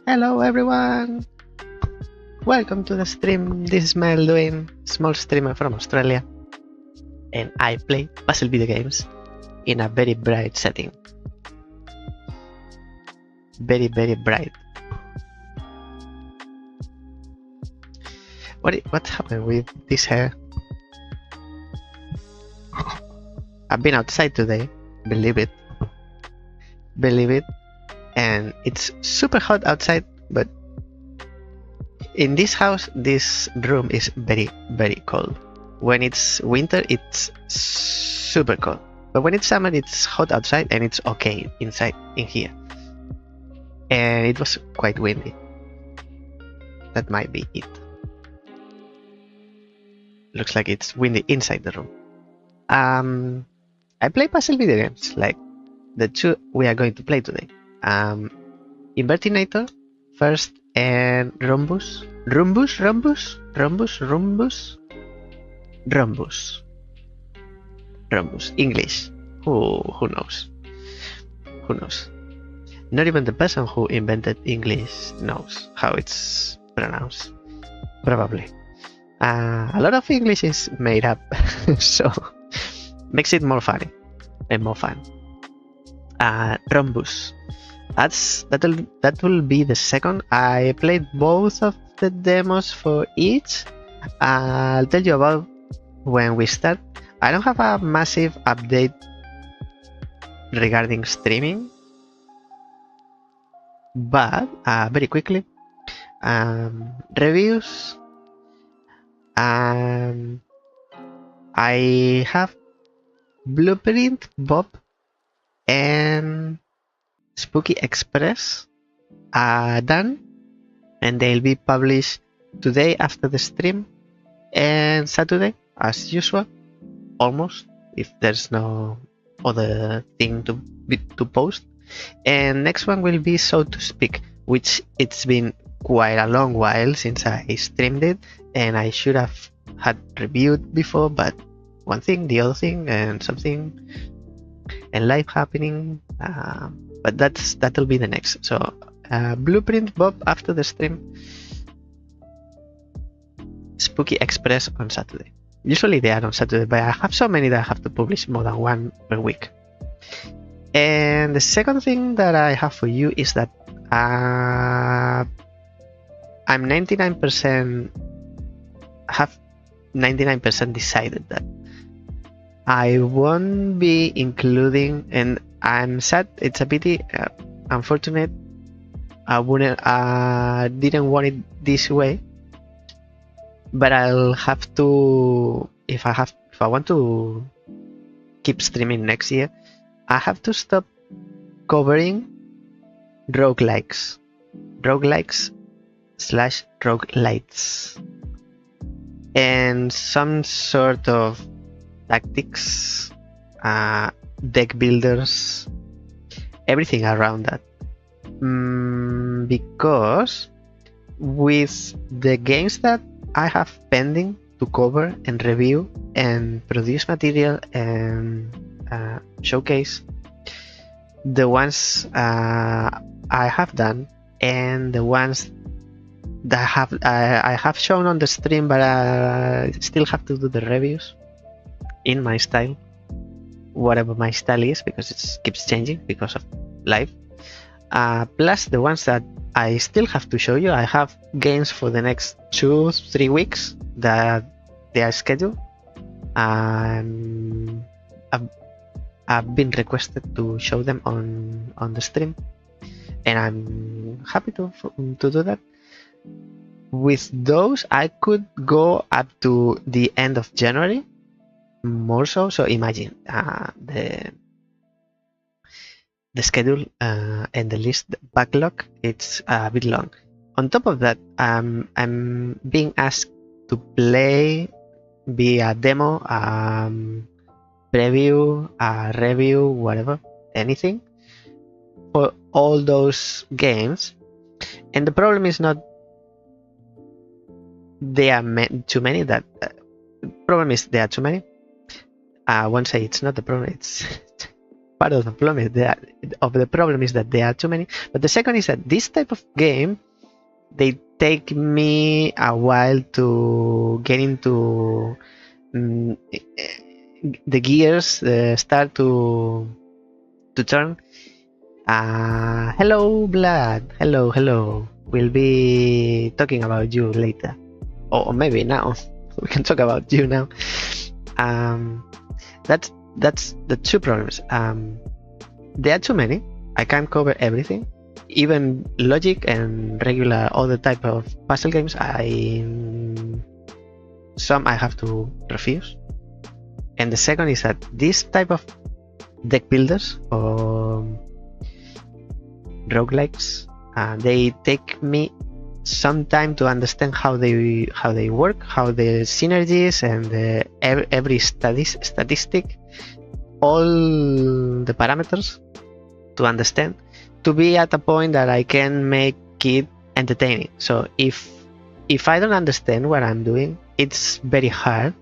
Hello everyone! Welcome to the stream. This is Mael Duin, small streamer from Australia, and I play puzzle video games in a very bright setting. Very bright. What happened with this hair? I've been outside today, believe it, and it's super hot outside, but in this house, this room is very cold. When it's winter, it's super cold, but when it's summer, it's hot outside and it's okay inside in here. And it was quite windy. That might be it. Looks like it's windy inside the room. I play puzzle video games like the two we are going to play today. Invertinator first and Rhombus. Rhombus. English. Who knows? Who knows? Not even the person who invented English knows how it's pronounced. Probably. A lot of English is made up, so makes it more funny and more fun. Rhombus. That will be the second. I played both of the demos for each. I'll tell you about when we start. I don't have a massive update regarding streaming, but very quickly, reviews. I have Blueprint Bob and Spooky Express done, and they'll be published today after the stream and Saturday as usual, almost, if there's no other thing to post. And next one will be So to Speak, which it's been quite a long while since I streamed it, and I should have had reviewed before, but one thing, the other thing, and something, and life happening. But that'll be the next. So Blueprint Bob after the stream, Spooky Express on Saturday. Usually they are on Saturday, but I have so many that I have to publish more than one per week. And the second thing that I have for you is that I'm 99% decided that I won't be including, and I'm sad, it's a pity, unfortunate, I didn't want it this way, but I'll have to, if I want to keep streaming next year, I have to stop covering roguelikes / roguelites, and some sort of tactics, deck builders, everything around that. Because with the games that I have pending to cover and review and produce material and showcase, the ones I have done and the ones that I have shown on the stream, but I still have to do the reviews in my style, whatever my style is, because it keeps changing because of life. Plus the ones that I still have to show you. I have games for the next 2-3 weeks that they are scheduled, and I've been requested to show them on the stream, and I'm happy to do that. With those, I could go up to the end of January, more so. So imagine the schedule and the list backlog, it's a bit long. On top of that, I'm being asked to play via demo, preview, review, whatever, anything for all those games. And the problem is not there are too many. That problem is there are too many. I won't say it's not the problem. It's part of the problem is that there are too many. But the second is that this type of game, they take me a while to get into the gears start to turn. Hello, Blood. Hello. We'll be talking about you later, or maybe now. We can talk about you now. That's the two problems. There are too many. I can't cover everything. Even logic and regular other type of puzzle games, some I have to refuse. And the second is that this type of deck builders or roguelikes, they take me some time to understand how they work, how the synergies and every statistic, all the parameters to understand, to be at a point that I can make it entertaining. So if I don't understand what I'm doing, it's very hard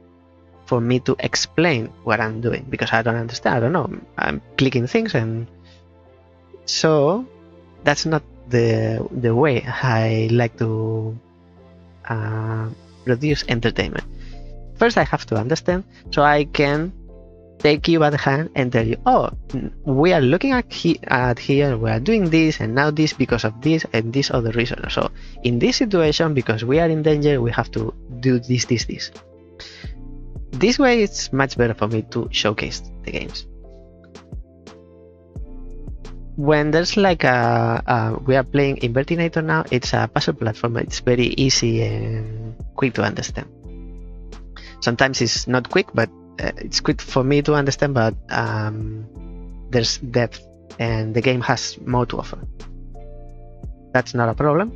for me to explain what I'm doing because I don't understand. I don't know. I'm clicking things, and so that's not the way I like to produce entertainment. First, I have to understand so I can take you by the hand and tell you, oh, we are looking at here, we are doing this and now this because of this and this other reason. So in this situation, because we are in danger, we have to do this. This way it's much better for me to showcase the games. When there's like we are playing Invertinator now, it's a puzzle platform. It's very easy and quick to understand. Sometimes it's not quick, but it's quick for me to understand, but there's depth and the game has more to offer. That's not a problem.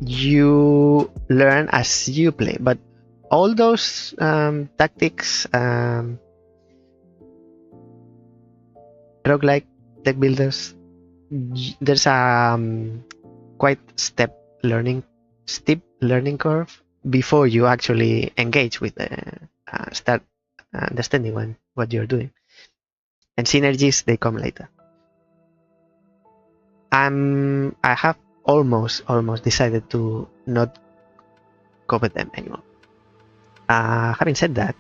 You learn as you play, but all those tactics, roguelike, deck builders, there's a quite steep learning curve before you actually engage with start understanding what you're doing, and synergies, they come later. I have almost decided to not cover them anymore. Having said that,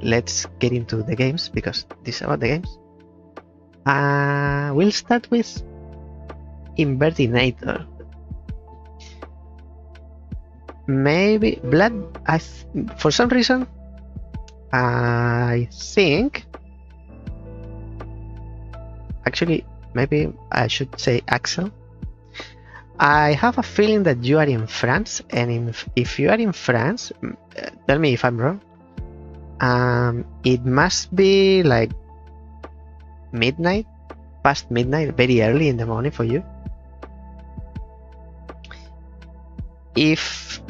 let's get into the games because this is about the games. We'll start with Invertinator. Maybe Blood. For some reason, I think. Actually, maybe I should say Axel. I have a feeling that you are in France, and if you are in France, tell me if I'm wrong. It must be like midnight, past midnight, very early in the morning for you. If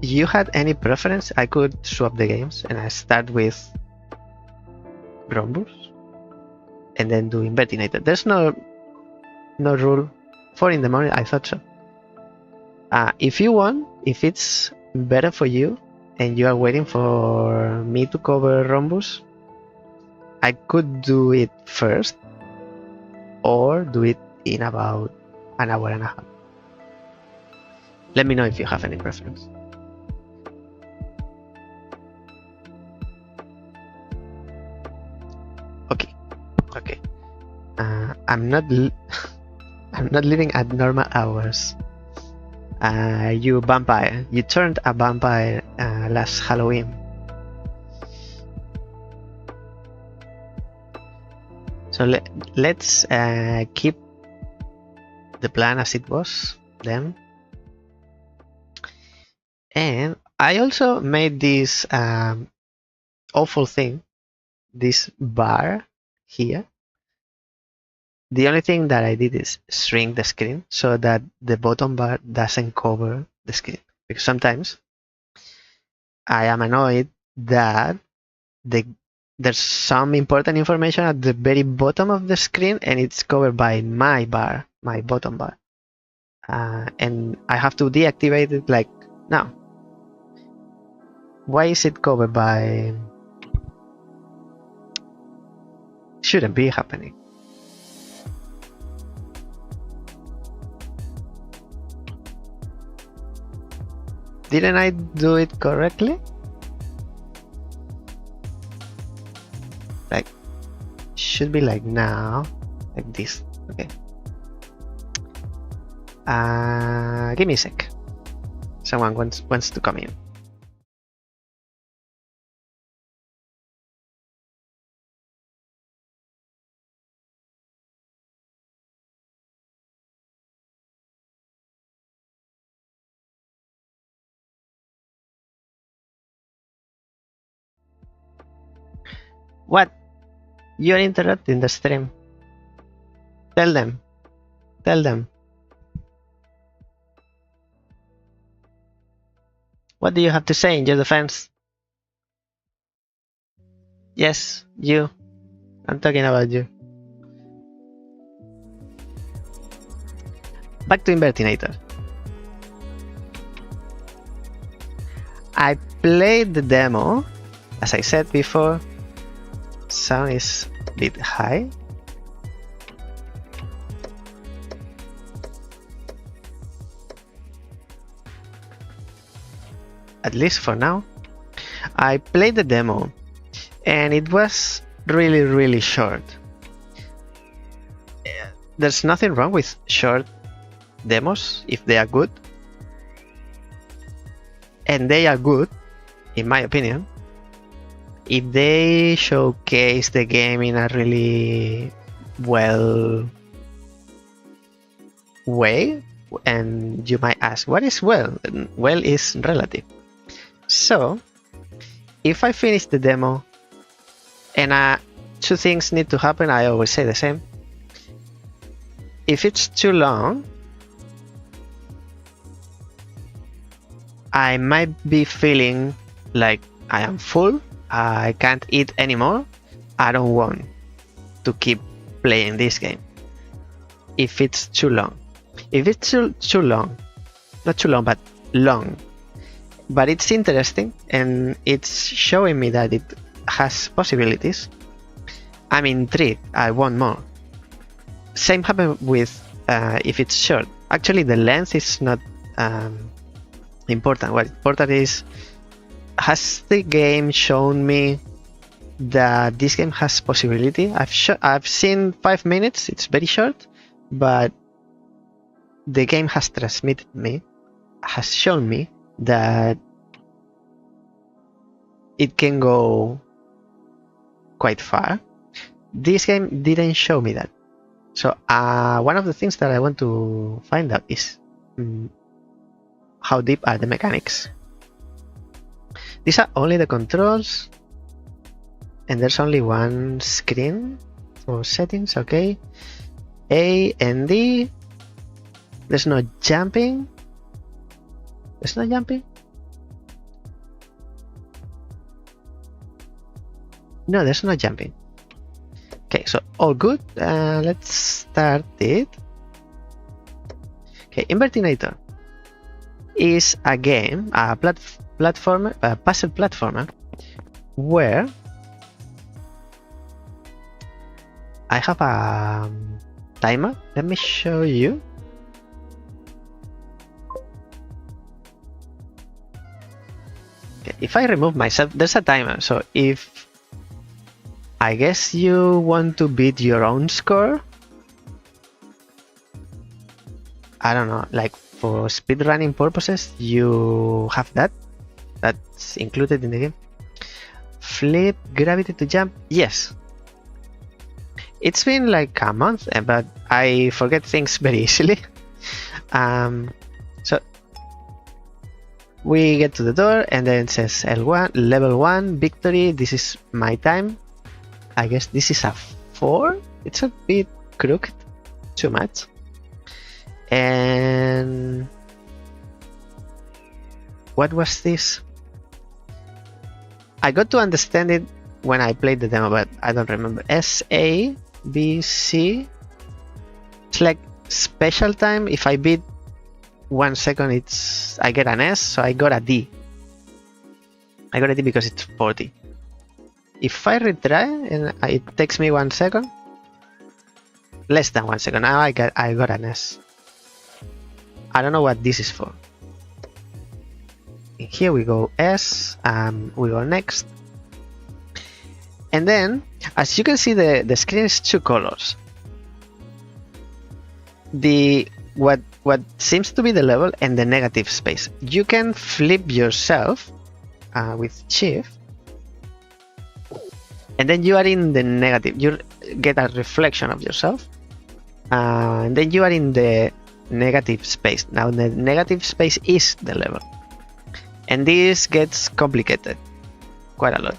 you had any preference, I could swap the games and I start with Rhombus and then do Invertinator. There's no rule. 4 in the morning, I thought so. If you want, if it's better for you and you are waiting for me to cover Rhombus, I could do it first or do it in about an hour and a half. Let me know if you have any preference. Okay. I'm not living at normal hours. You vampire. You turned a vampire last Halloween. So let's keep the plan as it was then. And I also made this awful thing, this bar here. The only thing that I did is shrink the screen so that the bottom bar doesn't cover the screen. Because sometimes I am annoyed that there's some important information at the very bottom of the screen and it's covered by my bar, my bottom bar. And I have to deactivate it like now. Why is it covered by... Shouldn't be happening. Didn't I do it correctly? Like, should be like now, like this. Okay. Give me a sec. Someone wants to come in. What? You're interrupting the stream. Tell them. Tell them. What do you have to say in your defense? Yes, you. I'm talking about you. Back to Invertinator. I played the demo. As I said before, sound is a bit high. At least for now. I played the demo and it was really short. There's nothing wrong with short demos if they are good. And they are good, in my opinion, if they showcase the game in a really well way. And you might ask, what is well? Well is relative. So, if I finish the demo and two things need to happen, I always say the same. If it's too long, I might be feeling like I am full, I can't eat anymore, I don't want to keep playing this game. If it's too long. If it's too long, not too long, but long, but it's interesting and it's showing me that it has possibilities, I'm intrigued, I want more. Same happens with if it's short. Actually, the length is not important. What important is, has the game shown me that this game has possibility? I've seen 5 minutes, it's very short, but the game has transmitted me, has shown me that it can go quite far. This game didn't show me that. So one of the things that I want to find out is how deep are the mechanics. These are only the controls, and there's only one screen for settings. Okay, A and D. There's no jumping. There's no jumping. No, there's no jumping. Okay, so all good. Let's start it. Okay, Invertinator is a game, a platformer, a puzzle platformer, where I have a timer. Let me show you. Okay, if I remove myself, there's a timer. So if I guess you want to beat your own score, I don't know, like for speedrunning purposes, you have that's included in the game. Flip gravity to jump. Yes, it's been like a month, but I forget things very easily. So we get to the door and then it says L1, level 1, victory. This is my time. I guess this is a 4. It's a bit crooked, too much. And what was this? I got to understand it when I played the demo, but I don't remember. S, A, B, C. It's like special time. If I beat 1 second, I get an S, so I got a D. I got a D because it's 40. If I retry and it takes me 1 second, less than 1 second, now I got an S. I don't know what this is for. here we go S, we go next. And then, as you can see, the screen is two colors. What seems to be the level and the negative space. You can flip yourself with Shift, and then you are in the negative. You get a reflection of yourself, and then you are in the negative space. Now the negative space is the level, and this gets complicated quite a lot.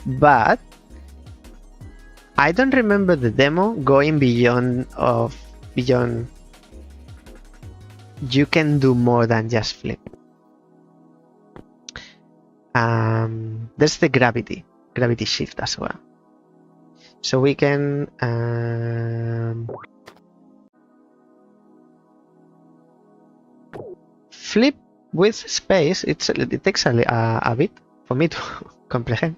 But I don't remember the demo going beyond. You can do more than just flip. There's the gravity shift as well. So we can flip with space. It takes a bit for me to comprehend.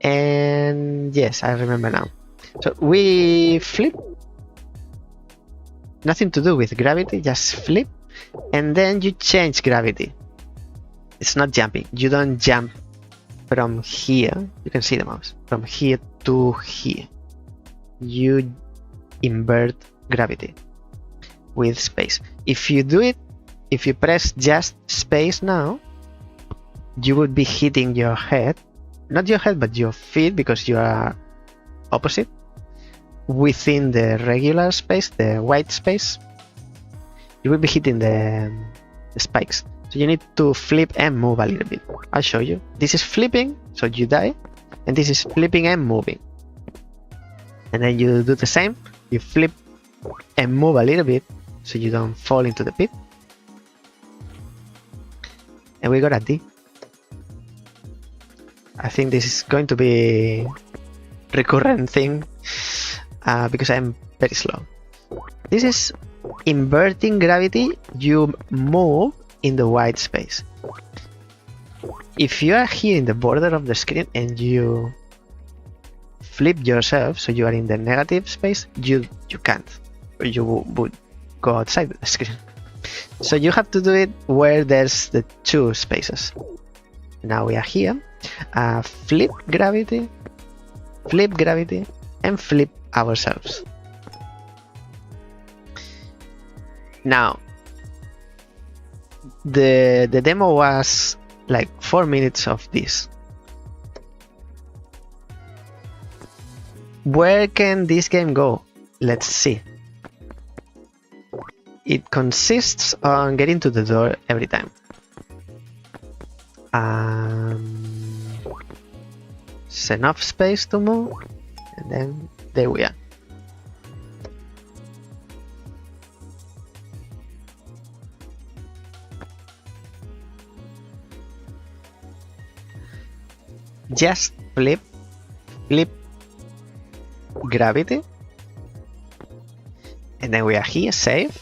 And yes, I remember now. So we flip. Nothing to do with gravity, just flip, and then you change gravity. It's not jumping. You don't jump from here. You can see the mouse. From here to here. You invert gravity with space. If you do it, if you press just space now, you would be hitting your head. Not your head, but your feet, because you are opposite. Within the regular space, the white space, you will be hitting the spikes. So you need to flip and move a little bit. I'll show you. This is flipping, so you die, and this is flipping and moving. And then you do the same. You flip and move a little bit, so you don't fall into the pit. And we got a D. I think this is going to be recurrent thing. Because I'm very slow. This is inverting gravity. You move in the white space. If you are here in the border of the screen and you flip yourself, so you are in the negative space, you can't. Or you would go outside the screen. So you have to do it where there's the two spaces. Now we are here. Flip gravity, and flip ourselves. Now the demo was like 4 minutes of this. Where can this game go? Let's see. It consists on getting to the door every time. It's enough space to move, and then there we are. Just flip gravity, and then we are here, save,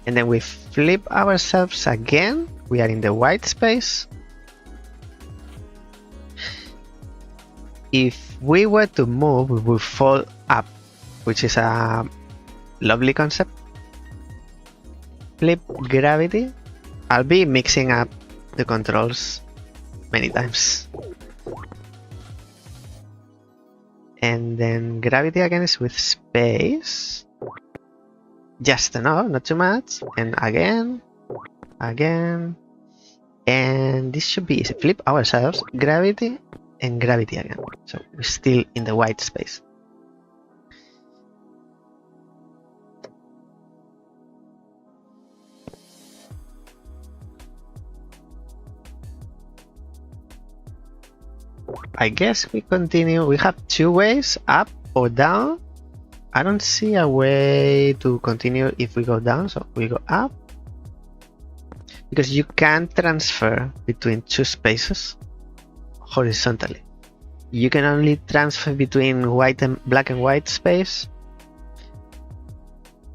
and then we flip ourselves again. We are in the white space. If we were to move, we would fall up, which is a lovely concept. Flip gravity. I'll be mixing up the controls many times. And then gravity again is with space. Just enough, not too much. And again. And this should be easy. Flip ourselves, gravity, and gravity again. So we're still in the white space. I guess we continue. We have two ways, up or down. I don't see a way to continue if we go down, so we go up. Because you can't transfer between two spaces horizontally. You can only transfer between black and white space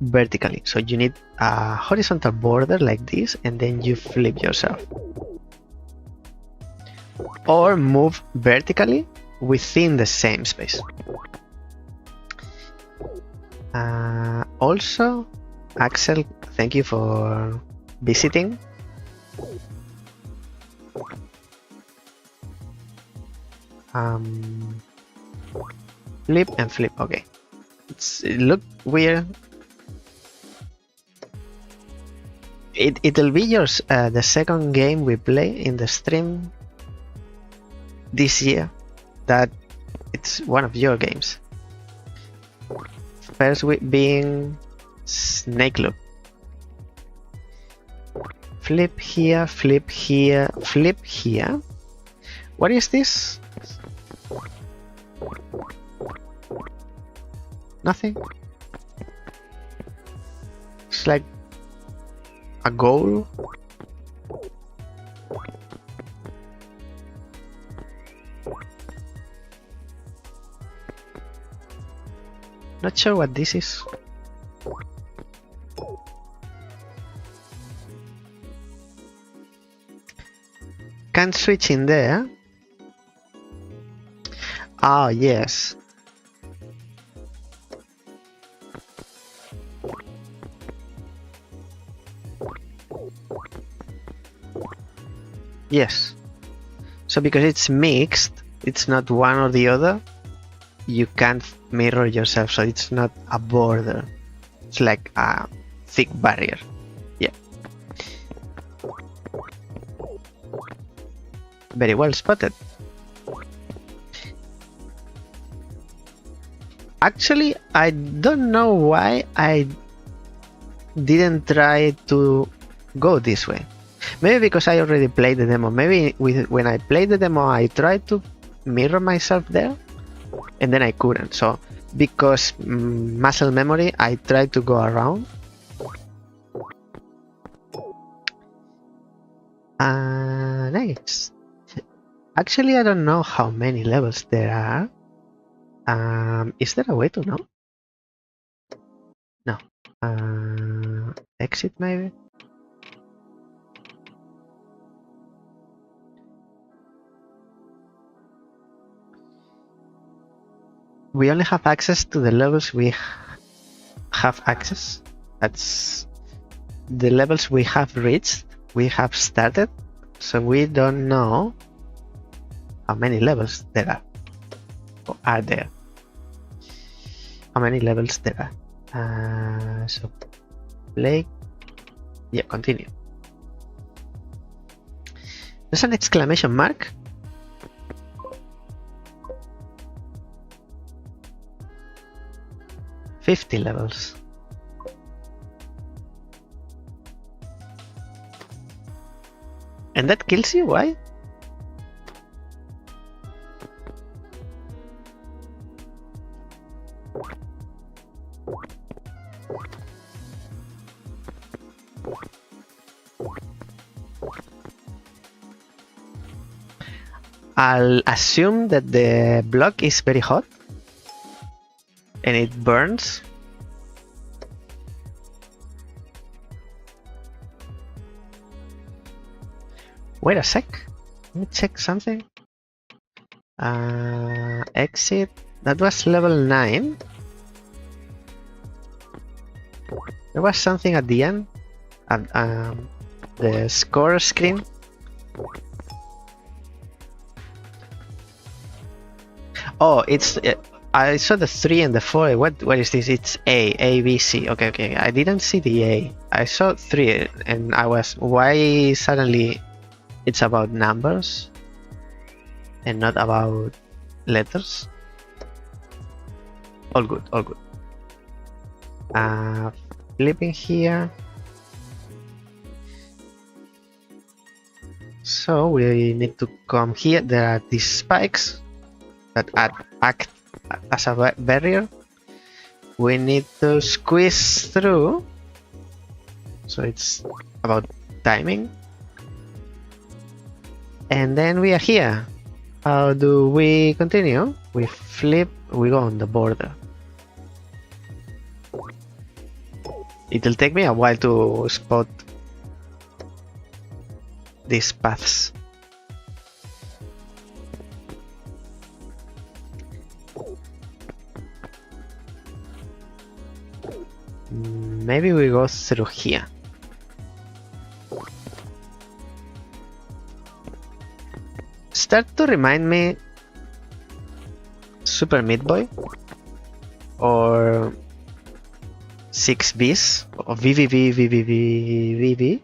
vertically. So you need a horizontal border like this, and then you flip yourself. Or move vertically within the same space. Also, Axel, thank you for visiting. Flip and flip. Okay. It looked weird. It'll be yours the second game we play in the stream this year. That it's one of your games. First being Snake Loop. Flip here, flip here, flip here. What is this? Nothing. It's like a goal. Not sure what this is. Can't switch in there. Ah, yes. Yes. So because it's mixed, it's not one or the other, you can't mirror yourself, so it's not a border. It's like a thick barrier. Yeah. Very well spotted. Actually, I don't know why I didn't try to go this way. Maybe because I already played the demo. Maybe when I played the demo, I tried to mirror myself there, and then I couldn't. So, because muscle memory, I tried to go around. Nice. Actually, I don't know how many levels there are. Is there a way to know? No. Exit maybe? We only have access to the levels we have access. That's the levels we have reached, we have started, so we don't know how many levels there are. Or are there? How many levels there are? So play. Yeah, continue. There's an exclamation mark. $50 levels. And that kills you? Why? I'll assume that the block is very hot and it burns. Wait a sec. Let me check something. Exit. That was level 9. There was something at the end. The score screen. Oh, it's. I saw the 3 and the 4. What is this? It's A, B, C. Okay. I didn't see the A. I saw 3 and I was. Why suddenly it's about numbers and not about letters? All good. Flipping here. So we need to come here. There are these spikes that act as a barrier. We need to squeeze through. So it's about timing. And then we are here. How do we continue? We flip, we go on the border. It'll take me a while to spot these paths. Maybe we go through here. Start to remind me Super Meat Boy or 6Bs or VVV.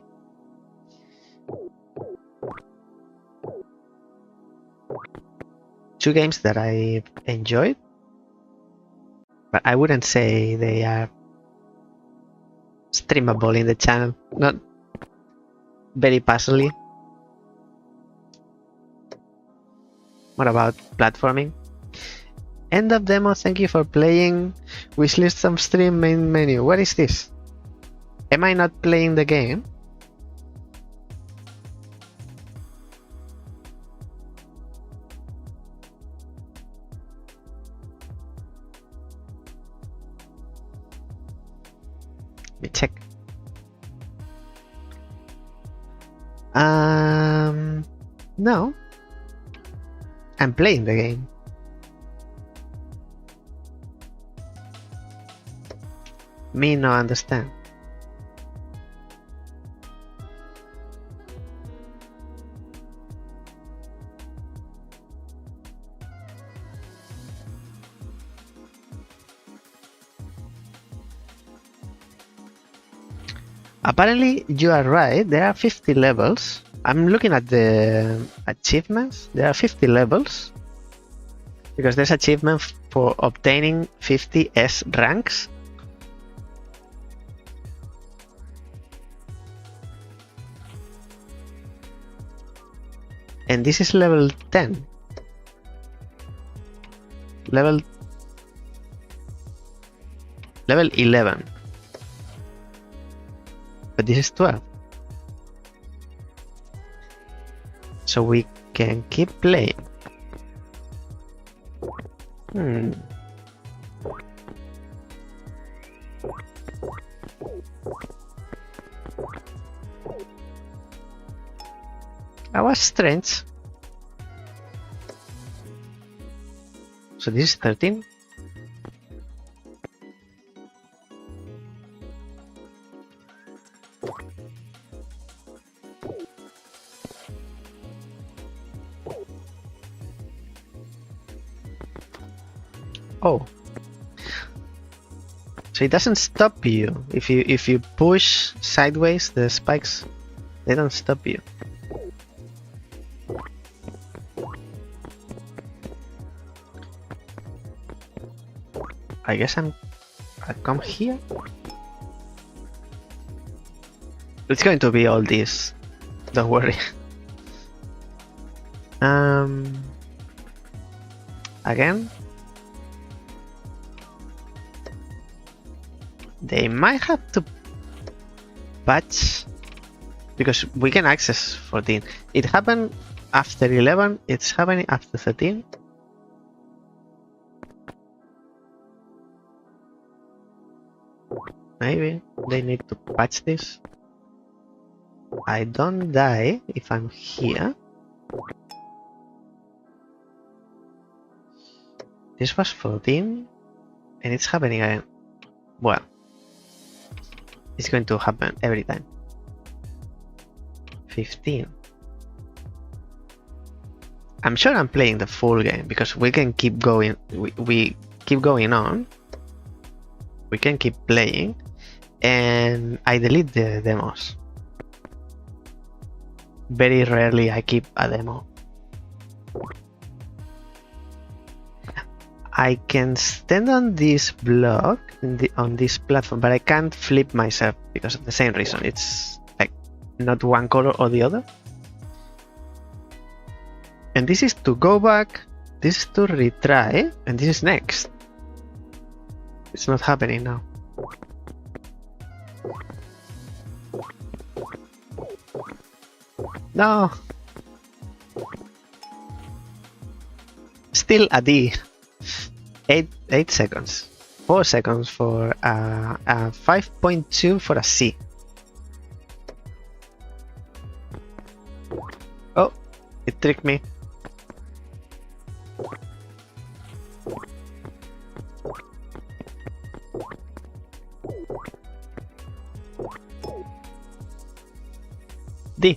Two games that I enjoyed, but I wouldn't say they are streamable in the channel. Not very personally. What about platforming? End of demo, thank you for playing. Wishlist some stream main menu. What is this? Am I not playing the game? Let me check. No. I'm playing the game. Me no understand. Apparently, you are right. There are 50 levels. I'm looking at the achievements. There are 50 levels. Because there's achievement for obtaining 50 S ranks. And this is level 10. Level 11. But this is 12. So we can keep playing. That was strange. So this is 13. Oh, so it doesn't stop you if you push sideways. The spikes, they don't stop you. I guess I come here. It's going to be all this. Don't worry. Again. They might have to patch because we can access 14. It happened after 11. It's happening after 13. Maybe they need to patch this. I don't die if I'm here. This was 14 and it's happening again. Well, it's going to happen every time. 15. I'm sure I'm playing the full game because we can keep going. We keep going on. We can keep playing, and I delete the demos. Very rarely I keep a demo. I can stand on this block on this platform, but I can't flip myself because of the same reason. It's like not one color or the other. And this is to go back, this is to retry, and this is next. It's not happening now. No. Still a D. 8 seconds. 4 seconds for a 5.2 for a C. Oh, it tricked me. D.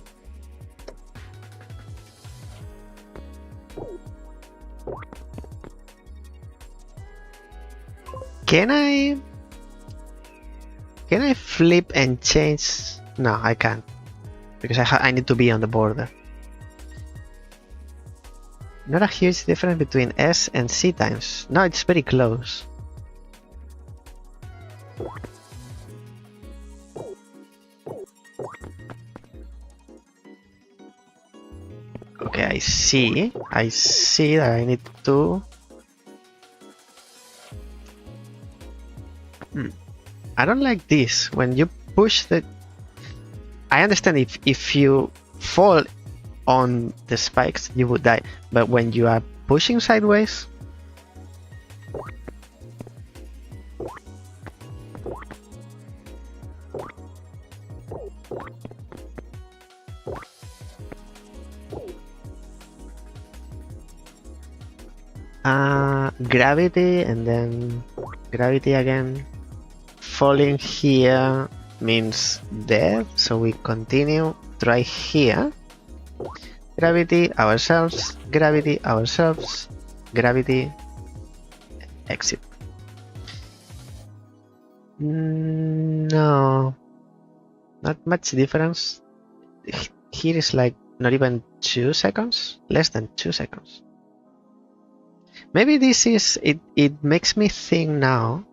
Can I flip and change? No, I can't, because I need to be on the border. Not a huge difference between S and C times. No, it's very close. Okay, I see that I need to... I don't like this. When you push the... I understand if you fall on the spikes, you would die. But when you are pushing sideways... gravity and then gravity again. Falling here means death, so we continue. Try here. Gravity, ourselves, gravity, ourselves, gravity, exit. No, not much difference. Here is like not even 2 seconds, less than 2 seconds. Maybe this is, it makes me think now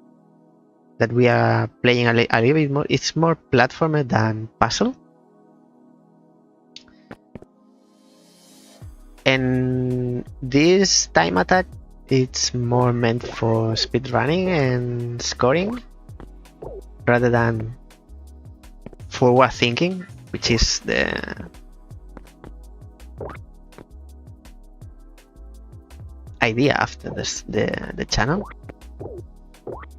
that we are playing a little bit more, it's more platformer than puzzle. And this time attack, it's more meant for speedrunning and scoring rather than forward thinking, which is the idea after this, the channel.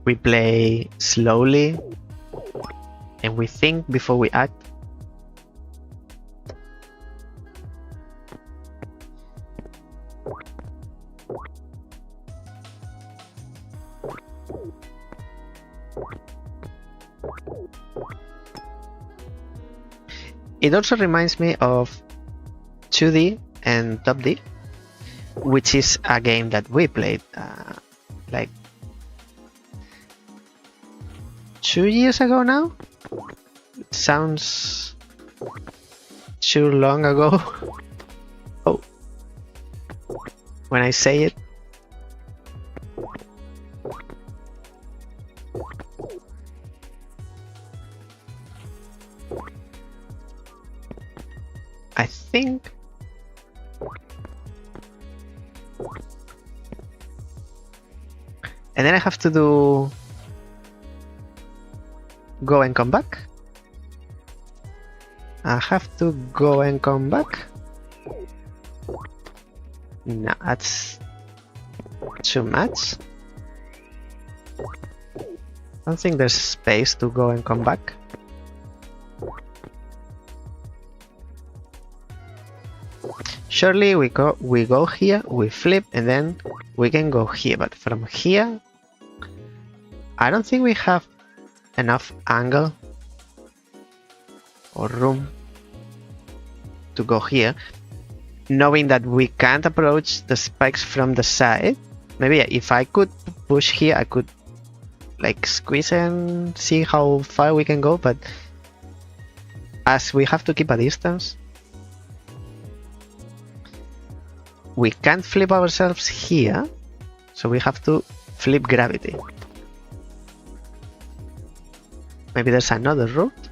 We play slowly and we think before we act. It also reminds me of 2D and Top D, which is a game that we played like 2 years ago now. It sounds too long ago. Oh, when I say it. I think and then I have to do go and come back. I have to go and come back. No, that's too much. I don't think there's space to go and come back. Surely we go here, we flip, and then we can go here. But from here, I don't think we have enough angle or room to go here. Knowing that we can't approach the spikes from the side, maybe if I could push here, I could like squeeze and see how far we can go. But as we have to keep a distance, we can't flip ourselves here, so we have to flip gravity. Maybe there's another route.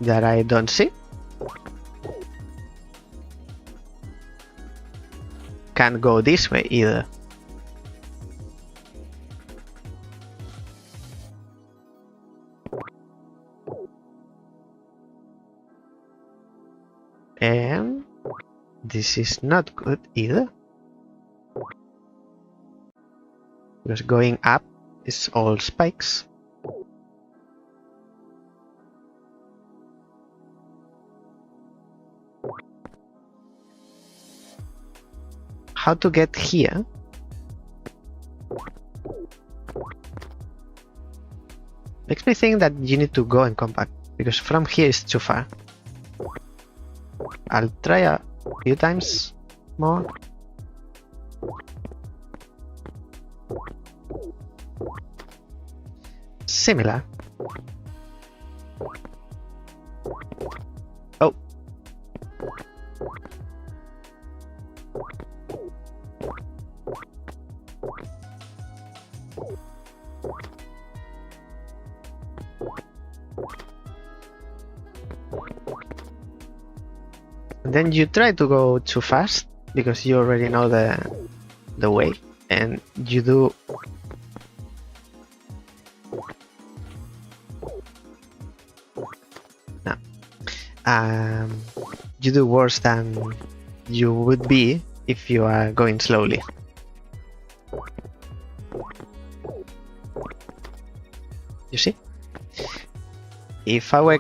That I don't see. Can't go this way either. And this is not good either, because going up is all spikes. How to get here? Makes me think that you need to go and come back, because from here is too far. I'll try a few times. more. Similar. Oh. And then you try to go too fast because you already know the way, and you do you do worse than you would be if you are going slowly. You see? If I were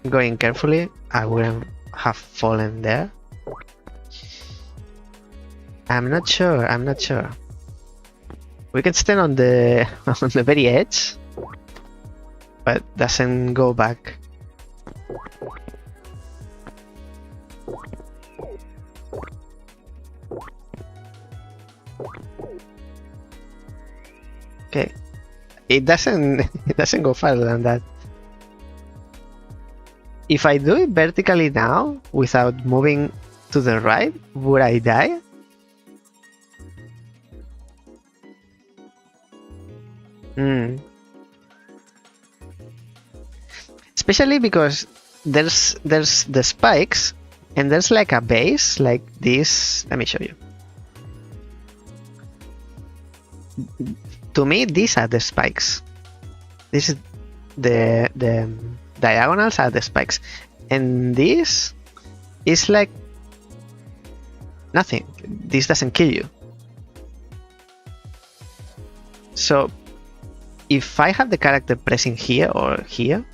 going carefully, I wouldn't have fallen there. I'm not sure. We can stand on the on the very edge, but doesn't go back. Okay, it doesn't go farther than that. If I do it vertically now without moving to the right, would I die? Especially because there's the spikes and there's like a base like this. Let me show you. To me, these are the spikes. This is the diagonals are the spikes, and this is like nothing. This doesn't kill you. So if I have the character pressing here or here,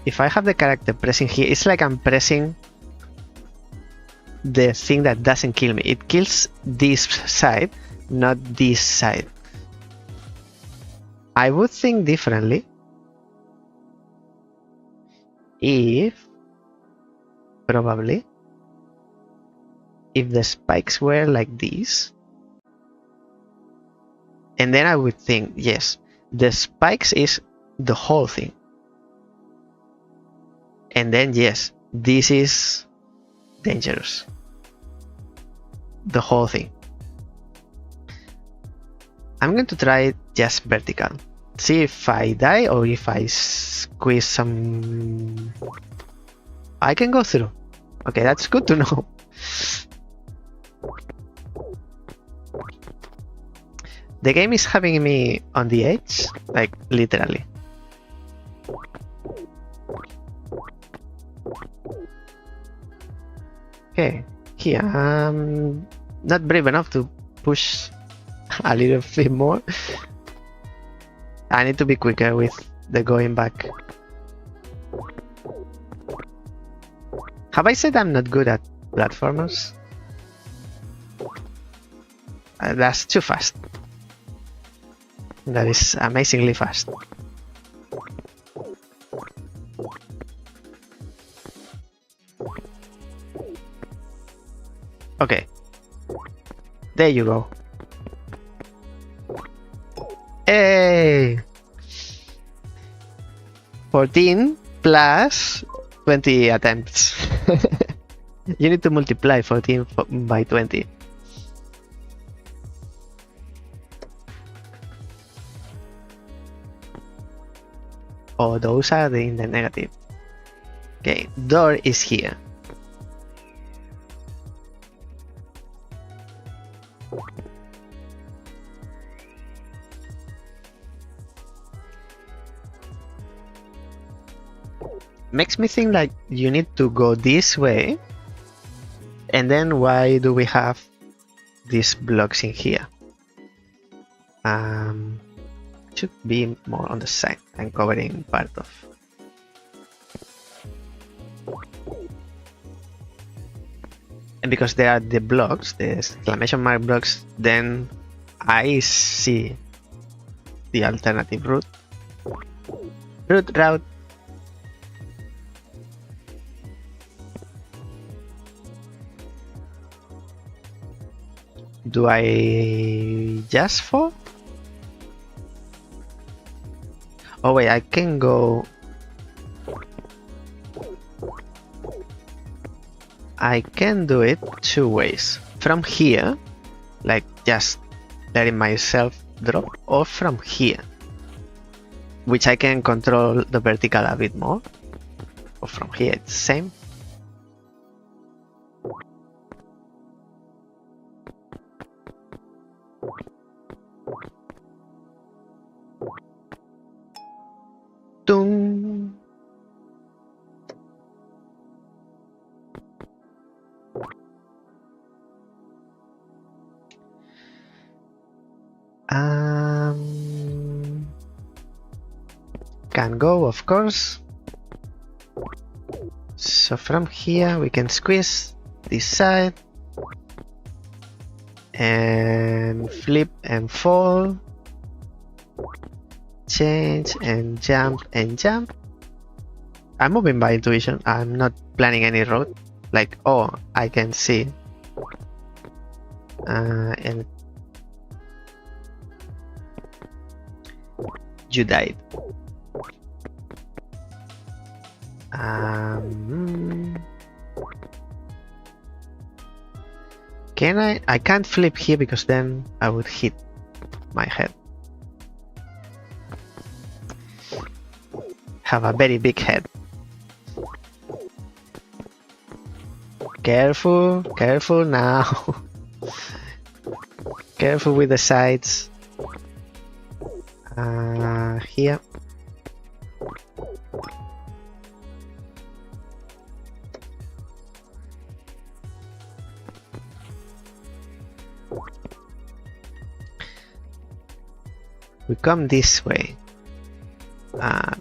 if I have the character pressing here, it's like I'm pressing the thing that doesn't kill me. It kills this side, not this side. I would think differently if probably if the spikes were like this, and then I would think, yes, the spikes is the whole thing, and then yes, this is dangerous, the whole thing. I'm going to try just vertical, see if I die or if I squeeze some. I can go through. Okay, that's good to know. The game is having me on the edge, like literally. Okay, here I'm not brave enough to push a little bit more. I need to be quicker with the going back. Have I said I'm not good at platformers? That's too fast. That is amazingly fast. Okay. There you go. Hey! 14 plus 20 attempts. You need to multiply 14 by 20. Oh, those are in the negative. Okay, door is here. Makes me think like you need to go this way, and then why do we have these blocks in here? Should be more on the side and covering part of. And because they are the blocks, the exclamation mark blocks, then I see the alternative route. Route. Do I just fall? Oh wait, I can go. I can do it two ways. From here, like just letting myself drop, or from here, which I can control the vertical a bit more. Or from here, it's the same. Doom. Can go, of course. So from here we can squeeze this side and flip and fall, change and jump and jump. I'm moving by intuition. I'm not planning any route. Like, oh, I can see. And you died. Can I? I can't flip here because then I would hit my head. Have a very big head. Careful, careful now. Careful with the sides. Here. We come this way.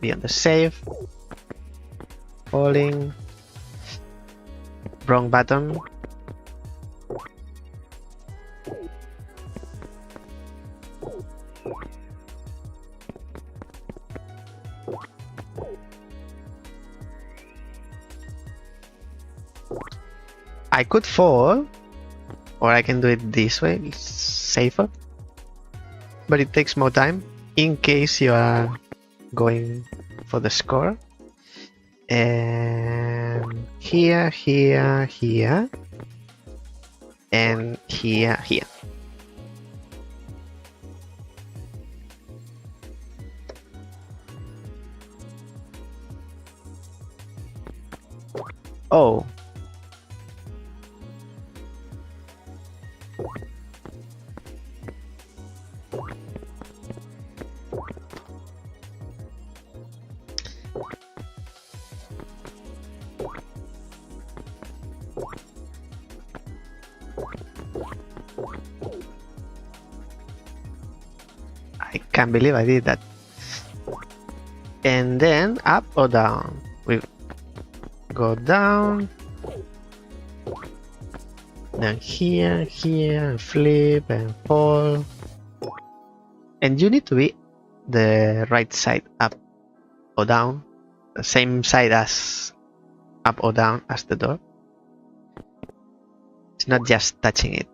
Be on the safe. Falling. Wrong button. I could fall, or I can do it this way. It's safer, but it takes more time in case you are going for the score. And here, here, here, and here, here. Oh. I can't believe I did that. And then up or down? We go down. Then here, here, and flip and fall. And you need to be the right side up or down. The same side as up or down as the door. It's not just touching it.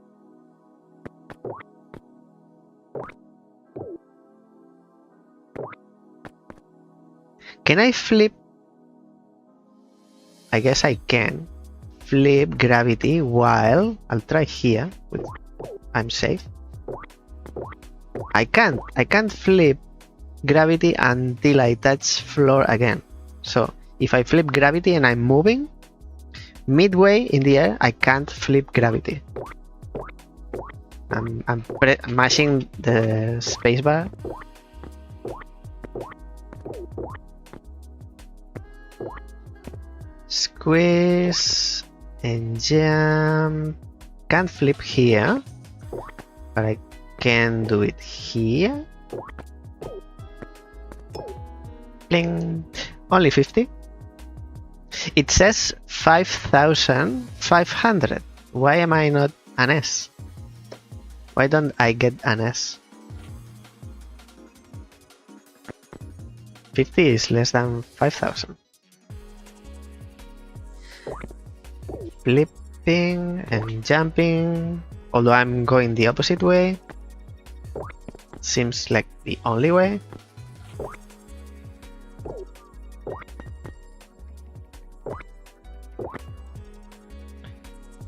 Can I flip? I guess I can flip gravity while I'll try here. I'm safe. I can't flip gravity until I touch floor again. So if I flip gravity and I'm moving midway in the air, I can't flip gravity. I'm mashing the spacebar. Squeeze and jump. Can't flip here, but I can do it here. Bling. Only 50. It says 5,500. Why am I not an S? Why don't I get an S? 50 is less than 5,000. Flipping and jumping, although I'm going the opposite way. Seems like the only way.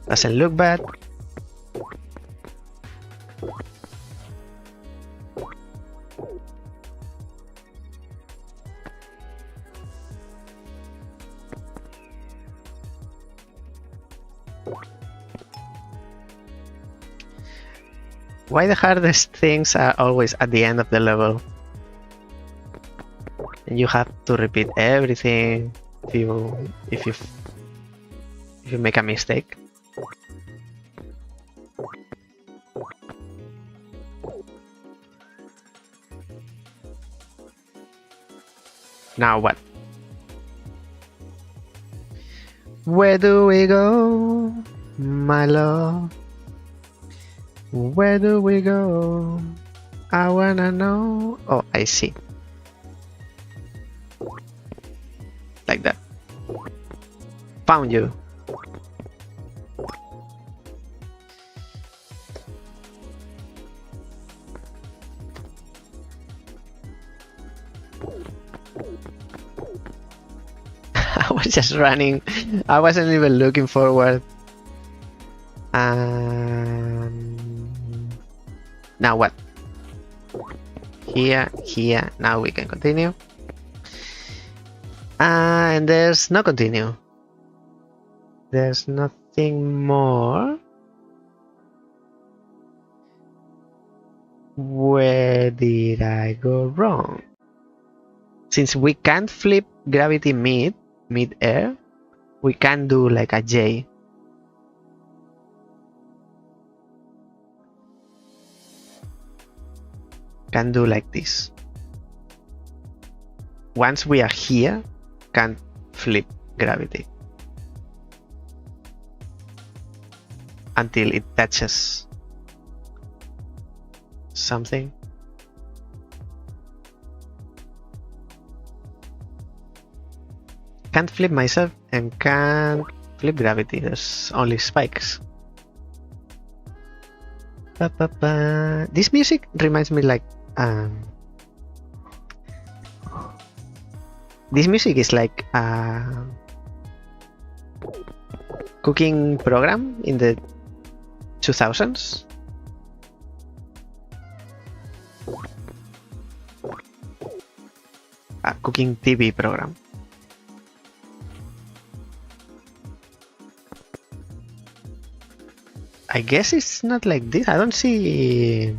Doesn't look bad. Why the hardest things are always at the end of the level? And you have to repeat everything if you make a mistake. Now what? Where do we go, my love? Where do we go? I wanna know. Oh, I see. Like that. Found you. I was just running. I wasn't even looking forward. Now what? Here. Now we can continue. And there's no continue. There's nothing more. Where did I go wrong? Since we can't flip gravity mid-air, we can do like a J. Can do like this. Once we are here, can't flip gravity until it touches something. Can't flip myself and can't flip gravity. There's only spikes. This music reminds me like this music is like a cooking program in the 2000s. A cooking TV program. I guess it's not like this. I don't see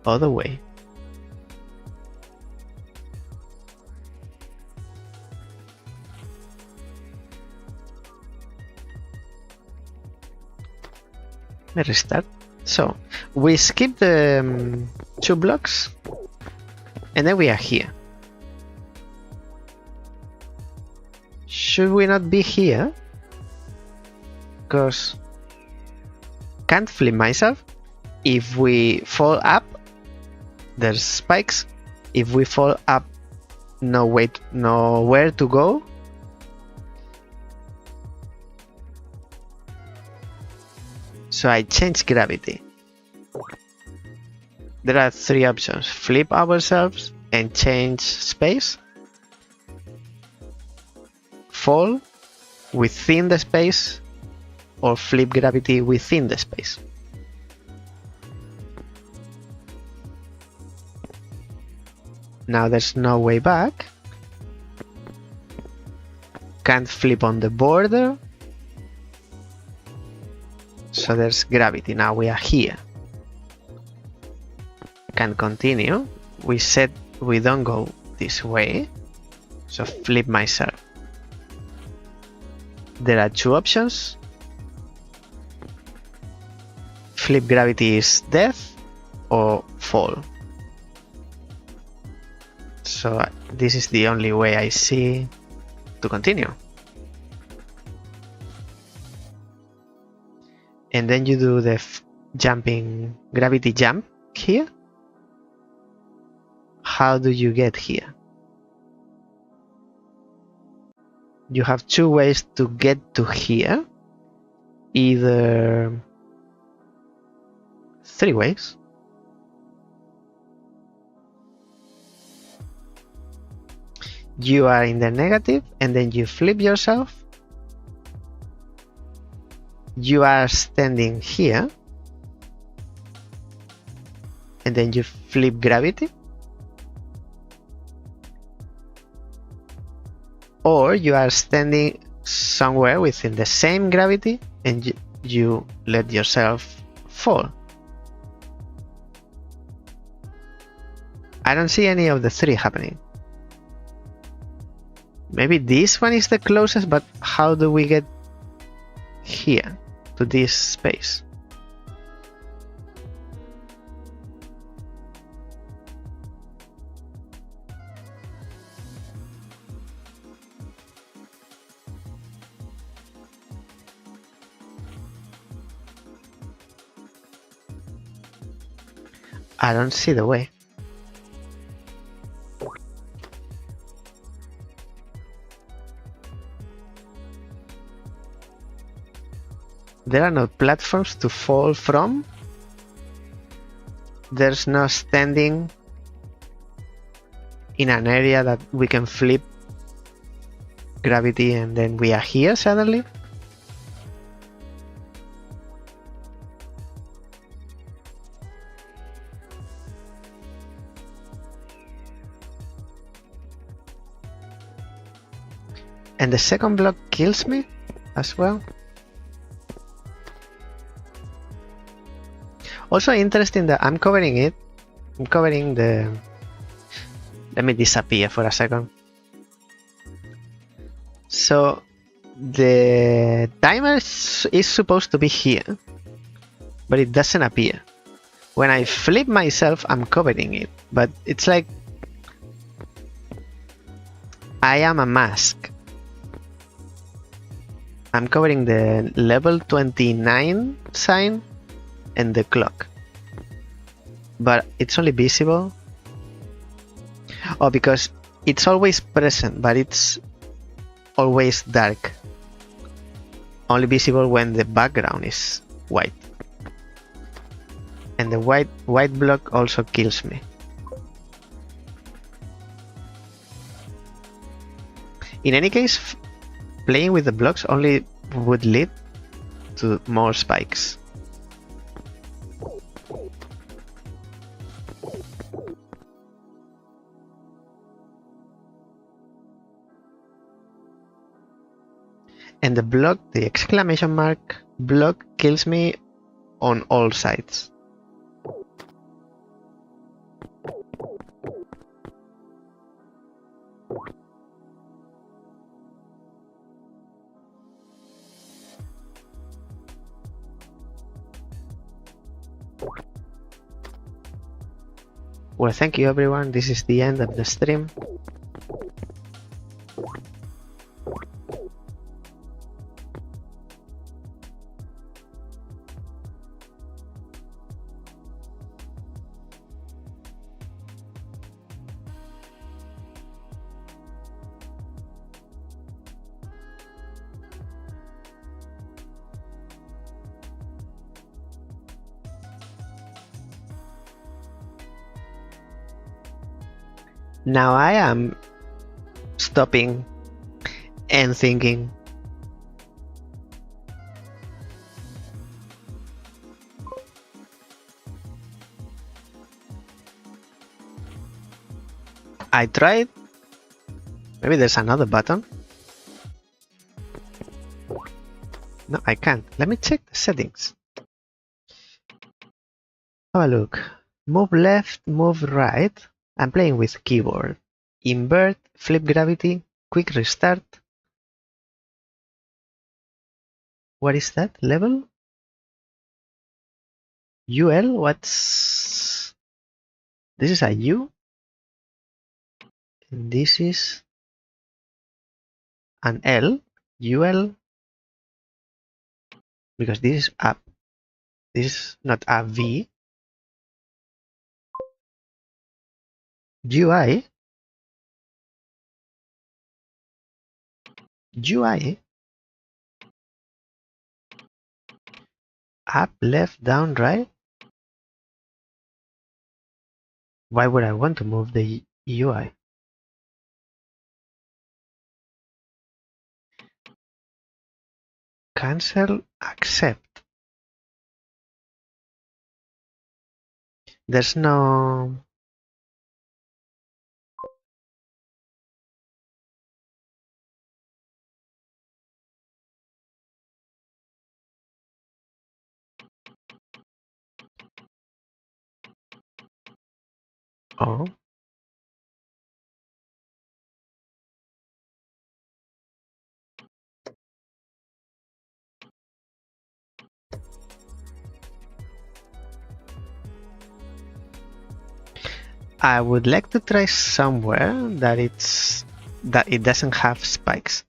other way. Let me restart. So we skip the 2 blocks and then we are here. Should we not be here? Because can't flip myself. If we fall up, there's spikes. If we fall up, nowhere to go. So I change gravity. There are 3 options: flip ourselves and change space, fall within the space, or flip gravity within the space. Now there's no way back. Can't flip on the border. So there's gravity. Now we are here. Can continue. We said we don't go this way. So flip myself. There are 2 options. Flip gravity is death or fall. So this is the only way I see to continue. And then you do the jumping gravity jump here. how do you get here? You have two ways to get to here. Either three ways. You are in the negative and then you flip yourself. You are standing here and then you flip gravity. Or you are standing somewhere within the same gravity and you let yourself fall. I don't see any of the three happening. Maybe this one is the closest, but how do we get here to this space? I don't see the way. There are no platforms to fall from. There's no standing in an area that we can flip gravity and then we are here suddenly. And the second block kills me as well. Also interesting that I'm covering it. I'm covering the... Let me disappear for a second. So the timer is supposed to be here, but it doesn't appear. When I flip myself, I'm covering it, but it's like I am a mask. I'm covering the level 29 sign and the clock, but it's only visible. Oh, because it's always present, but it's always dark. Only visible when the background is white. And the white block also kills me. In any case, playing with the blocks only would lead to more spikes. And the block, the exclamation mark block, kills me on all sides. Well, thank you everyone. This is the end of the stream. Now I am stopping and thinking. I tried. Maybe there's another button. No, I can't. Let me check the settings. Have a look. Move left, move right. I'm playing with keyboard. Invert, flip gravity, quick restart. What is that? Level? UL? What's... This is a U? And this is an L? UL? Because this is up. This is not a V. UI? UI? Up, left, down, right? Why would I want to move the UI? Cancel, accept. There's no... Oh. I would like to try somewhere that it doesn't have spikes.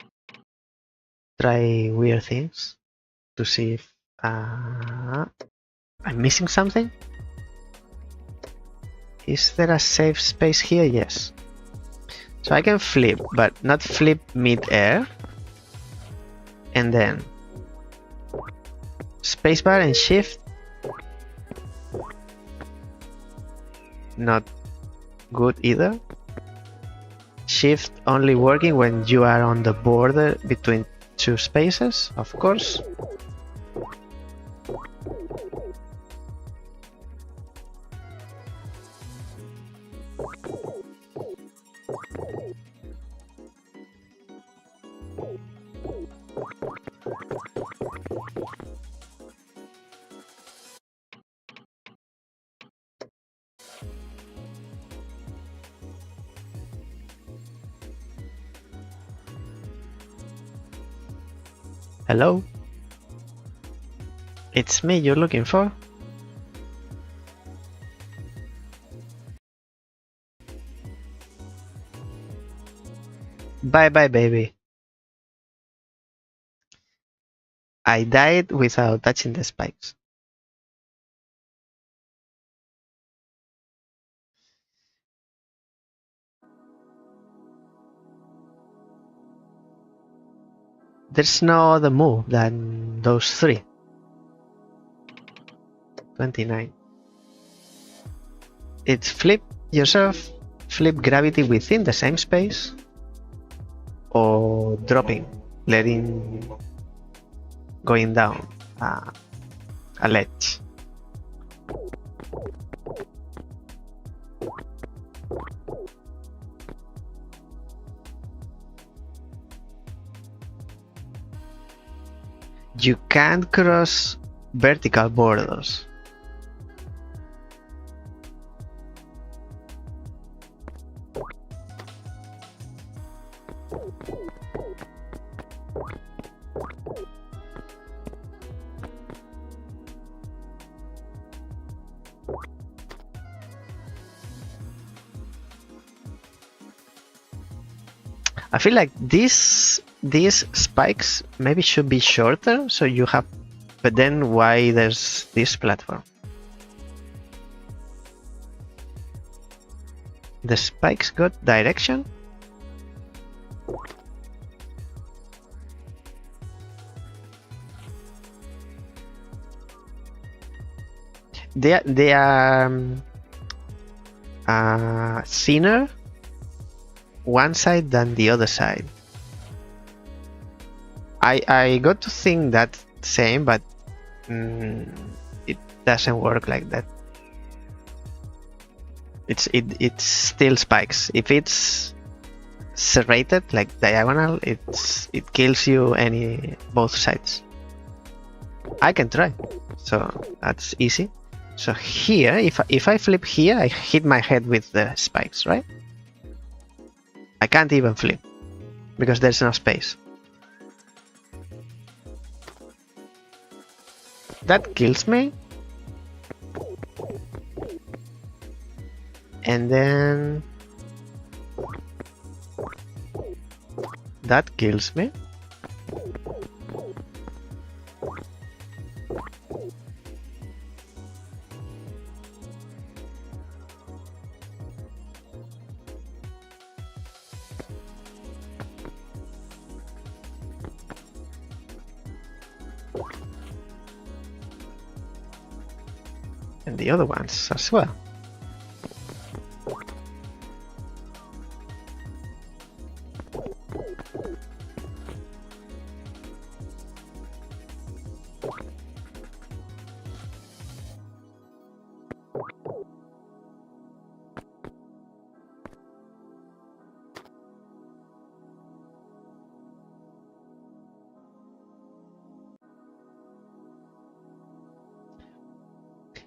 Try weird things to see if I'm missing something. Is there a safe space here? Yes. So I can flip, but not flip mid-air. And then spacebar and shift. Not good either. Shift only working when you are on the border between two spaces, of course. Hello? It's me you're looking for? Bye bye, baby. I died without touching the spikes. There's no other move than those three. 29. It's flip yourself, flip gravity within the same space, or dropping, letting going down a ledge. You can't cross vertical borders. I feel like these spikes maybe should be shorter, so you have. But then why there's this platform? The spikes got direction? They are thinner one side than the other side. I got to think that same, but it doesn't work like that. It's still spikes. If it's serrated like diagonal, it kills you both sides. I can try, so that's easy. So here, if I flip here, I hit my head with the spikes, right? I can't even flip because there's no space. That kills me. And then that kills me. and the other ones as well.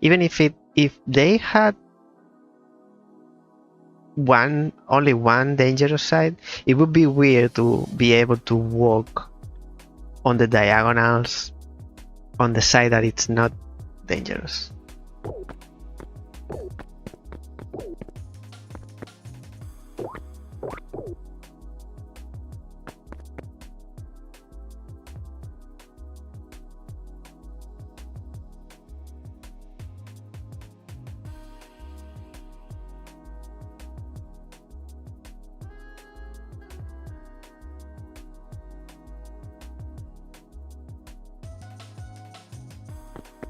Even if they had only one dangerous side, it would be weird to be able to walk on the diagonals on the side that it's not dangerous.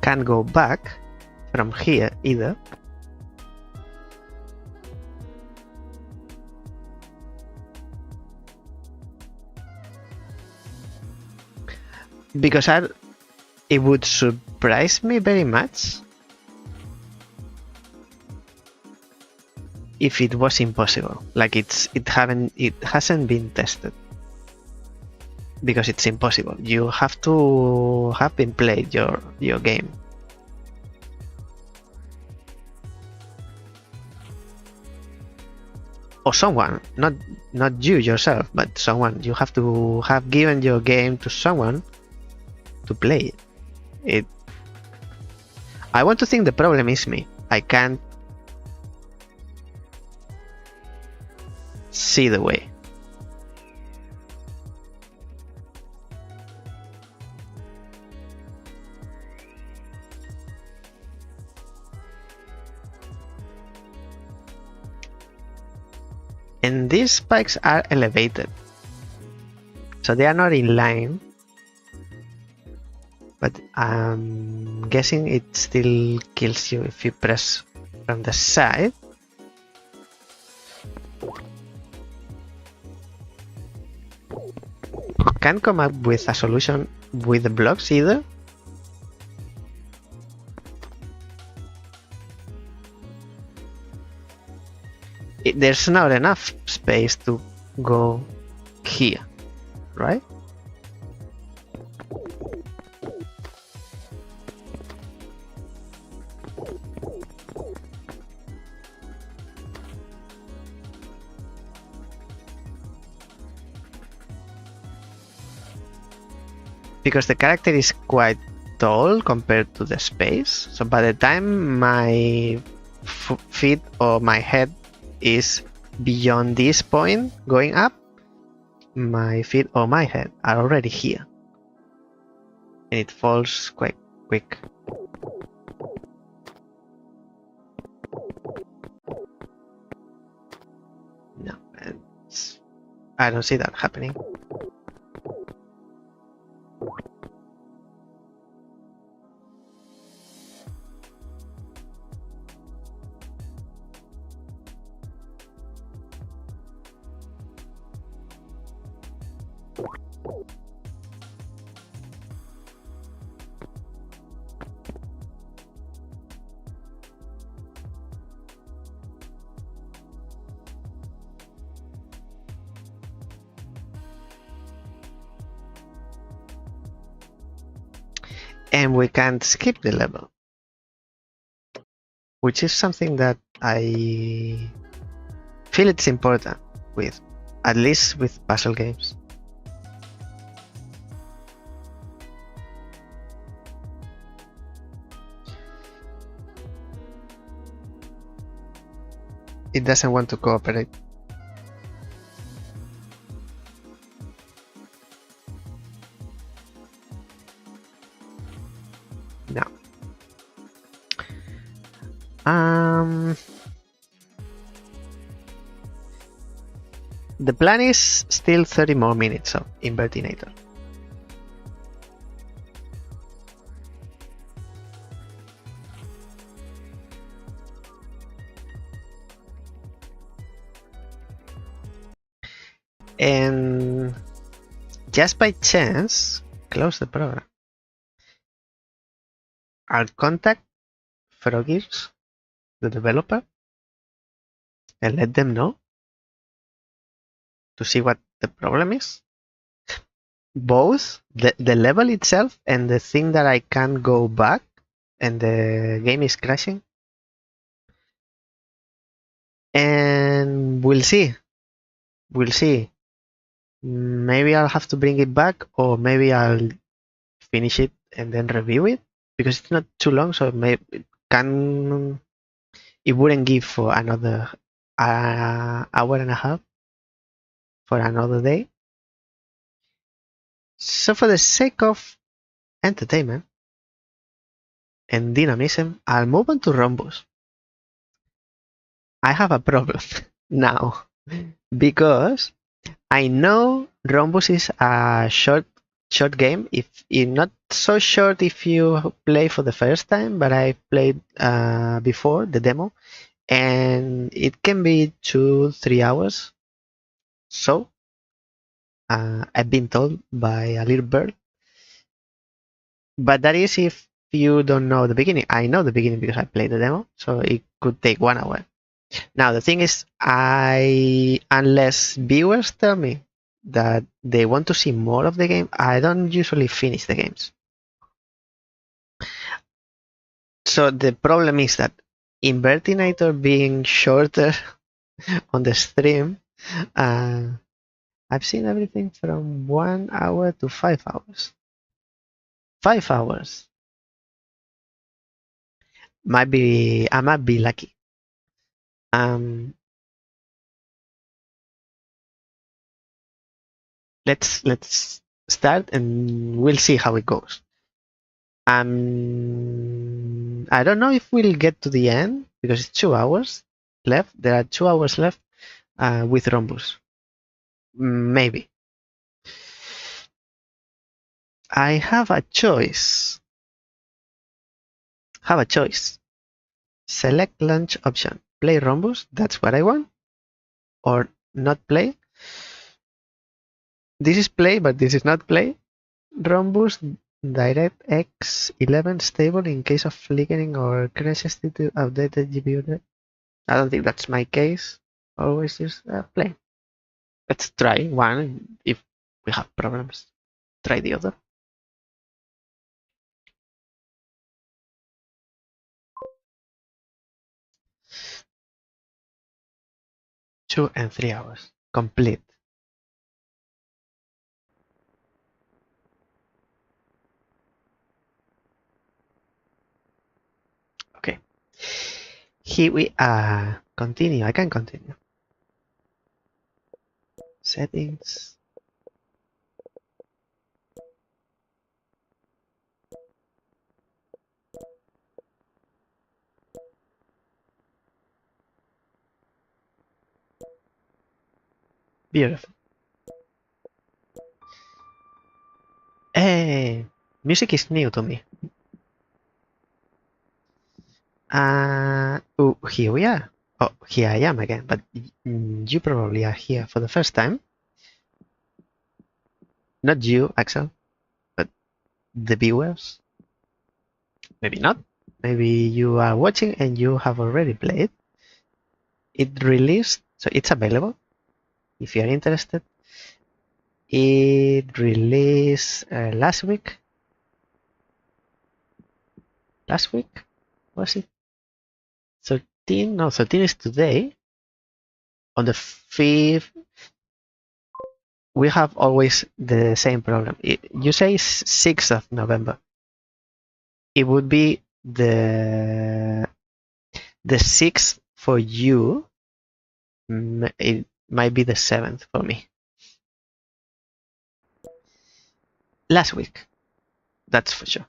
Can't go back from here either. Because it would surprise me very much if it was impossible. Like it hasn't been tested. Because it's impossible. You have to have been played your game. Or someone, not you yourself, but someone. You have to have given your game to someone to play it. I want to think the problem is me. I can't see the way. And these spikes are elevated, so they are not in line, but I'm guessing it still kills you if you press from the side. Can't come up with a solution with the blocks either. There's not enough space to go here, right? Because the character is quite tall compared to the space, so by the time my feet or my head is beyond this point going up, my feet or my head are already here, and it falls quite quick. No, I don't see that happening. And we can't skip the level, which is something that I feel it's important with, at least with puzzle games. It doesn't want to cooperate. No. The plan is still 30 more minutes of Invertinator. And just by chance, close the program. I'll contact Froggies, the developer, and let them know to see what the problem is. Both the level itself and the thing that I can't go back and the game is crashing. And we'll see. We'll see. Maybe I'll have to bring it back, or maybe I'll finish it and then review it, because it's not too long, so it wouldn't give for another hour and a half for another day. So for the sake of entertainment and dynamism, I'll move on to Rhombus. I have a problem now because I know Rhombus is a short game. If not so short if you play for the first time, but I played before the demo, and it can be 2-3 hours. So I've been told by a little bird. But that is if you don't know the beginning. I know the beginning because I played the demo, so it could take 1 hour. Now the thing is, unless viewers tell me that they want to see more of the game, I don't usually finish the games. So the problem is that Invertinator being shorter on the stream, I've seen everything from 1 hour to 5 hours. 5 hours. I might be lucky. Let's start and we'll see how it goes. I don't know if we'll get to the end because it's 2 hours left. There are 2 hours left with Rhombus. Maybe. I have a choice. Select launch option. Play Rhombus. That's what I want. Or not play. This is play, but this is not play. Rhombus DirectX 11 stable in case of flickering or crashes due to outdated GPU. I don't think that's my case. Always use play. Let's try one. If we have problems, try the other. Two and 3 hours. Complete. Okay. Here we are. Continue. I can continue. Settings. Beautiful. Hey, music is new to me. Oh, here we are. Oh, here I am again, but you probably are here for the first time. Not you, Axel, but the viewers. Maybe not. Maybe you are watching and you have already played. It released, so it's available if you are interested. It released last week. Last week? Was it? 13? No, 13 is today. On the 5th, we have always the same problem. You say 6th of November. It would be the 6th for you. It might be the 7th for me. Last week. That's for sure.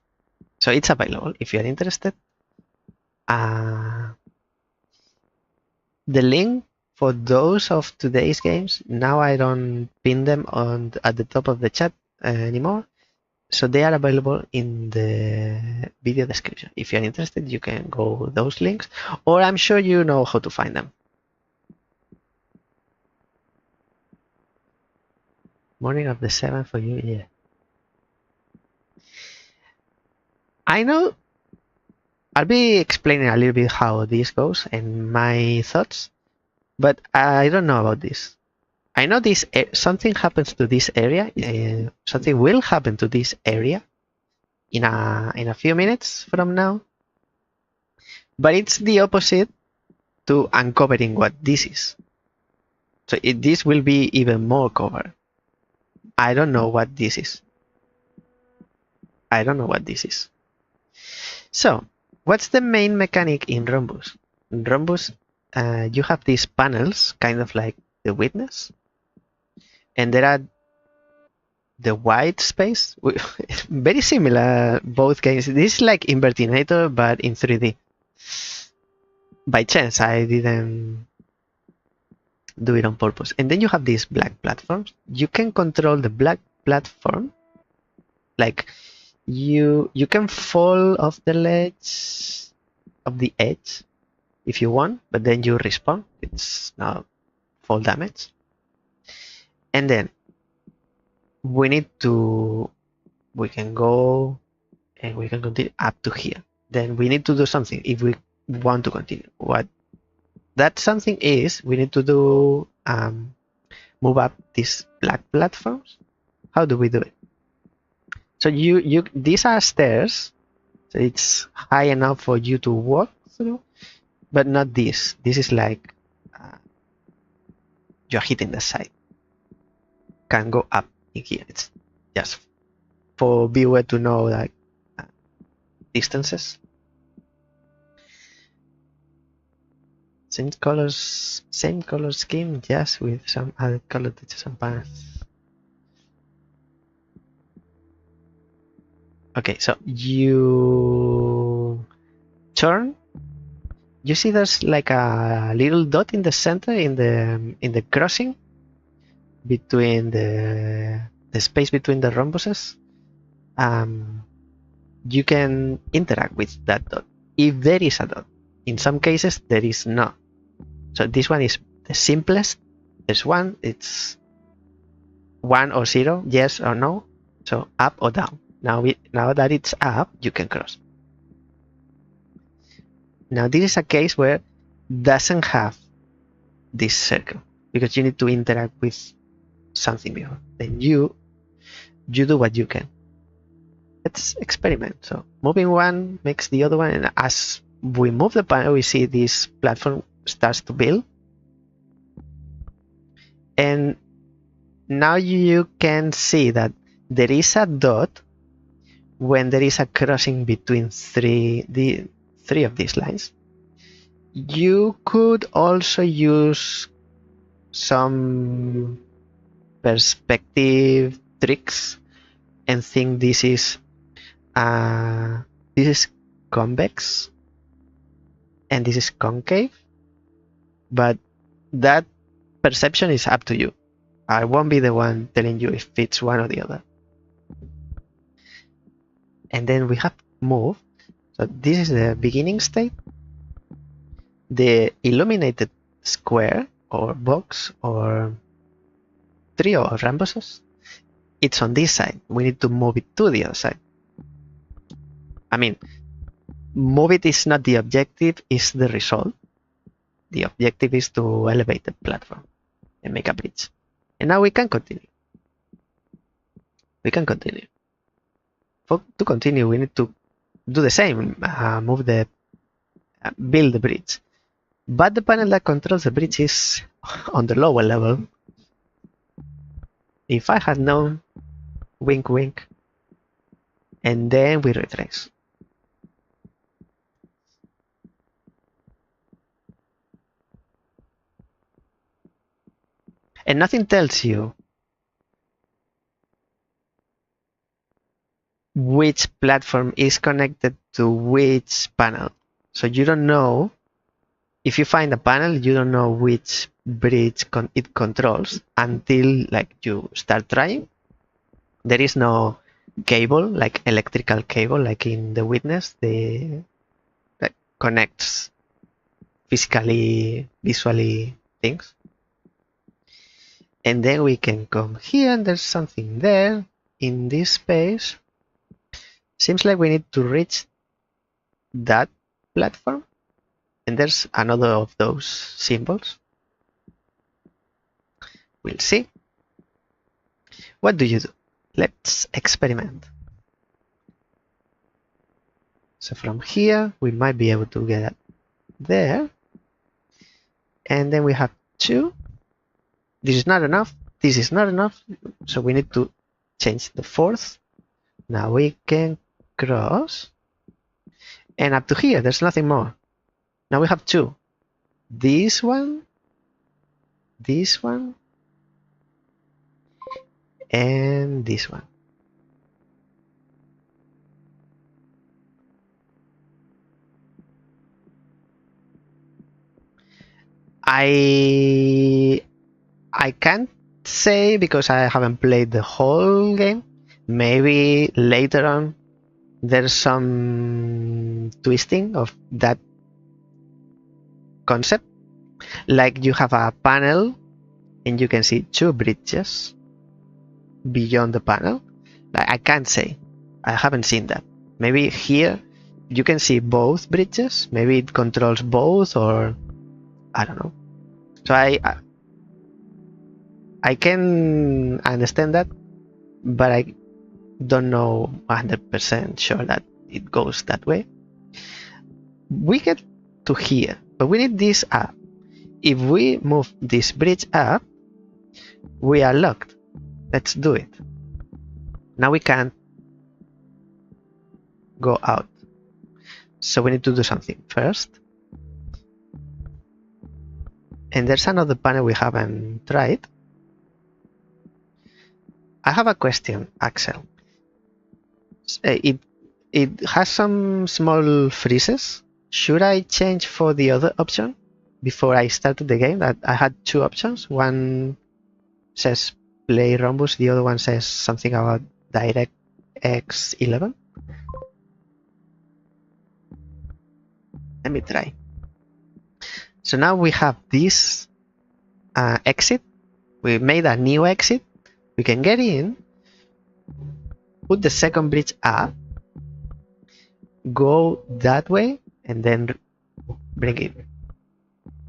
So it's available if you're interested. The link for those of today's games, now I don't pin them at the top of the chat anymore. So they are available in the video description. If you're interested, you can go those links, or I'm sure you know how to find them. Morning of the 7th for you, yeah. I know I'll be explaining a little bit how this goes and my thoughts, but I don't know about this. I know this something happens to this area. Something will happen to this area in a few minutes from now, but it's the opposite to uncovering what this is. So this will be even more covered. I don't know what this is. I don't know what this is. So, what's the main mechanic in Rhombus? In Rhombus, you have these panels, kind of like the witness, and there are the white space. Very similar, both games. This is like Invertinator, but in 3D. By chance, I didn't do it on purpose. And then you have these black platforms. You can control the black platform, like you can fall off the ledge of the edge if you want, but then you respawn. It's not fall damage. And then we can go and we can continue up to here. Then we need to do something if we want to continue. What that something is, we need to do move up these black platforms. How do we do it? So these are stairs, so it's high enough for you to walk through, but not this. This is like you're hitting the side. Can go up in here. It's just for viewer to know like distances. Same color scheme, just with some other color touches and paths. Okay, so you turn. You see there's like a little dot in the center in the crossing between the space between the rhombuses. You can interact with that dot if there is a dot. In some cases there is not. So this one is the simplest. There's one. It's 1 or 0, yes or no. So up or down. Now that it's up, you can cross. Now this is a case where doesn't have this circle because you need to interact with something before. Then you do what you can. Let's experiment. So moving one makes the other one, and as we move the panel, we see this platform starts to build. And now you can see that there is a dot when there is a crossing between three of these lines. You could also use some perspective tricks and think this is convex and this is concave, but that perception is up to you. I won't be the one telling you if it's one or the other. And then we have move. So this is the beginning state. The illuminated square or box or tree or rhombuses, it's on this side. We need to move it to the other side. I mean, move it is not the objective, it's the result. The objective is to elevate the platform and make a bridge. And now we can continue. We can continue. To continue, we need to do the same. Build the bridge. But the panel that controls the bridge is on the lower level. If I had known, wink wink. And then we retrace. And nothing tells you which platform is connected to which panel. So you don't know, if you find a panel, you don't know which bridge it controls until like you start trying. There is no cable, like electrical cable, like in the witness, that connects physically, visually things. And then we can come here and there's something there in this space. Seems like we need to reach that platform. And there's another of those symbols. We'll see. What do you do? Let's experiment. So from here, we might be able to get there. And then we have 2. This is not enough. This is not enough. So we need to change the 4th. Now we can cross. And up to here, there's nothing more. Now we have 2. This one, and this one. I can't say because I haven't played the whole game. Maybe later on there's some twisting of that concept. Like you have a panel and you can see 2 bridges beyond the panel. Like I can't say. I haven't seen that. Maybe here you can see both bridges. Maybe it controls both, or I don't know. So I can understand that, but I don't know 100% sure that it goes that way. We get to here, but we need this up. If we move this bridge up, we are locked. Let's do it. Now we can't go out. So we need to do something first. And there's another panel we haven't tried. I have a question, Axel. It has some small freezes. Should I change for the other option before I started the game? That I had 2 options. One says play Rhombus, the other one says something about DirectX 11. Let me try. So now we have this exit. We made a new exit. We can get in, put the second bridge up, go that way, and then bring it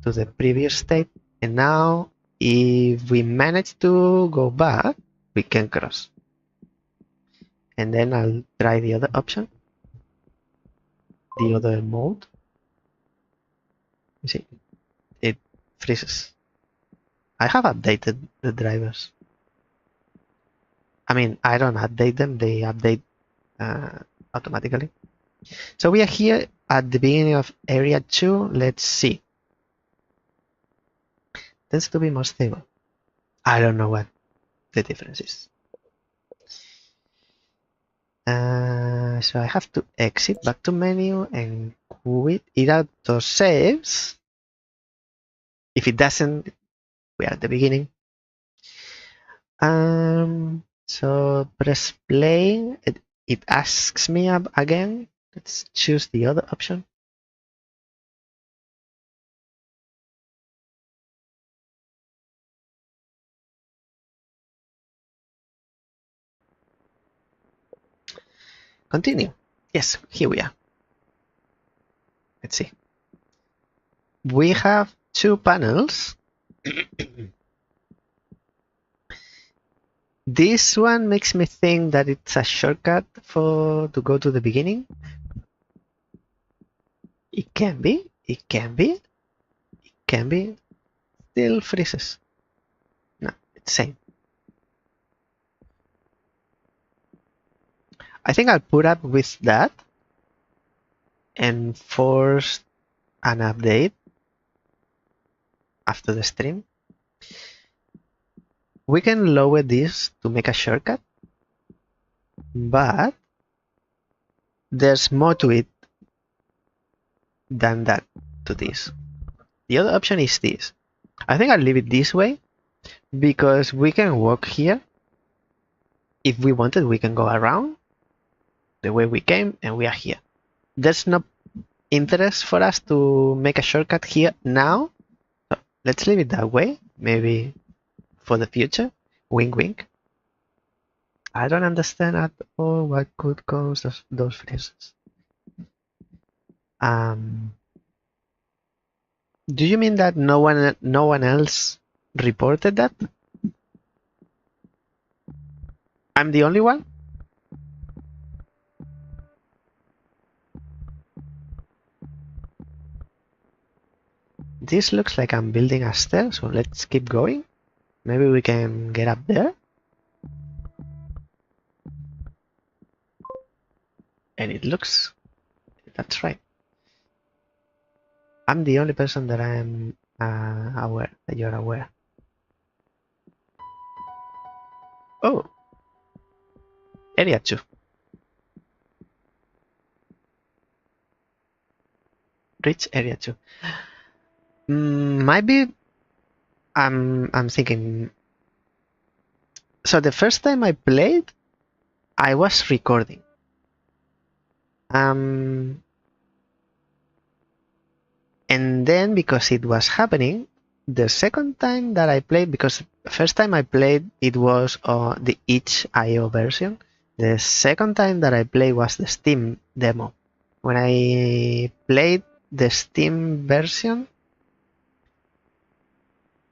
to the previous state. And now if we manage to go back, we can cross. And then I'll try the other option, the other mode. You see, it freezes. I have updated the drivers. I mean, I don't update them, they update automatically. So we are here at the beginning of area 2. Let's see. Tends to be more stable. I don't know what the difference is. So I have to exit back to menu and quit. It auto saves. If it doesn't, we are at the beginning. So press play. It asks me again. Let's choose the other option. Continue. Yes, here we are. Let's see. We have 2 panels. This one makes me think that it's a shortcut to go to the beginning. It can be. It can be. It can be. Still freezes. No, it's same. I think I'll put up with that and force an update after the stream. We can lower this to make a shortcut, but there's more to it than that to this. The other option is this. I think I'll leave it this way because we can walk here. If we wanted, we can go around the way we came and we are here. There's no interest for us to make a shortcut here now. So let's leave it that way. Maybe for the future. Wink, wink. I don't understand at all what could cause those freezes. Do you mean that no one else reported that? I'm the only one? This looks like I'm building a stair, so let's keep going. Maybe we can get up there. And it looks... That's right. I'm the only person that I am aware, that you're aware. Oh! Area 2. Reach area 2. Maybe I'm thinking... So the first time I played, I was recording. And then because it was happening, the second time that I played, because the first time I played, it was the itch.io version. The second time that I played was the Steam demo. When I played the Steam version,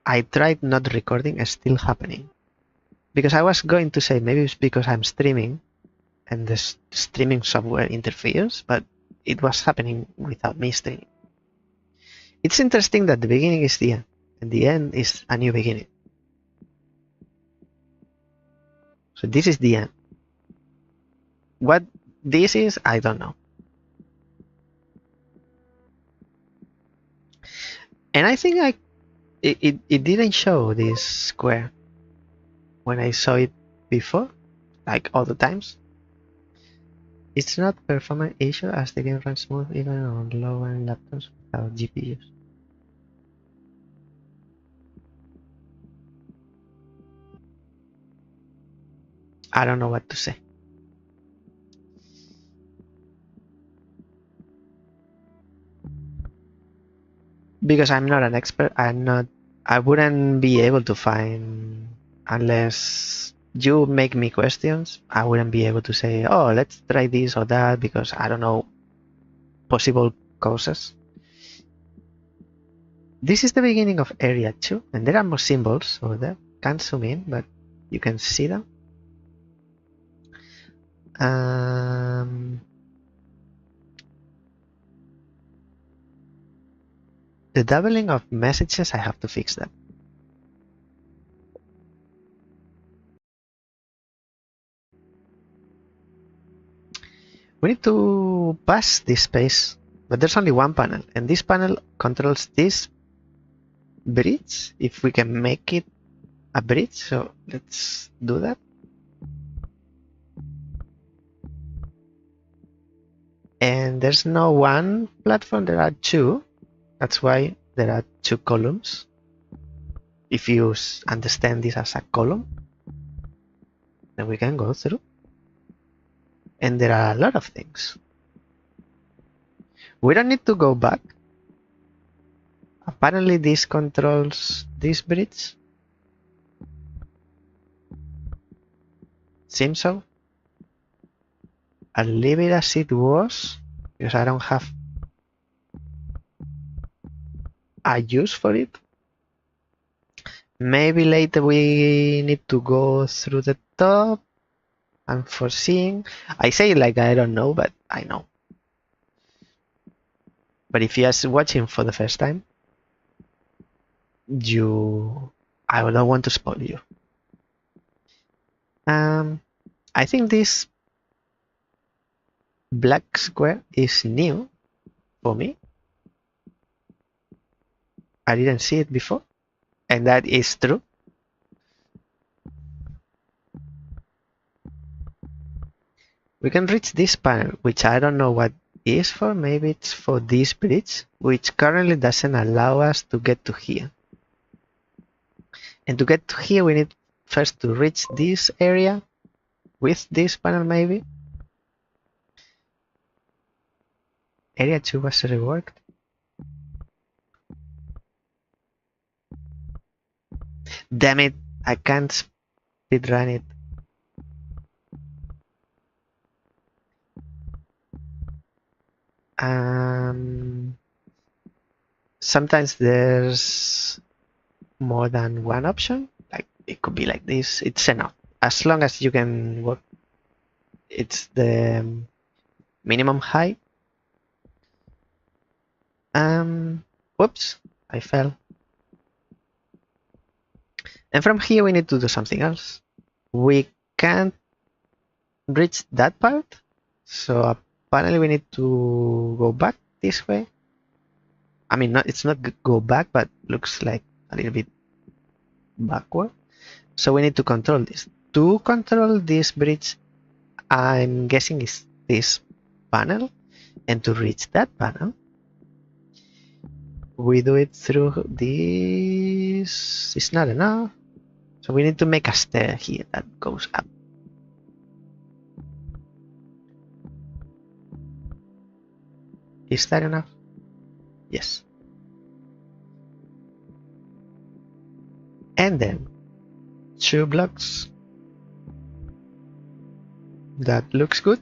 I tried not recording, it's still happening. Because I was going to say maybe it's because I'm streaming and the streaming software interferes, but it was happening without me streaming. It's interesting that the beginning is the end, and the end is a new beginning. So this is the end. What this is, I don't know. And I think it didn't show this square when I saw it before, like all the times. It's not performance issue as the game runs smooth even on low-end laptops without GPUs. I don't know what to say. Because I'm not an expert, I wouldn't be able to find, unless you make me questions, I wouldn't be able to say, oh, let's try this or that, because I don't know possible causes. This is the beginning of area 2, and there are more symbols over there. Can't zoom in, but you can see them. The doubling of messages, I have to fix that. We need to pass this space, but there's only one panel, and this panel controls this bridge, if we can make it a bridge. So let's do that. And there's no one platform, there are two. That's why there are two columns. If you understand this as a column, then we can go through. And there are a lot of things. We don't need to go back. Apparently this controls this bridge. Seems so. I'll leave it as it was, because I don't have a use for it. Maybe later we need to go through the top. I'm foreseeing. I say it like I don't know, but I know. But if you're watching for the first time, I don't want to spoil you. I think this black square is new for me. I didn't see it before, and that is true. We can reach this panel, which I don't know what is for. Maybe it's for this bridge, which currently doesn't allow us to get to here. And to get to here, we need first to reach this area with this panel, maybe. Area 2 was reworked. Damn it! I can't speedrun it. Sometimes there's more than one option. Like it could be like this. It's enough as long as you can work. It's the minimum height. Whoops, I fell. And from here we need to do something else. We can't reach that part, so apparently we need to go back this way. I mean, it's not go back, but looks like a little bit backward. So we need to control this. To control this bridge, I'm guessing is this panel, and to reach that panel, we do it through this. It's not enough, so we need to make a stair here that goes up. Is that enough? Yes. And then 2 blocks. That looks good.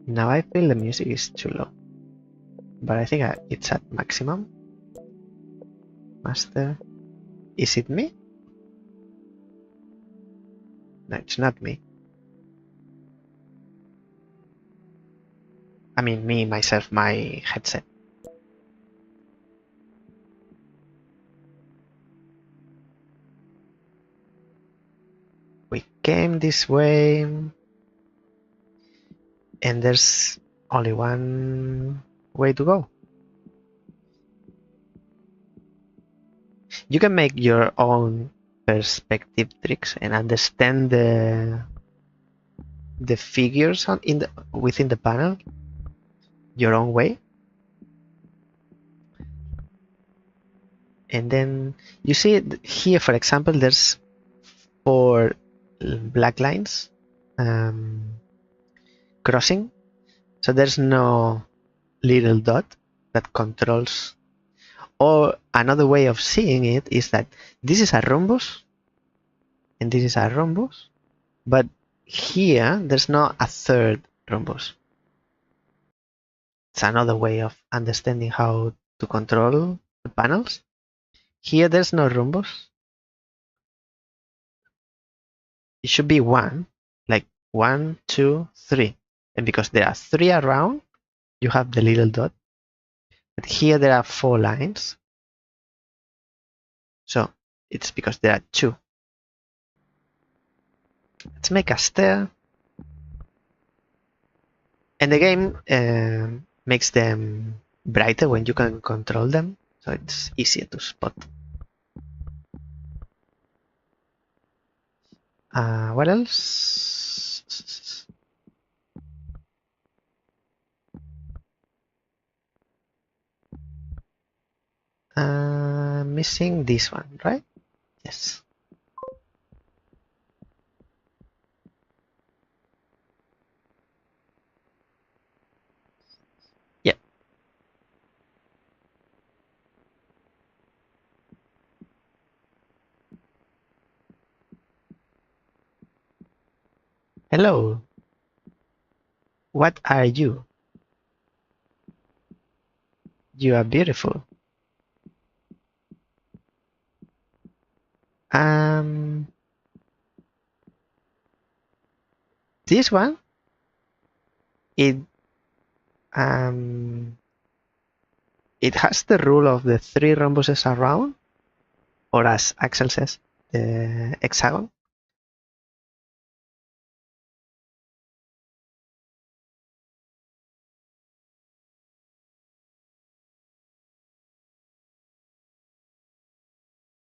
Now I feel the music is too low, but I think it's at maximum. Master, is it me? No, it's not me. I mean, me, myself, my headset. We came this way, and there's only one way to go. You can make your own perspective tricks and understand the figures within the panel your own way. And then you see here, for example, there's 4 black lines crossing. So there's no little dot that controls. Or another way of seeing it is that this is a rhombus and this is a rhombus, but here there's not a third rhombus. It's another way of understanding how to control the panels. Here there's no rhombus. It should be 1, like 1, 2, 3. And because there are 3 around, you have the little dot. But here there are 4 lines. So it's because there are 2. Let's make a stair. And the game makes them brighter when you can control them. So it's easier to spot. What else? Missing this one, right? Yes. Yeah. Hello. What are you? You are beautiful. This one, it has the rule of the 3 rhombuses around, or as Axel says, the hexagon.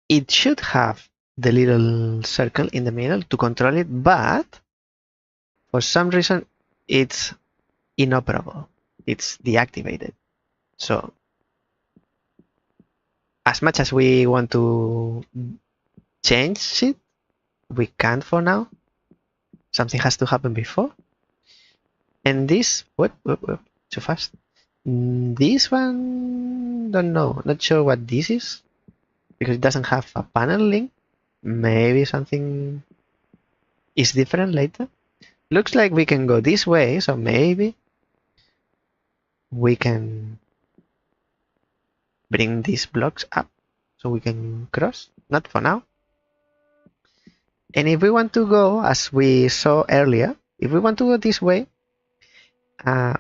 It should have the little circle in the middle to control it, but for some reason it's inoperable. It's deactivated. So as much as we want to change it, we can't for now. Something has to happen before. And this, what, too fast. This one, don't know, not sure what this is, because it doesn't have a panel link. Maybe something is different later. Looks like we can go this way, so maybe we can bring these blocks up so we can cross. Not for now. And if we want to go, as we saw earlier, if we want to go this way,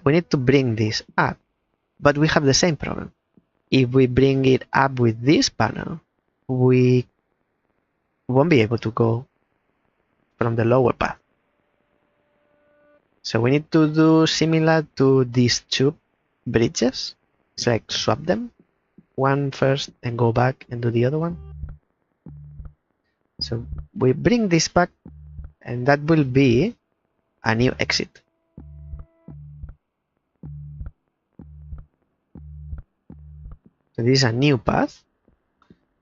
we need to bring this up. But we have the same problem. If we bring it up with this panel, we won't be able to go from the lower path. So we need to do similar to these two bridges. It's like swap them. One first and go back and do the other one. So we bring this back, and that will be a new exit. So this is a new path.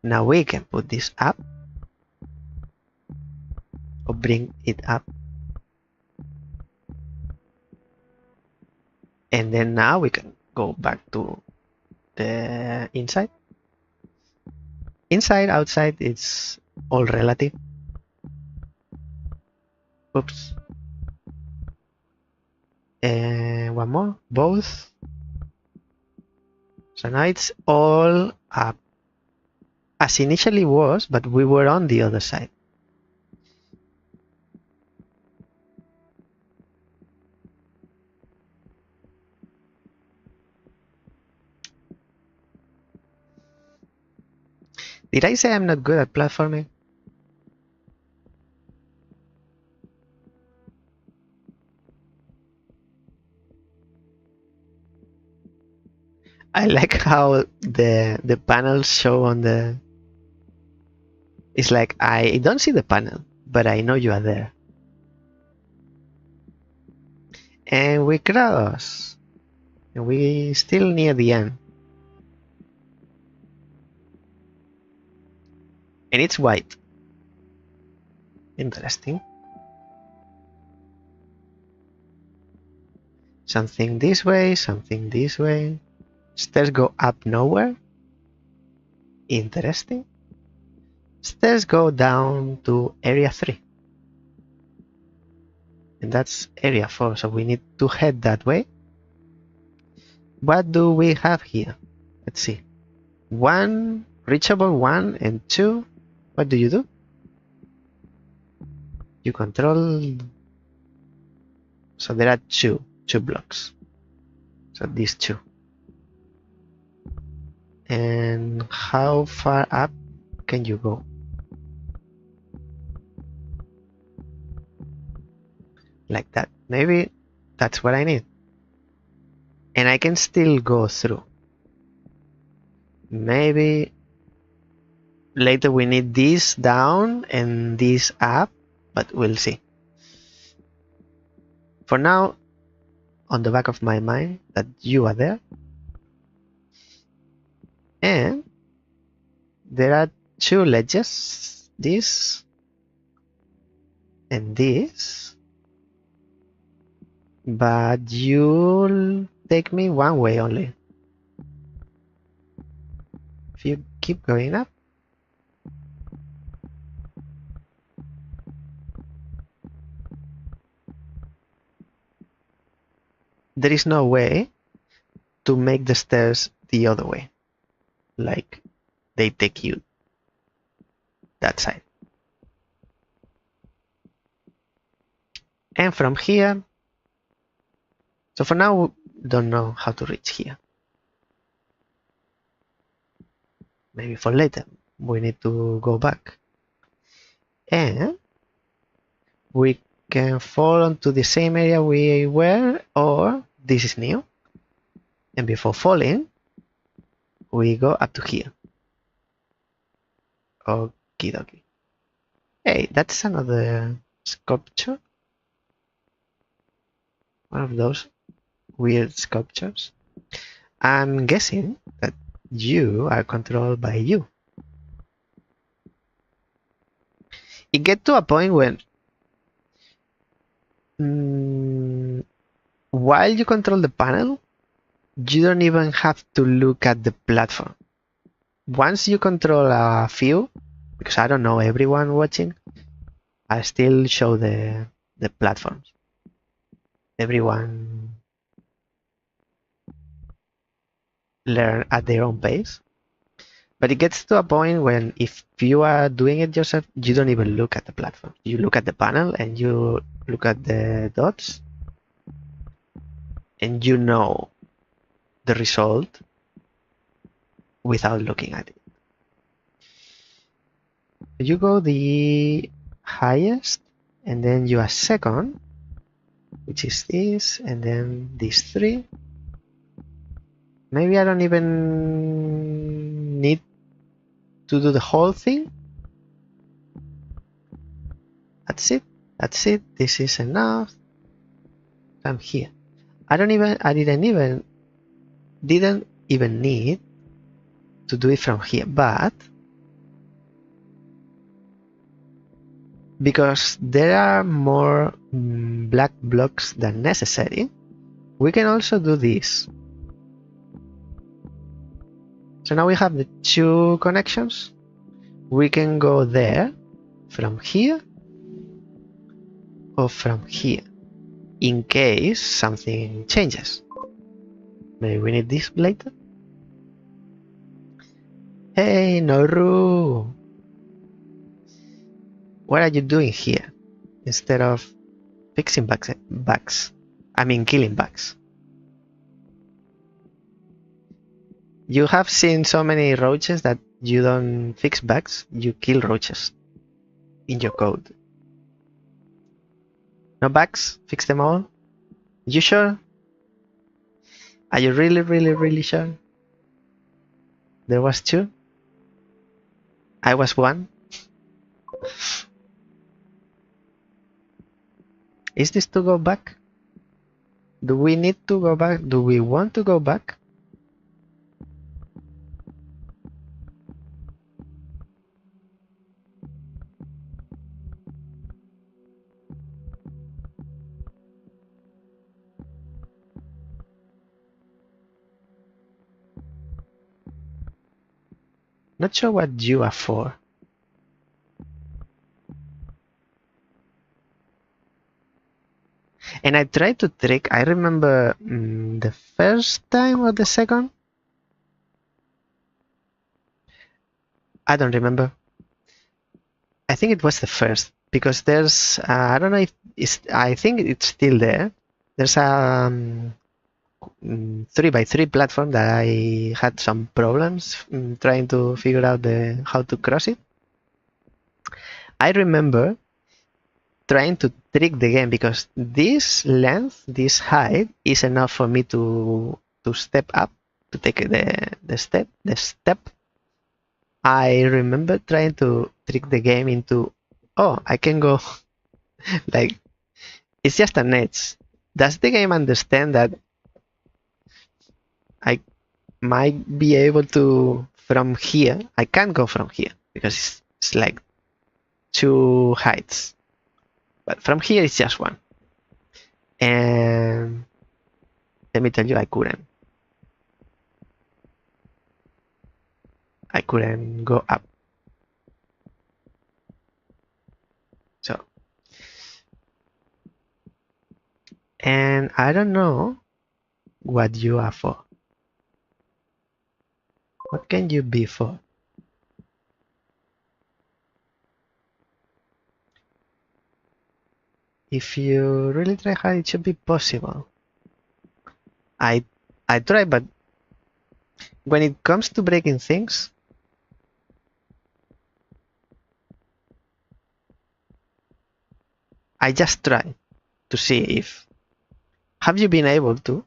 Now we can put this up, or bring it up. And then now we can go back to the inside. Inside, outside, it's all relative. Oops. And one more, both. So now it's all up. As initially was, but we were on the other side. Did I say I'm not good at platforming? I like how the panels show on the... It's like I don't see the panel, but I know you are there. And we cross. And we still near the end. And it's white. Interesting. Something this way, something this way. Stairs go up nowhere. Interesting. Stairs go down to area 3. And that's area 4, so we need to head that way. What do we have here? Let's see. 1, reachable 1 and 2. What do? You control... So there are two blocks. So these two. And how far up can you go? Like that. Maybe that's what I need. And I can still go through. Maybe later we need this down and this up, but we'll see. For now, on the back of my mind that you are there. And there are two ledges, this and this. But you'll take me one way only. If you keep going up. There is no way to make the stairs the other way. Like they take you that side. And from here, so for now, we don't know how to reach here. Maybe for later, we need to go back. And we can fall onto the same area we were, or this is new. And before falling, we go up to here. Okie dokie. Hey, that's another sculpture. One of those weird sculptures. I'm guessing that you are controlled by you. It gets to a point when while you control the panel, you don't even have to look at the platform. Once you control a few, because I don't know everyone watching, I still show the platforms. Everyone learn at their own pace. But it gets to a point when if you are doing it yourself, you don't even look at the platform. You look at the panel and you look at the dots and you know the result without looking at it. You go the highest and then you are second, which is this, and then these three. Maybe I don't even need to do the whole thing. That's it. That's it. This is enough. I'm here. I didn't even need to do it from here, but because there are more black blocks than necessary, we can also do this. So now we have the two connections. We can go there from here or from here in case something changes. Maybe we need this later. Hey, Noru! What are you doing here instead of fixing bugs? I mean killing bugs. You have seen so many roaches that you don't fix bugs, you kill roaches in your code. No bugs? Fix them all? You sure? Are you really sure? There was two? I was one? Is this to go back? Do we need to go back? Do we want to go back? Not sure what you are for. And I tried to trick, I remember the first time or the second? I don't remember. I think it was the first, because there's, I don't know if it's, I think it's still there. There's a 3x3 platform that I had some problems trying to figure out how to cross it. I remember trying to trick the game because this length, this height is enough for me to step up, to take the step. I remember trying to trick the game into, oh, I can go like, it's just an edge. Does the game understand that I might be able to, from here, I can't go from here because it's like two heights. But from here it's just one. And let me tell you, I couldn't go up. So, and I don't know what you are for. What can you be for? If you really try hard, it should be possible. I try, but when it comes to breaking things, I just try to see if, have you been able to?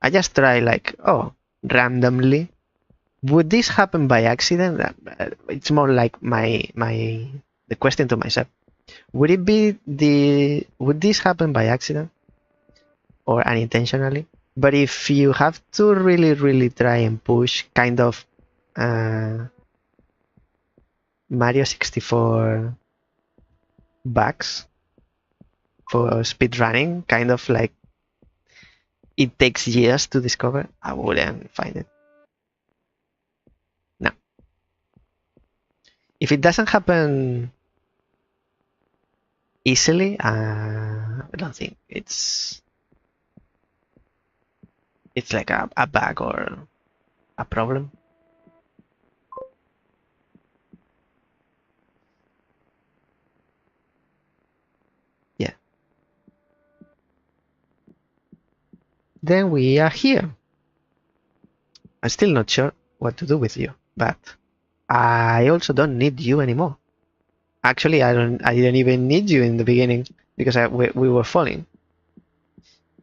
I just try like, oh, randomly. Would this happen by accident? It's more like the question to myself. Would this happen by accident or unintentionally? But if you have to really try and push, kind of Mario 64 bugs for speedrunning, kind of like it takes years to discover, I wouldn't find it. No. If it doesn't happen easily, I don't think it's like a bug or a problem. Yeah. Then we are here. I'm still not sure what to do with you, but I also don't need you anymore. Actually, I didn't even need you in the beginning because we were falling.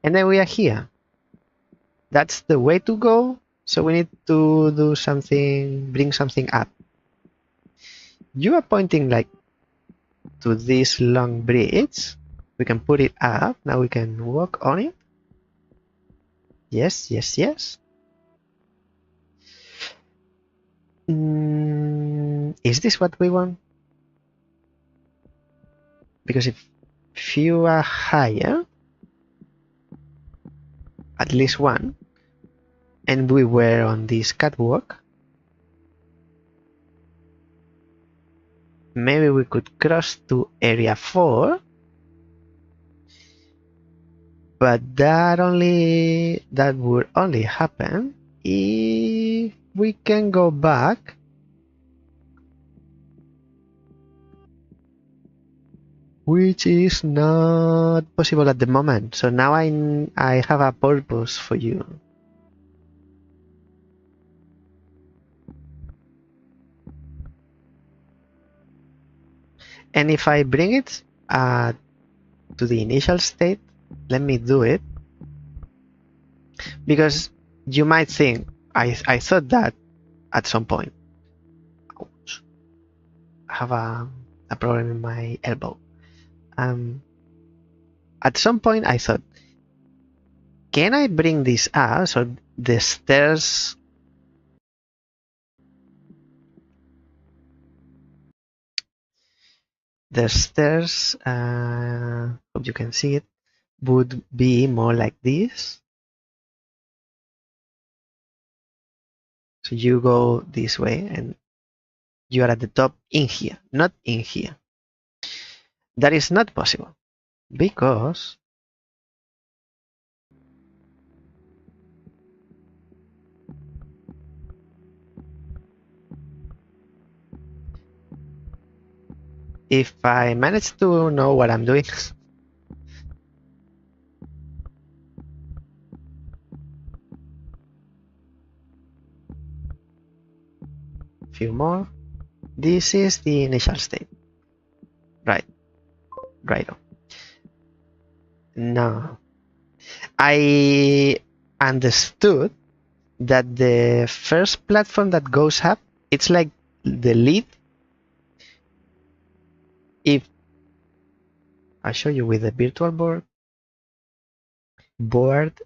And then we are here. That's the way to go. So we need to do something, bring something up. You are pointing like to this long bridge. We can put it up. Now we can walk on it. Yes, yes, yes. Is this what we want? Because if you are higher, at least one, and we were on this catwalk, maybe we could cross to area 4, but that would only happen if we can go back, which is not possible at the moment. So now I have a purpose for you. And if I bring it to the initial state, let me do it, because you might think I thought that at some point. Ouch. I have a problem in my elbow. At some point I thought, can I bring this up so the stairs hope you can see it, would be more like this. So you go this way and you are at the top in here, not in here. That is not possible because if I manage to know what I'm doing, few more. This is the initial state. Right. Now, I understood that the first platform that goes up, it's like the lead. If I show you with the virtual board,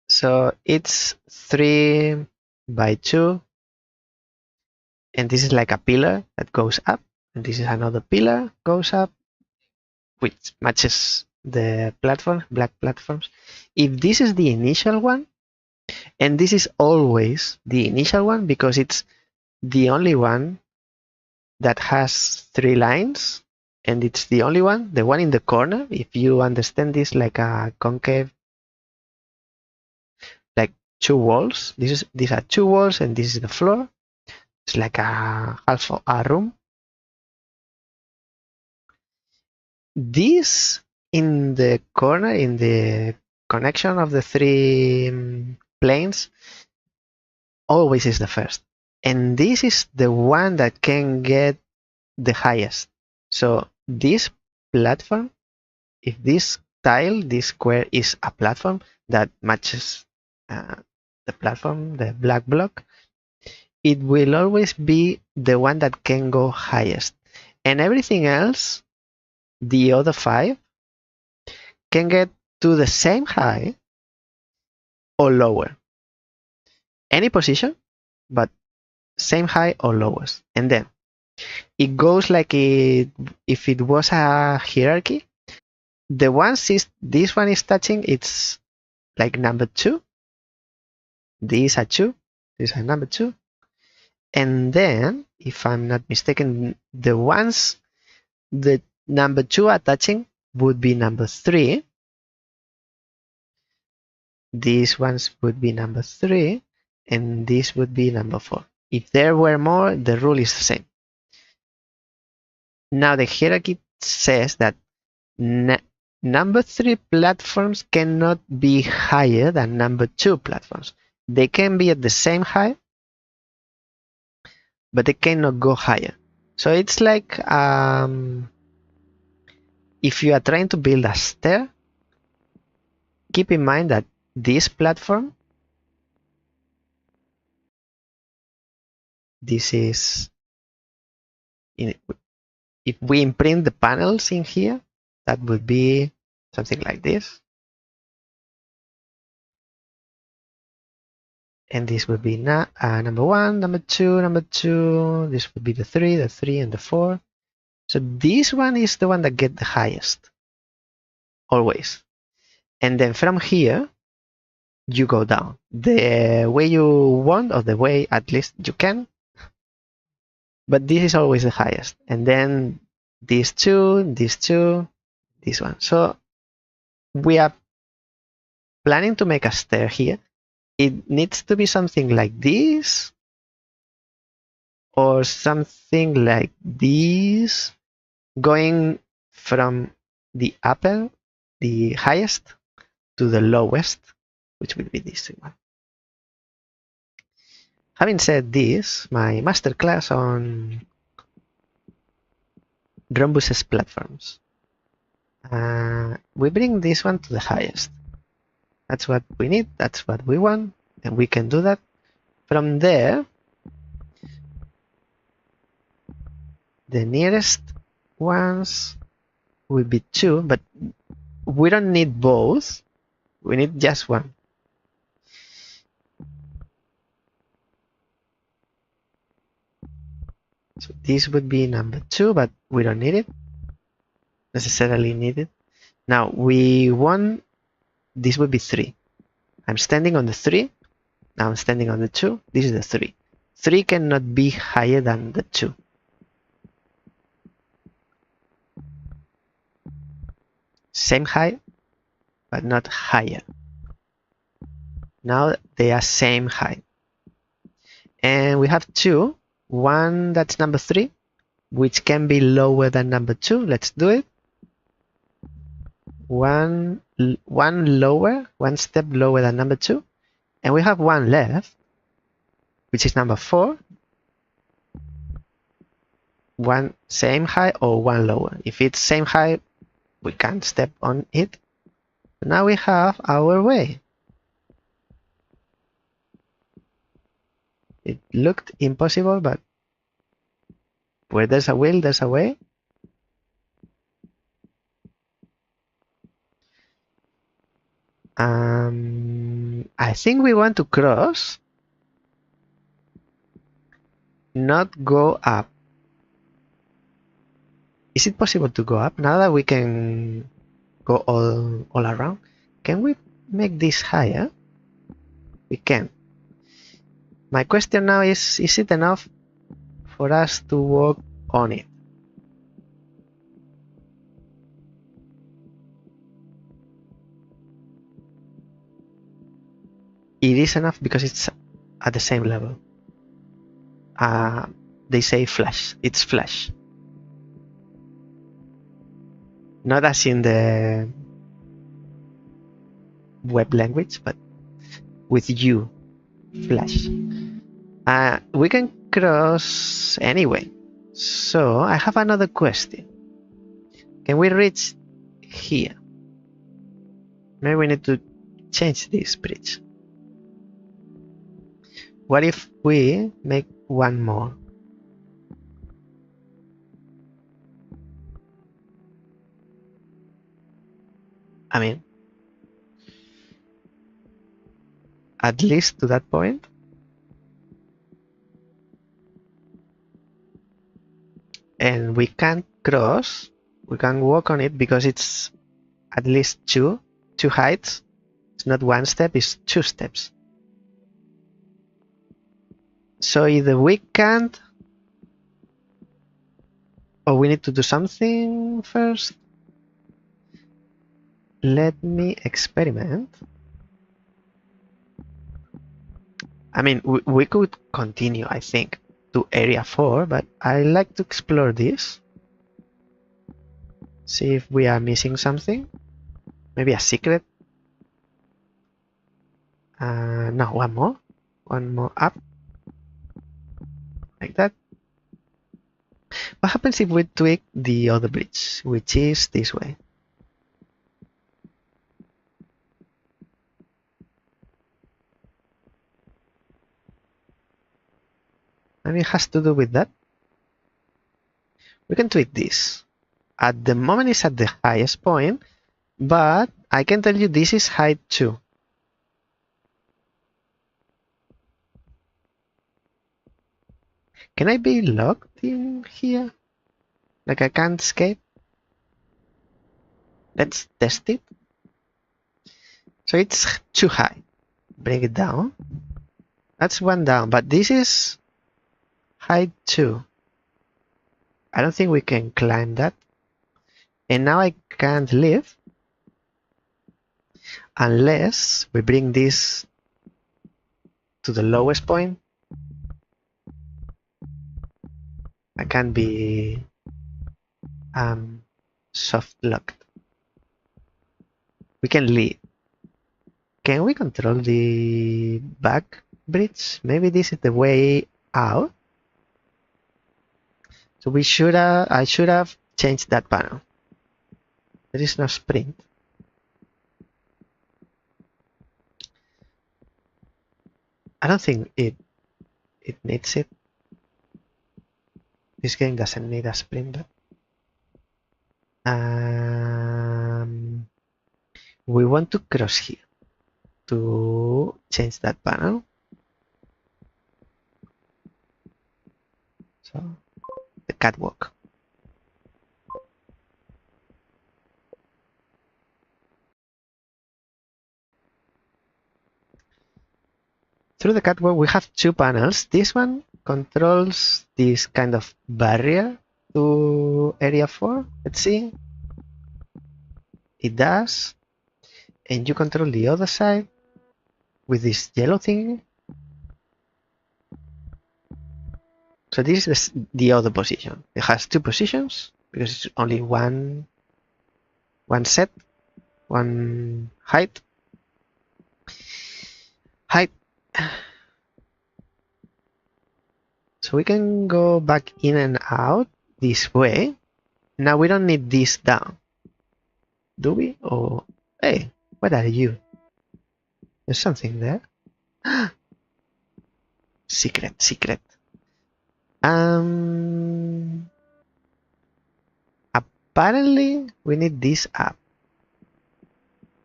so it's 3 by 2, and this is like a pillar that goes up, and this is another pillar goes up, which matches the platform, black platforms. If this is the initial one, and this is always the initial one because it's the only one that has 3 lines, and it's the only one, the one in the corner, if you understand this like a concave, like 2 walls. These are 2 walls and this is the floor. It's like a half of a room. This in the corner, in the connection of the 3 planes, always is the first. And this is the one that can get the highest. So this platform, if this tile, this square is a platform that matches the platform, the black block, it will always be the one that can go highest. And everything else, the other 5, can get to the same height or lower. Any position, but same height or lowest. And then it goes like if it was a hierarchy. the ones this one is touching, it's like number 2. These are 2. These are number 2. And then, if I'm not mistaken, the ones the number 2 are touching would be number 3. These ones would be number 3, and this would be number 4. If there were more, the rule is the same. Now the hierarchy says that number 3 platforms cannot be higher than number 2 platforms. They can be at the same height, but they cannot go higher. So it's like if you are trying to build a stair, keep in mind that this platform, this is, if we imprint the panels in here, that would be something like this. And this would be number 1, number 2, number 2. This would be the 3, and the 4. So this one is the one that gets the highest, always. And then from here, you go down the way you want, or the way at least you can. But this is always the highest. And then these 2, this one. So we are planning to make a stair here. It needs to be something like this, or something like this, going from the upper, the highest, to the lowest, which will be this one. Having said this, my masterclass on Rhombus's platforms. We bring this one to the highest. That's what we need, that's what we want, and we can do that. From there, the nearest ones will be 2, but we don't need both. We need just one. So this would be number 2, but we don't need it. Necessarily need it. Now we want, this would be 3. I'm standing on the 3. Now I'm standing on the 2. This is the 3. 3 cannot be higher than the 2. Same height, but not higher. Now they are same height. And we have 2. One that's number 3, which can be lower than number 2. Let's do it. One lower, one step lower than number 2. And we have one left, which is number 4. One same height or one lower. If it's same height, we can't step on it. Now we have our way. It looked impossible, but where there's a will, there's a way. I think we want to cross, not go up. Is it possible to go up? Now that we can go all around, can we make this higher? We can. My question now is it enough for us to walk on it? It is enough because it's at the same level. They say flush. It's flush. Not as in the web language, but with you. Flush. We can cross anyway. So I have another question. Can we reach here? Maybe we need to change this bridge. What if we make one more? I mean, at least to that point. And we can't cross, we can walk on it because it's at least two heights. It's not one step, it's two steps. So either we can't, or we need to do something first. Let me experiment. I mean, we could continue, I think, to area 4, but I like to explore this. See if we are missing something. Maybe a secret. No, one more. One more up. Like that. What happens if we tweak the other bridge, which is this way? Maybe it has to do with that. We can tweak this. At the moment it's at the highest point, but I can tell you this is height 2. Can I be locked in here? Like I can't escape? Let's test it. So it's too high. Bring it down. That's one down, but this is height 2. I don't think we can climb that. And now I can't leave unless we bring this to the lowest point. I can't be soft locked. We can leave. Can we control the back bridge? Maybe this is the way out. So we should I should have changed that panel. There is no sprint. I don't think it needs it. This game doesn't need a sprint, but we want to cross here to change that panel. So the catwalk. Through the catwalk we have two panels. This one controls this kind of barrier to area 4. Let's see. It does. And you control the other side with this yellow thing. So this is the other position. It has two positions because it's only one set, one height. So we can go back in and out this way. Now we don't need this down, do we? Oh, hey, what are you? There's something there. Secret. Apparently we need this up.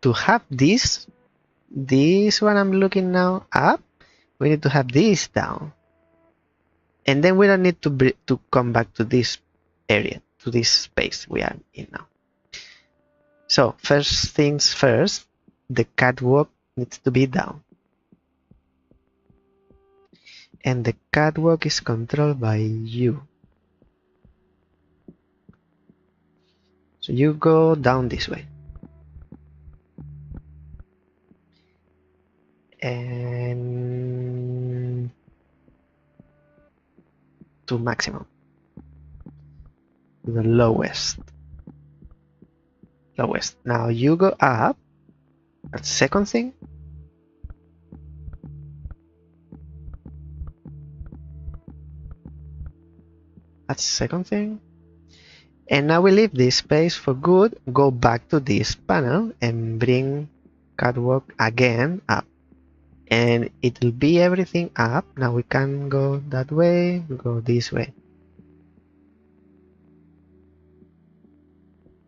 To have this one I'm looking now up, we need to have this down. And then we don't need to come back to this area, to this space we are in now. So first things first, the catwalk needs to be down. And the catwalk is controlled by you. So you go down this way. And to maximum. To the lowest. Now you go up. That's second thing. That's second thing. And now we leave this space for good. Go back to this panel and bring catwalk again up. And it will be everything up. Now we can go that way, go this way.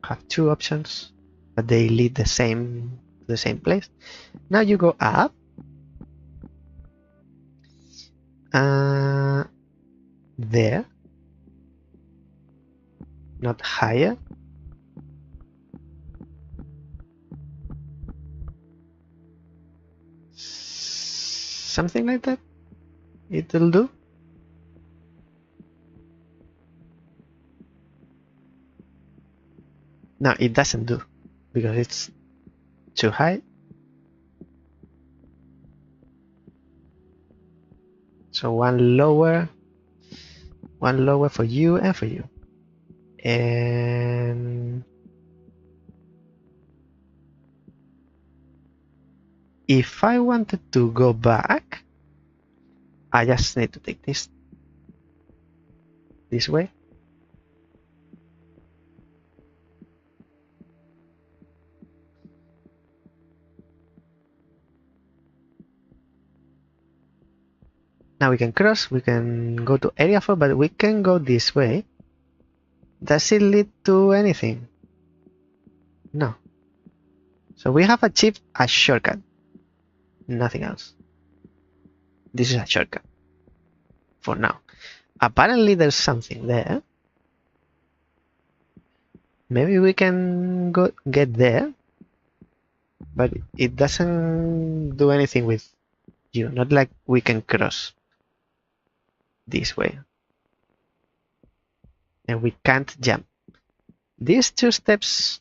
Have two options, but they lead the same place. Now you go up. There. Not higher. something like that. It'll do. No, it doesn't do because it's too high. So one lower for you and for you. And if I wanted to go back, I just need to take this way. Now we can cross, we can go to area 4, but we can go this way. Does it lead to anything? No. So we have achieved a shortcut. Nothing else. This is a shortcut. For now. Apparently there's something there. Maybe we can get there. But it doesn't do anything with you. Not like we can cross this way. And we can't jump. These two steps,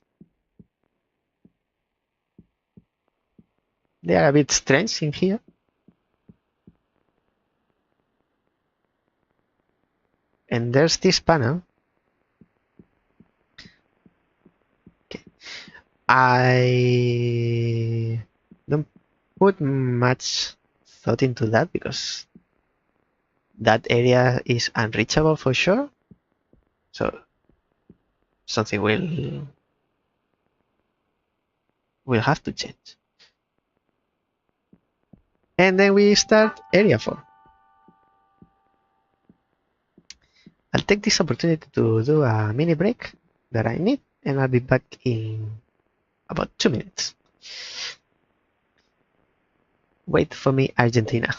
they are a bit strange in here. And there's this panel. Okay. I don't put much thought into that because that area is unreachable for sure. So something will have to change. And then we start area 4. I'll take this opportunity to do a mini break that I need, and I'll be back in about 2 minutes. Wait for me, Argentina.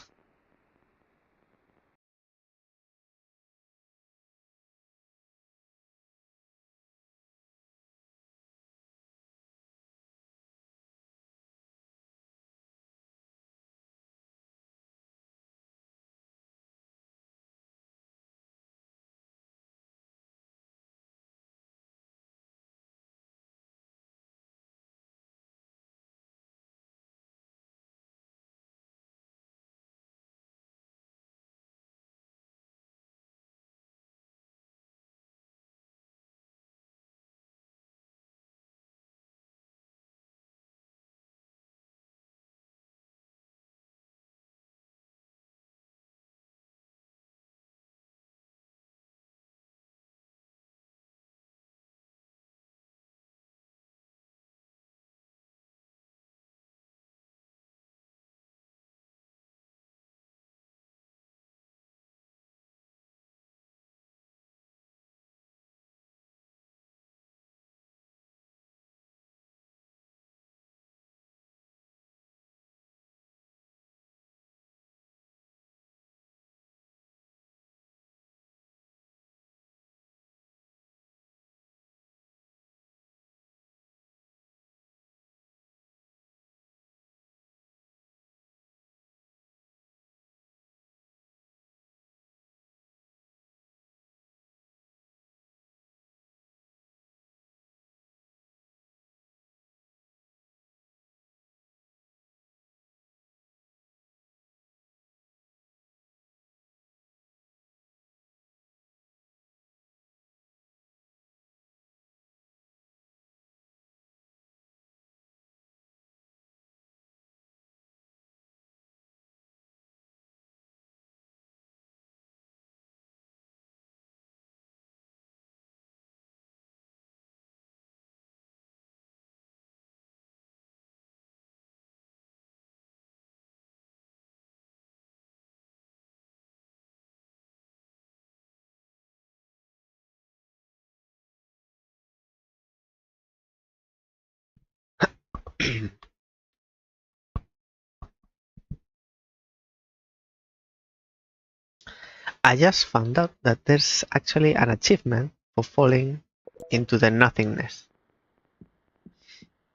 I just found out that there's actually an achievement for falling into the nothingness.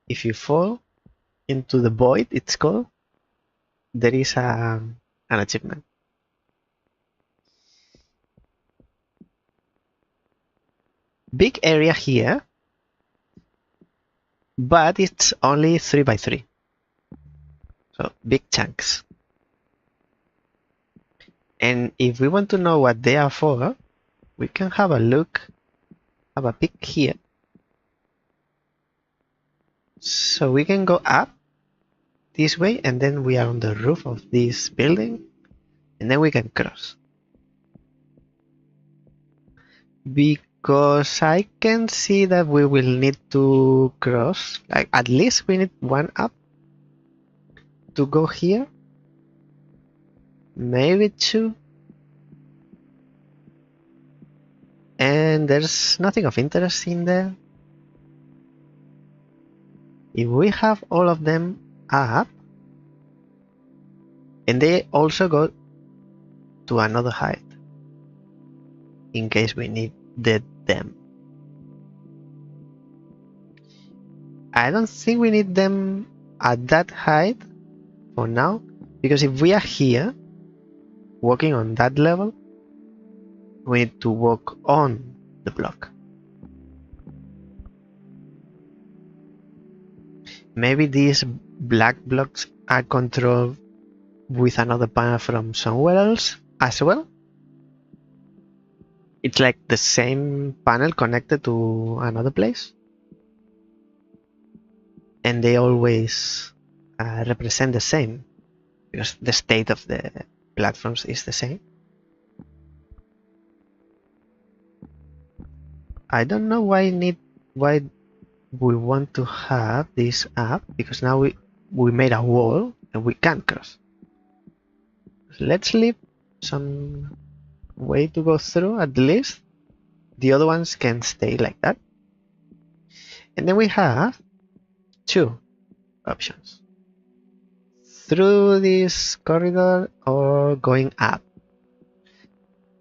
If you fall into the void, it's called, there is a an achievement. Big area here, but it's only 3 by 3. So big chunks. And if we want to know what they are for, we can have a look, have a peek here. So we can go up this way, and then we are on the roof of this building, and then we can cross. Because I can see that we will need to cross, like at least we need one up to go here. Maybe two. And there's nothing of interest in there. If we have all of them up, and they also go to another height, in case we needed them. I don't think we need them at that height for now, because if we are here, walking on that level, we need to walk on the block. Maybe these black blocks are controlled with another panel from somewhere else as well. It's like the same panel connected to another place. And they always represent the same, because the state of the platforms is the same. I don't know why we want to have this up, because now we made a wall and we can't cross. Let's leave some way to go through at least. The other ones can stay like that. And then we have two options: through this corridor or going up.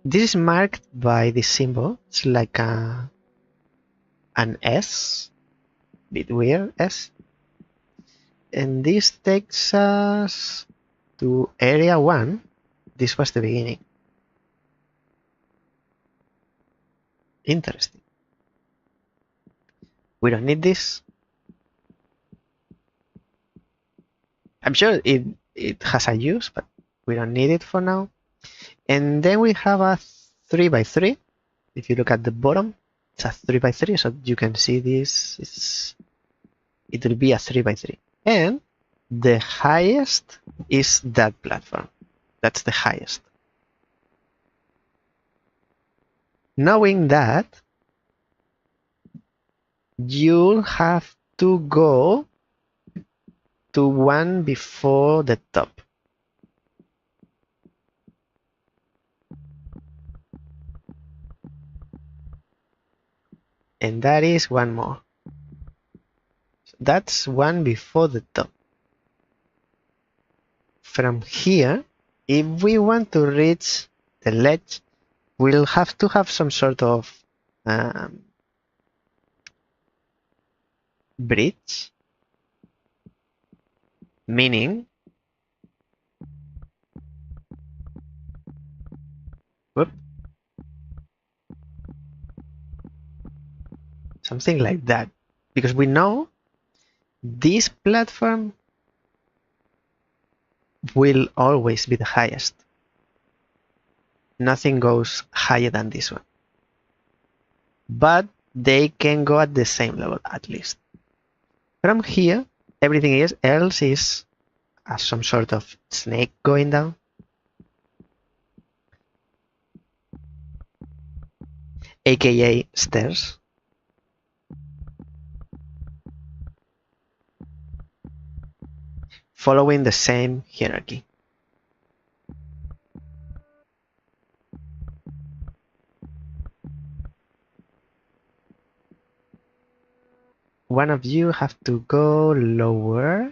This is marked by this symbol. It's like an S, bit weird S. And this takes us to area 1. This was the beginning. Interesting. We don't need this. I'm sure it has a use, but we don't need it for now. And then we have a 3 by 3. If you look at the bottom, it's a 3 by 3, so you can see this. It will be a 3 by 3. And the highest is that platform. That's the highest. Knowing that, you'll have to go to one before the top. And that is one more. So that's one before the top. From here, if we want to reach the ledge, we'll have to have some sort of bridge, meaning something like that, because we know this platform will always be the highest. Nothing goes higher than this one, but they can go at the same level at least. From here, everything else is some sort of snake going down. AKA stairs. Following the same hierarchy. One of you have to go lower.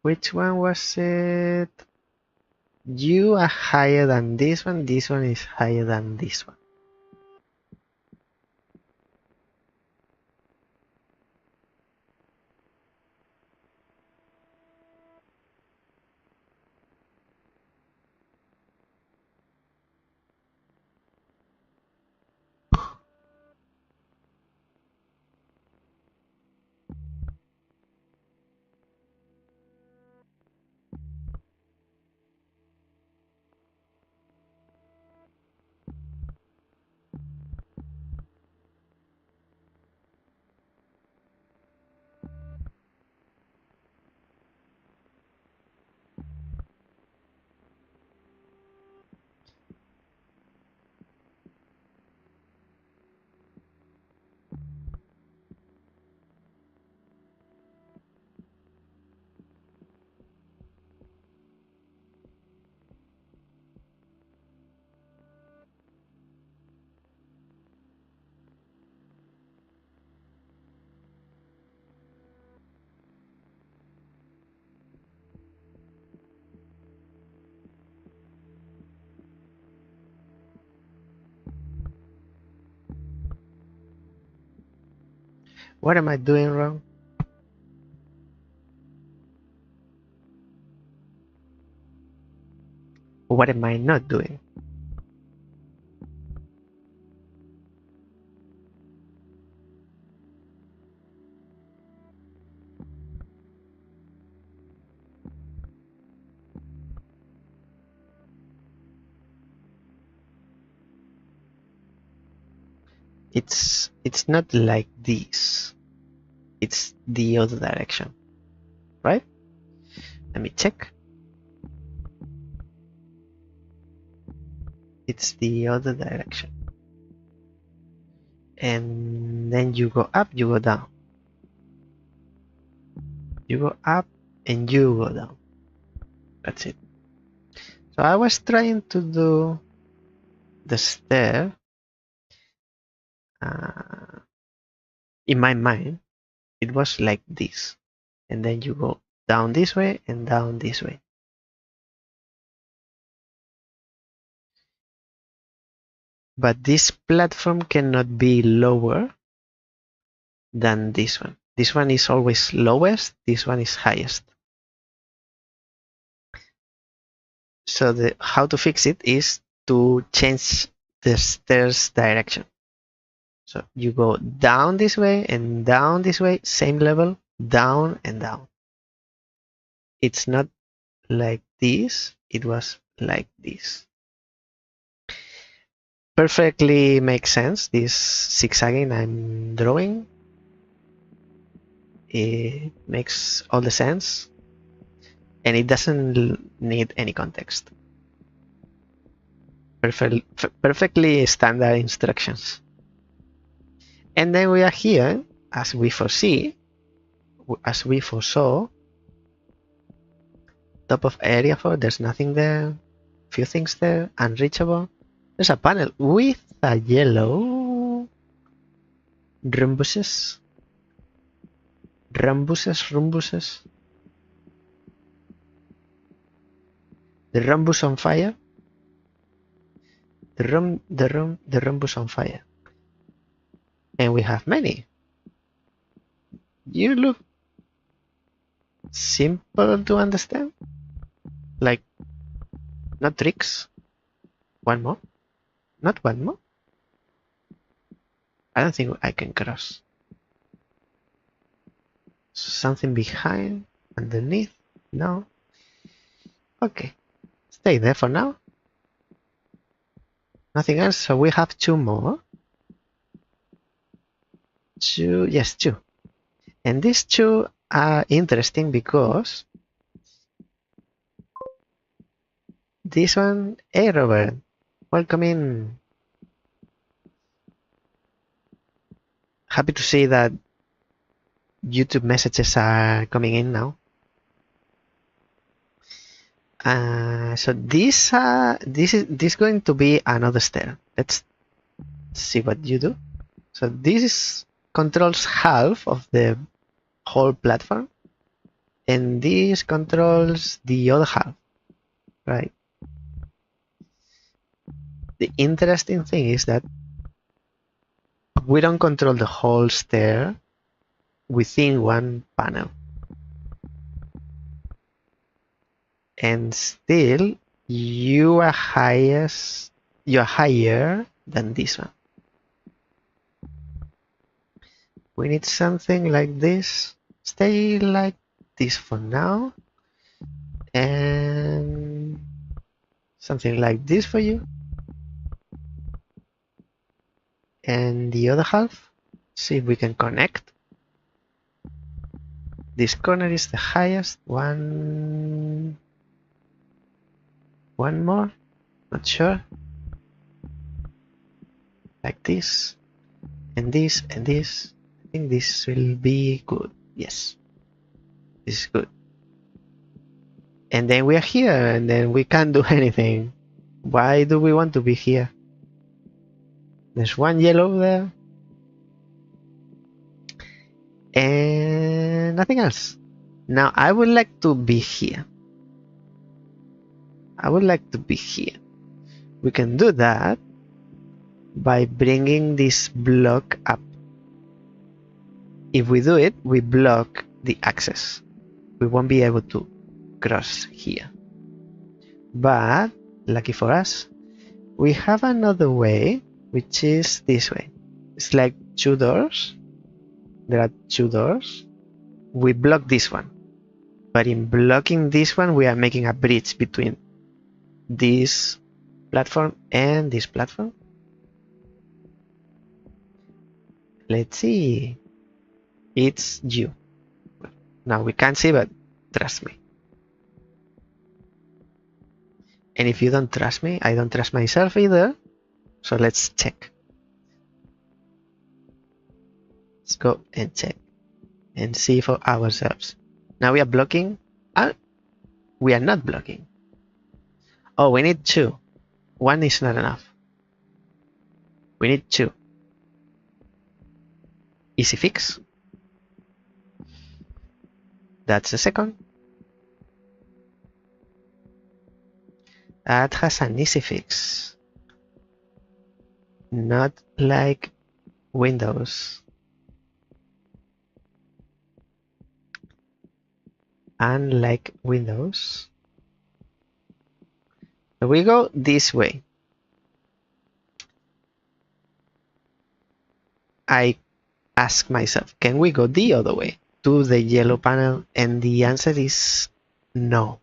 Which one was it? You are higher than this one is higher than this one. What am I doing wrong? What am I not doing? It's not like this. It's the other direction, right? Let me check. It's the other direction. And then you go up, you go down. You go up and you go down. That's it. So I was trying to do the stair in my mind. It was like this. And then you go down this way and down this way. But this platform cannot be lower than this one. This one is always lowest, this one is highest. So how to fix it is to change the stairs direction. So you go down this way and down this way, same level, down and down. It's not like this, it was like this. Perfectly makes sense, this zigzagging I'm drawing. It makes all the sense. And it doesn't need any context. Perfectly standard instructions. And then we are here, as we foresaw, top of area 4, there's nothing there, few things there, unreachable. There's a panel with a yellow rhombuses. The rhombus on fire. The rhombus on fire. And we have many. You look simple to understand. Like, not tricks. One more? Not one more? I don't think I can cross. Something behind, underneath? No. Okay. Stay there for now. Nothing else, so we have two more. Yes, two. And these two are interesting because this one, hey Robert, welcome in. Happy to see that YouTube messages are coming in now. So this is going to be another stair. Let's see what you do. So this controls half of the whole platform, and this controls the other half, right? The interesting thing is that we don't control the whole stair within one panel. And still you are higher than this one. We need something like this. Stay like this for now. And something like this for you. And the other half, see if we can connect. This corner is the highest. One more, not sure. Like this, and this, and this. I think this will be good. Yes, this is good. And then we are here, and then we can't do anything. Why do we want to be here? There's one yellow there. And nothing else. Now I would like to be here. I would like to be here. We can do that by bringing this block up. if we do it, we block the access. We won't be able to cross here. But lucky for us, we have another way, which is this way. It's like two doors. There are two doors. We block this one. But in blocking this one, we are making a bridge between this platform and this platform. Let's see. It's you. Now we can't see, but trust me. And if you don't trust me, I don't trust myself either. So let's check. Let's go and check and see for ourselves. Now we are blocking. We are not blocking. Oh, we need two. One is not enough. We need two. Easy fix. That's the second. That has an easy fix. Not like Windows. Unlike Windows. So we go this way. I ask myself, can we go the other way to the yellow panel? And the answer is no.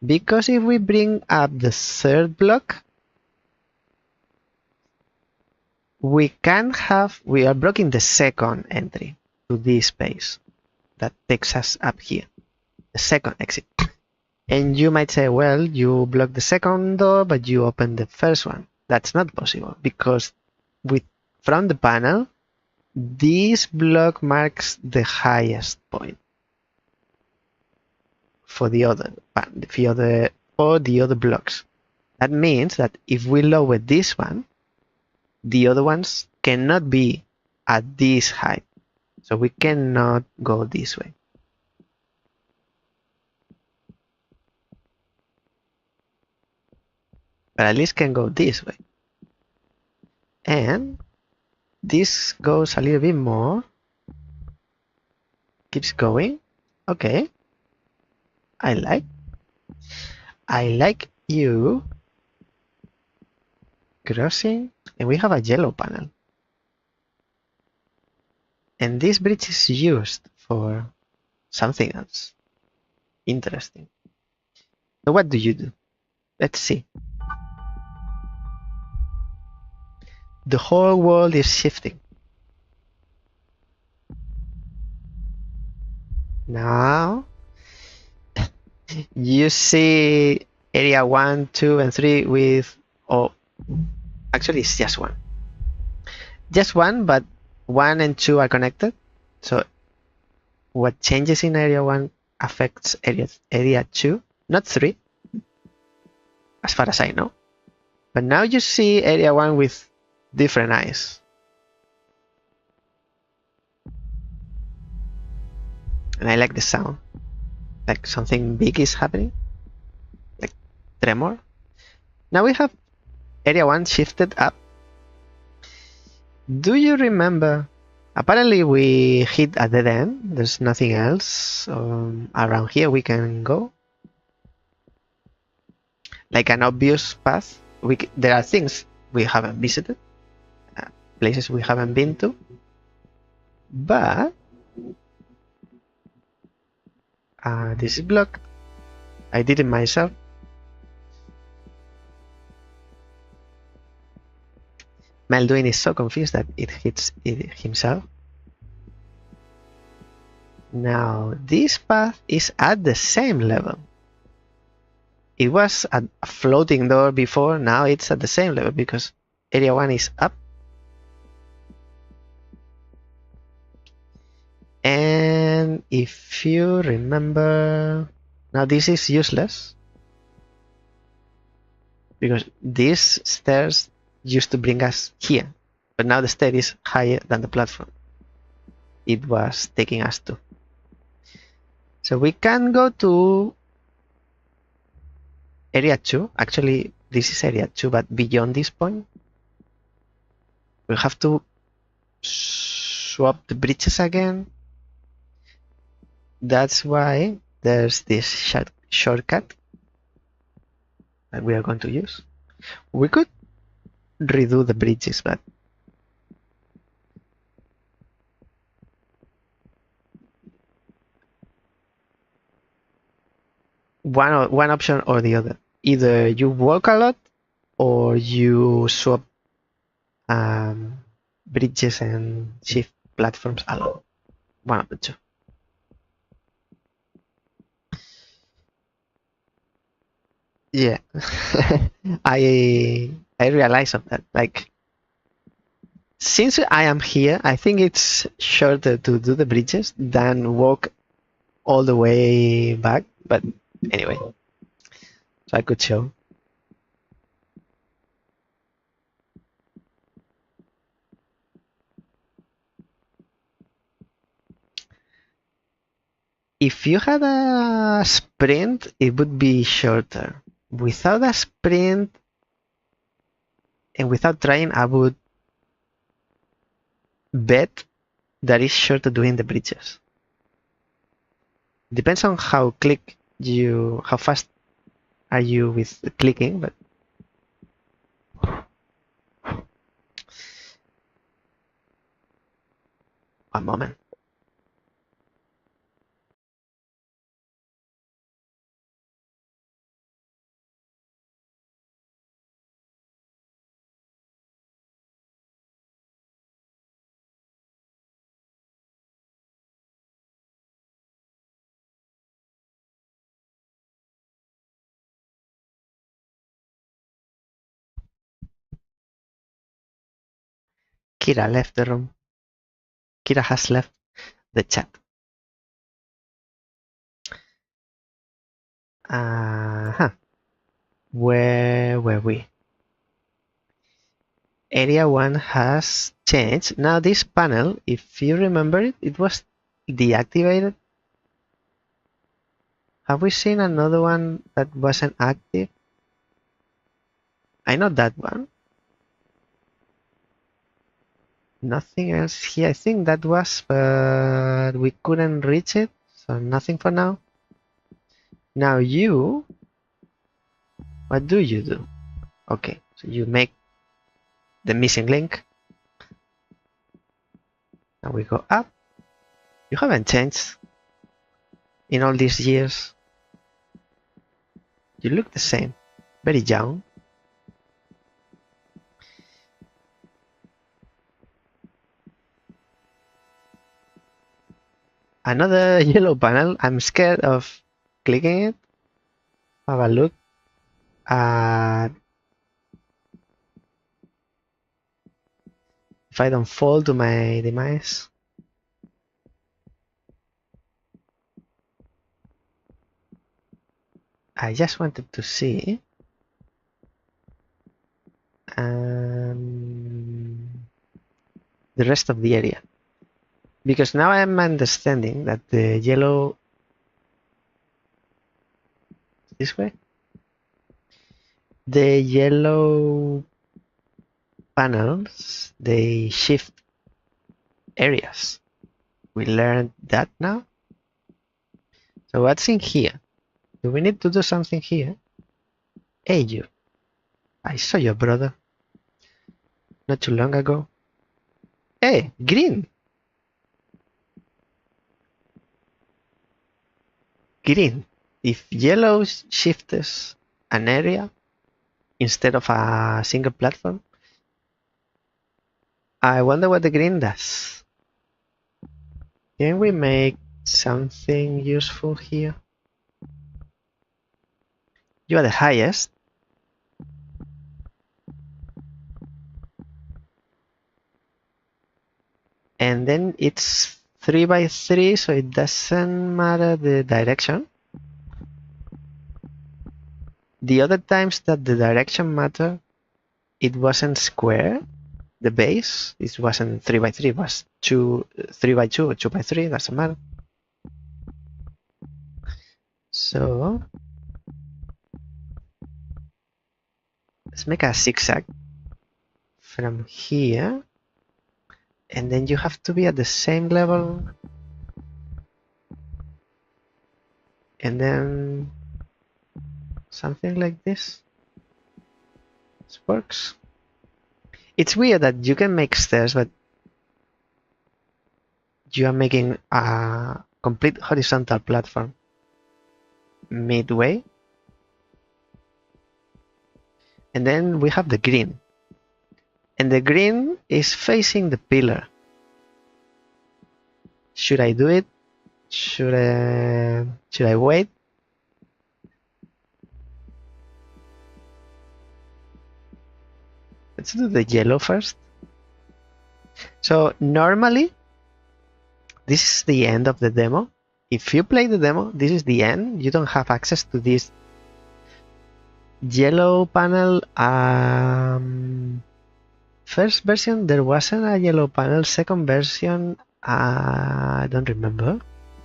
Because if we bring up the third block, we are blocking the second entry to this space that takes us up here, the second exit. And you might say, well, you block the second door, but you open the first one. That's not possible because from the panel, this block marks the highest point for the other blocks. That means that if we lower this one, the other ones cannot be at this height. So we cannot go this way. But at least can go this way. And this goes a little bit more. Keeps going. Okay. I like you crossing. And we have a yellow panel. And this bridge is used for something else. Interesting. So what do you do? Let's see. The whole world is shifting. Now you see area 1, 2, and 3 with, actually it's just one. Just one, but 1 and 2 are connected. So what changes in area 1 affects area 2, not 3, as far as I know. But now you see area 1 with different eyes. And I like the sound. Like something big is happening. Like tremor. Now we have area 1 shifted up. Do you remember? Apparently we hit a dead end. There's nothing else around here we can go. Like an obvious path. There are things we haven't visited. Places we haven't been to. But this is blocked. I did it myself. Mael Duin is so confused that it hits it himself. Now this path is at the same level. It was a floating door before, now it's at the same level because area 1 is up. And if you remember, now this is useless because these stairs used to bring us here, but now the stair is higher than the platform it was taking us to. So we can go to area 2. Actually, this is area 2, but beyond this point, we have to swap the bridges again. That's why there's this shortcut that we are going to use. We could redo the bridges, but one option or the other. Either you walk a lot or you swap bridges and shift platforms a lot. One of the two. Yeah, I realize of that. Like, since I am here, I think it's shorter to do the bridges than walk all the way back. But anyway, so I could show. If you had a sprint, it would be shorter. Without a sprint and without trying, I would bet that it's shorter doing the bridges. Depends on how fast are you with clicking, but one moment. Kira left the room. Kira has left the chat. Where were we? Area 1 has changed. Now this panel, if you remember it, it was deactivated. Have we seen another one that wasn't active? I know that one. Nothing else here. I think that was, but we couldn't reach it. So nothing for now. Now you, what do you do? Okay, so you make the missing link. Now we go up. You haven't changed in all these years. You look the same, very young. Another yellow panel. I'm scared of clicking it. Have a look at if I don't fall to my demise. I just wanted to see the rest of the area, because now I'm understanding that the yellow this way, the yellow panels, they shift areas. We learned that now. So what's in here? Do we need to do something here? Hey you, I saw your brother not too long ago. Hey, green! Green. If yellow shifts an area instead of a single platform, I wonder what the green does. Can we make something useful here? You are the highest. And then it's 3 by 3, so it doesn't matter the direction. The other times that the direction mattered, it wasn't square. The base, it wasn't 3 by 3, it was 3 by 2 or 2 by 3, doesn't matter. So let's make a zigzag from here And then you have to be at the same level. And then something like this. This works. It's weird that you can make stairs, but you are making a complete horizontal platform midway. And then we have the green. And the green is facing the pillar. Should I do it? Should I wait? Let's do the yellow first. So normally, this is the end of the demo. If you play the demo, this is the end. You don't have access to this yellow panel. First version, there wasn't a yellow panel. Second version, I don't remember.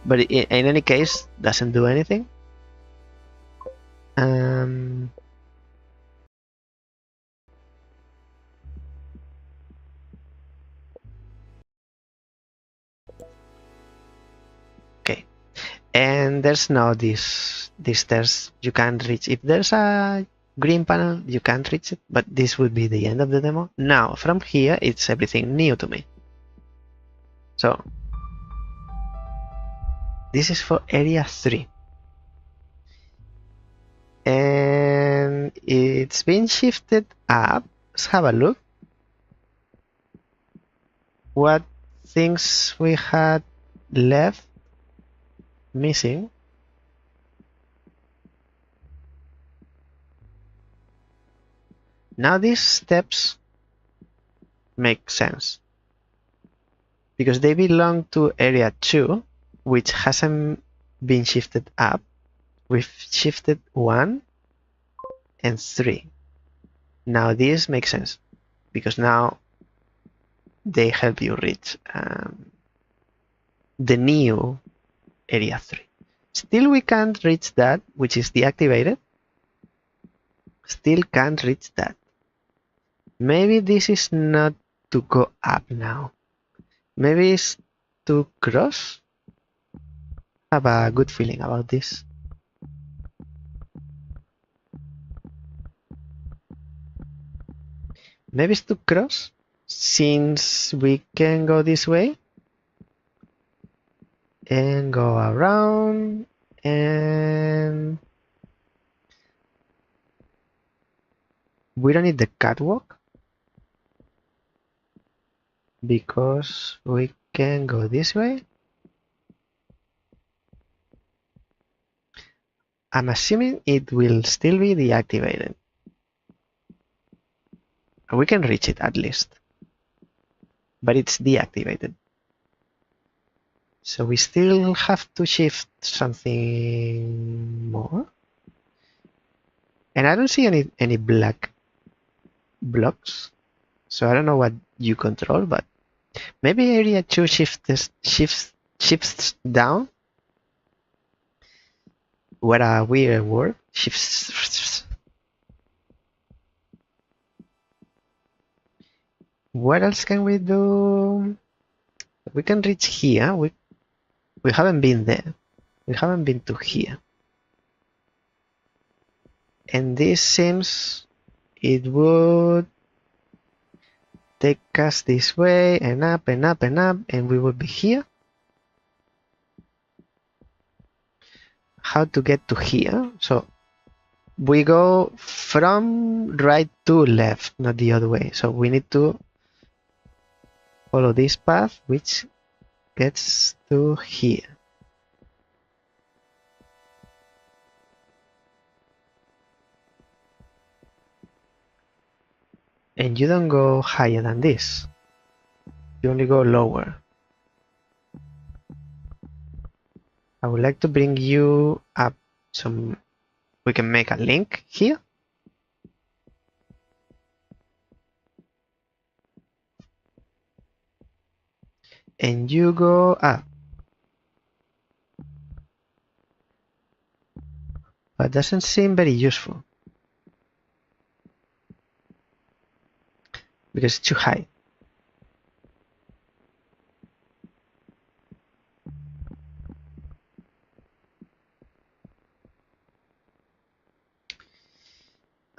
But in any case, doesn't do anything. Okay, and there's now these stairs you can't reach. If there's a green panel, you can't reach it, but this would be the end of the demo. Now, from here, it's everything new to me. So, this is for area 3. And it's been shifted up. Let's have a look. What things we had left missing. Now these steps make sense because they belong to area 2, which hasn't been shifted up. We've shifted 1 and 3. Now this makes sense because now they help you reach the new area 3. Still we can't reach that, which is deactivated. Still can't reach that. Maybe this is not to go up now. Maybe it's to cross. I have a good feeling about this. Maybe it's to cross, since we can go this way and go around, and we don't need the catwalk because we can go this way. I'm assuming it will still be deactivated. We can reach it at least, but it's deactivated. So we still have to shift something more. And I don't see any black blocks. So I don't know what you control, but maybe area 2 shifts down. What a weird word. Shifts. What else can we do? We can reach here. We haven't been there. We haven't been to here. And this seems it would take us this way and up and up and up, and we would be here. How to get to here? So we go from right to left, not the other way. So we need to follow this path, which gets to here. And you don't go higher than this. You only go lower. I would like to bring you up some. We can make a link here. And you go up. But doesn't seem very useful because it's too high.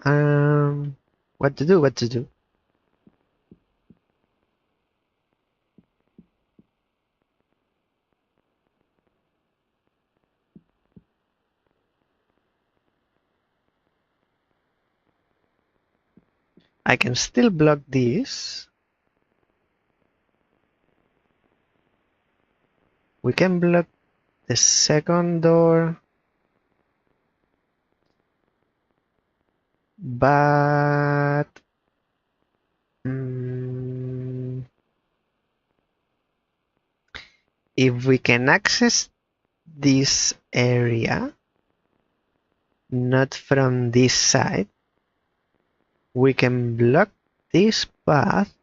What to do? What to do? I can still block this. We can block the second door, but if we can access this area, not from this side, we can block this path,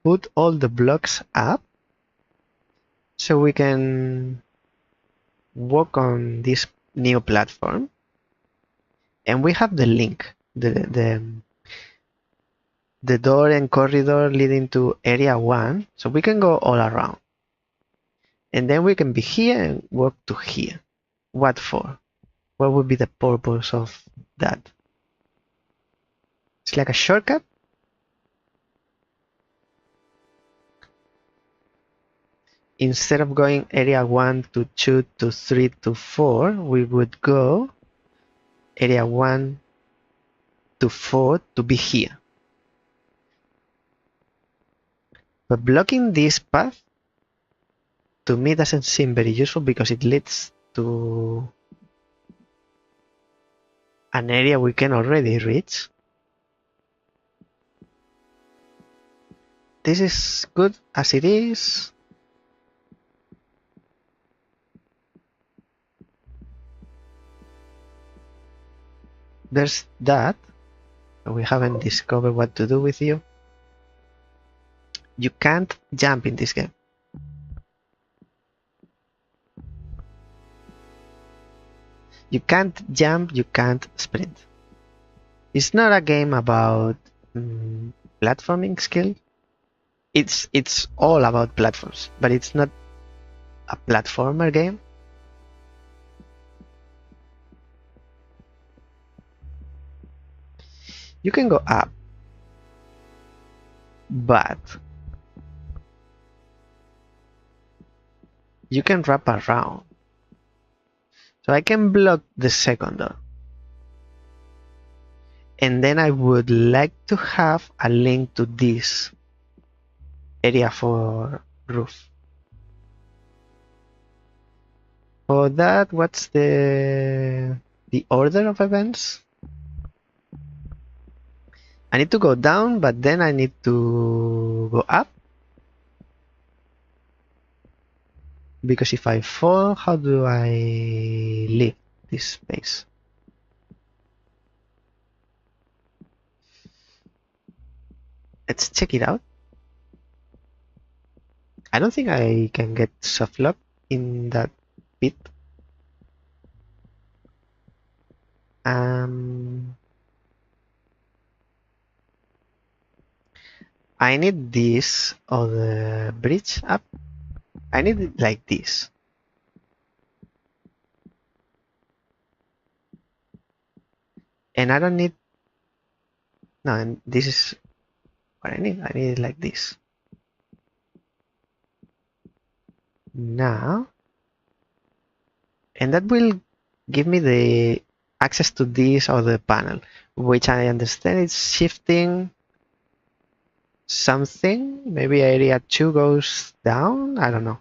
put all the blocks up, so we can walk on this new platform, and we have the link, the door and corridor leading to area 1, so we can go all around. And then we can be here and walk to here. What for? What would be the purpose of that? It's like a shortcut? Instead of going area 1 to 2 to 3 to 4, we would go area 1 to 4 to be here. But blocking this path to me doesn't seem very useful because it leads to an area we can already reach. This is good as it is. There's that. We haven't discovered what to do with you. You can't jump in this game. You can't jump, you can't sprint. It's not a game about platforming skill. It's all about platforms, but it's not a platformer game. You can go up, but you can wrap around. So I can block the second door. And then I would like to have a link to this area for roof. For that, what's the order of events? I need to go down, but then I need to go up. Because if I fall, how do I leave this space? Let's check it out. I don't think I can get soft lock in that pit. I need this or the bridge up. I need it like this. And I don't need... No, and this is what I need. I need it like this. Now, and that will give me the access to this or the panel, which I understand is shifting something. Maybe area 2 goes down. I don't know.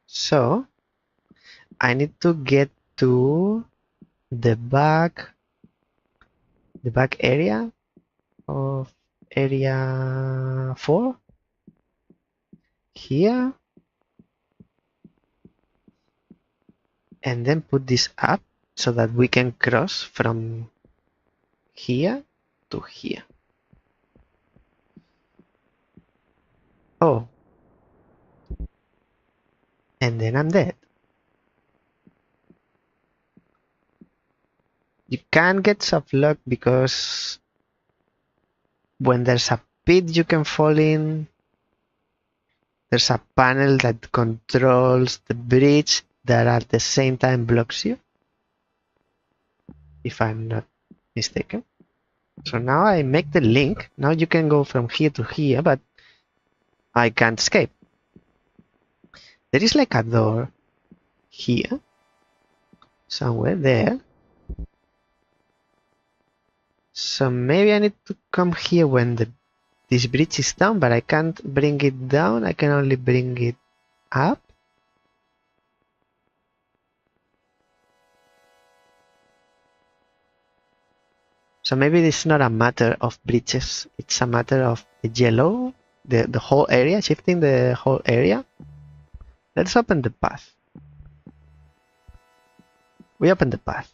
So I need to get to the back area of area 4 here, and then put this up so that we can cross from here to here. Oh, and then I'm dead. You can't get soft lock because when there's a pit you can fall in, there's a panel that controls the bridge that at the same time blocks you. if I'm not mistaken. So now I make the link. Now you can go from here to here, but I can't escape. There is like a door here, somewhere there. So maybe I need to come here when this bridge is down, but I can't bring it down. I can only bring it up. So maybe it's not a matter of bridges. It's a matter of the yellow, the whole area, shifting the whole area. Let's open the path. We open the path.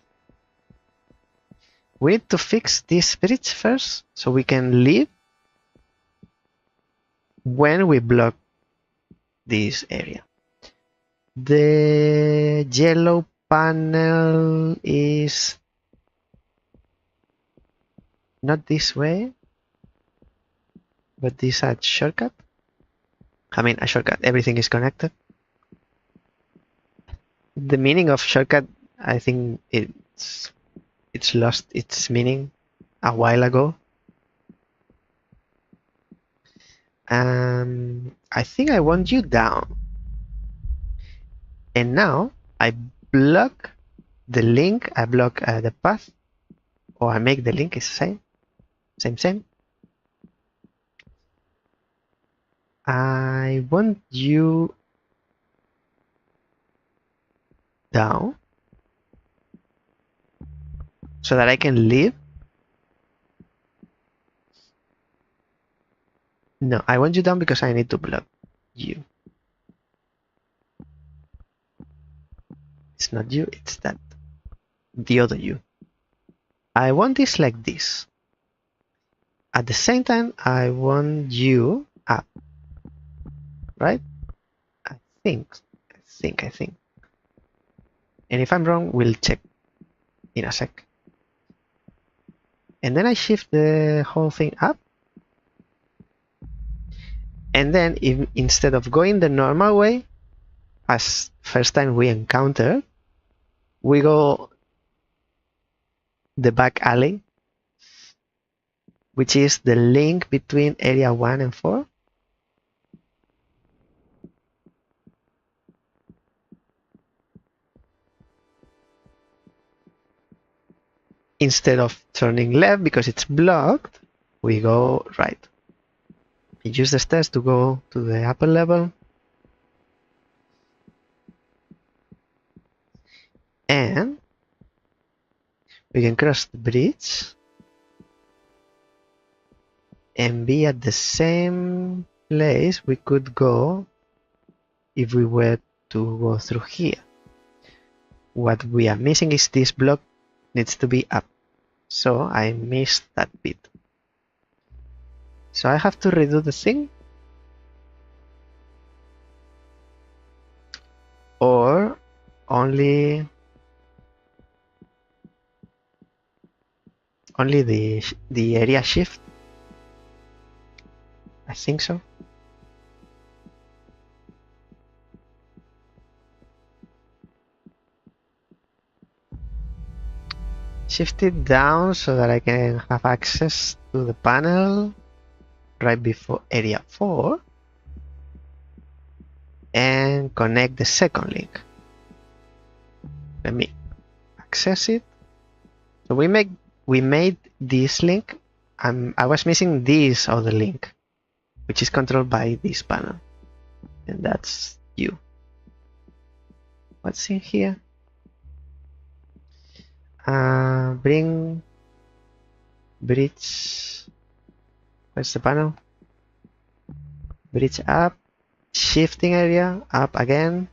We need to fix this bridge first so we can leave when we block this area. The yellow panel is not this way, but this is a shortcut. I mean, a shortcut. Everything is connected. The meaning of shortcut, I think it's lost its meaning a while ago. I think I want you down. And now I block the link, I block the path, or I make the link is the same. I want you down so that I can leave. No, I want you down because I need to block you. It's not you, it's that. The other you. I want this like this. At the same time, I want you up. Right? I think. And if I'm wrong, we'll check in a sec. And then I shift the whole thing up. And then if, instead of going the normal way, as first time we encounter, we go the back alley, which is the link between area 1 and 4. Instead of turning left because it's blocked, we go right. We use the stairs to go to the upper level. And we can cross the bridge and be at the same place we could go if we were to go through here. What we are missing is this block needs to be up. So I missed that bit. So I have to redo the thing. Or only the area shift. I think so. Shift it down so that I can have access to the panel right before area 4 and connect the second link. Let me access it. So we made this link. I was missing this other link, which is controlled by this panel, and that's you. What's in here? Bring bridge. Where's the panel? Bridge up. Shifting area up again.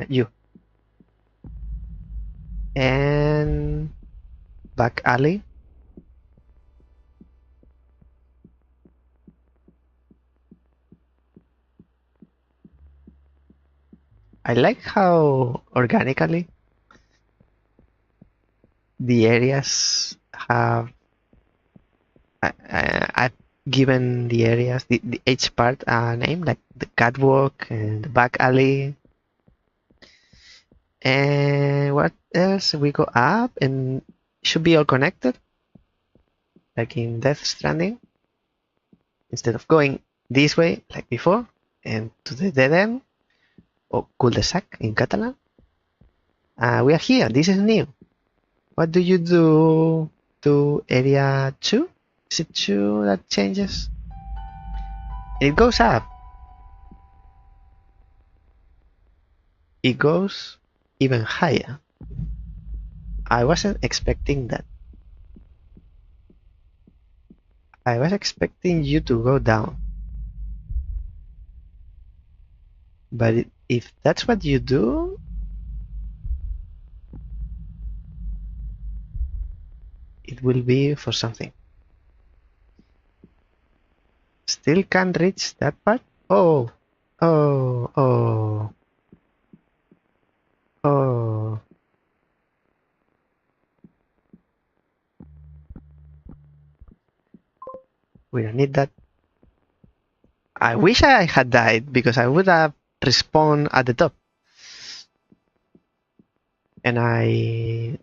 You. And back alley. I like how organically the areas have given the areas, each part a name, like the catwalk and the back alley. And what else? We go up and should be all connected, like in Death Stranding. Instead of going this way, like before, and to the dead end, or cul-de-sac in Catalan. We are here. This is new. What do you do to area 2? Is it 2 that changes? It goes up. It goes even higher. I wasn't expecting that. I was expecting you to go down. But if that's what you do, it will be for something. Still can't reach that part? Oh, oh, oh, oh. We don't need that. I wish I had died because I would have respawned at the top. And I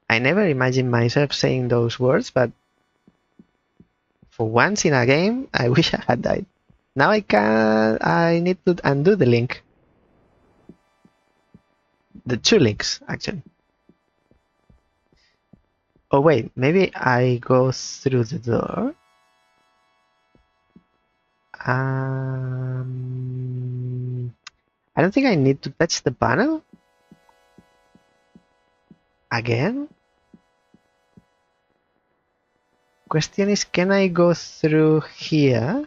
never imagined myself saying those words, but for once in a game, I wish I had died. Now I need to undo the link. The 2 links, actually. Oh wait, maybe I go through the door. I don't think I need to touch the panel. Again? Question is, can I go through here?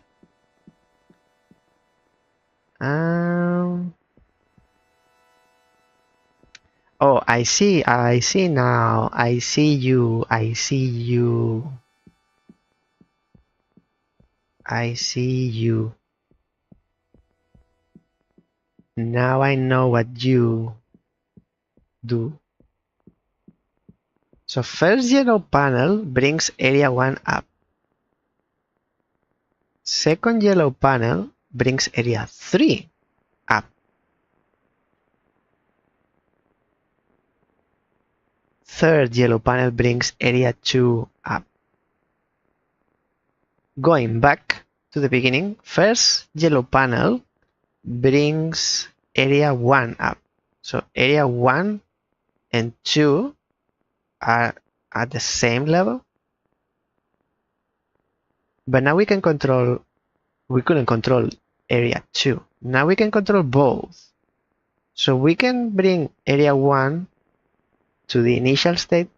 Oh, I see now. I see you. I see you. I see you. Now I know what you do. So first yellow panel brings area 1 up. Second yellow panel brings area 3 up. Third yellow panel brings area 2 up. Going back to the beginning, first yellow panel brings area 1 up. So area 1 and 2 are at the same level. But now we couldn't control area 2. Now we can control both. So we can bring area 1 to the initial state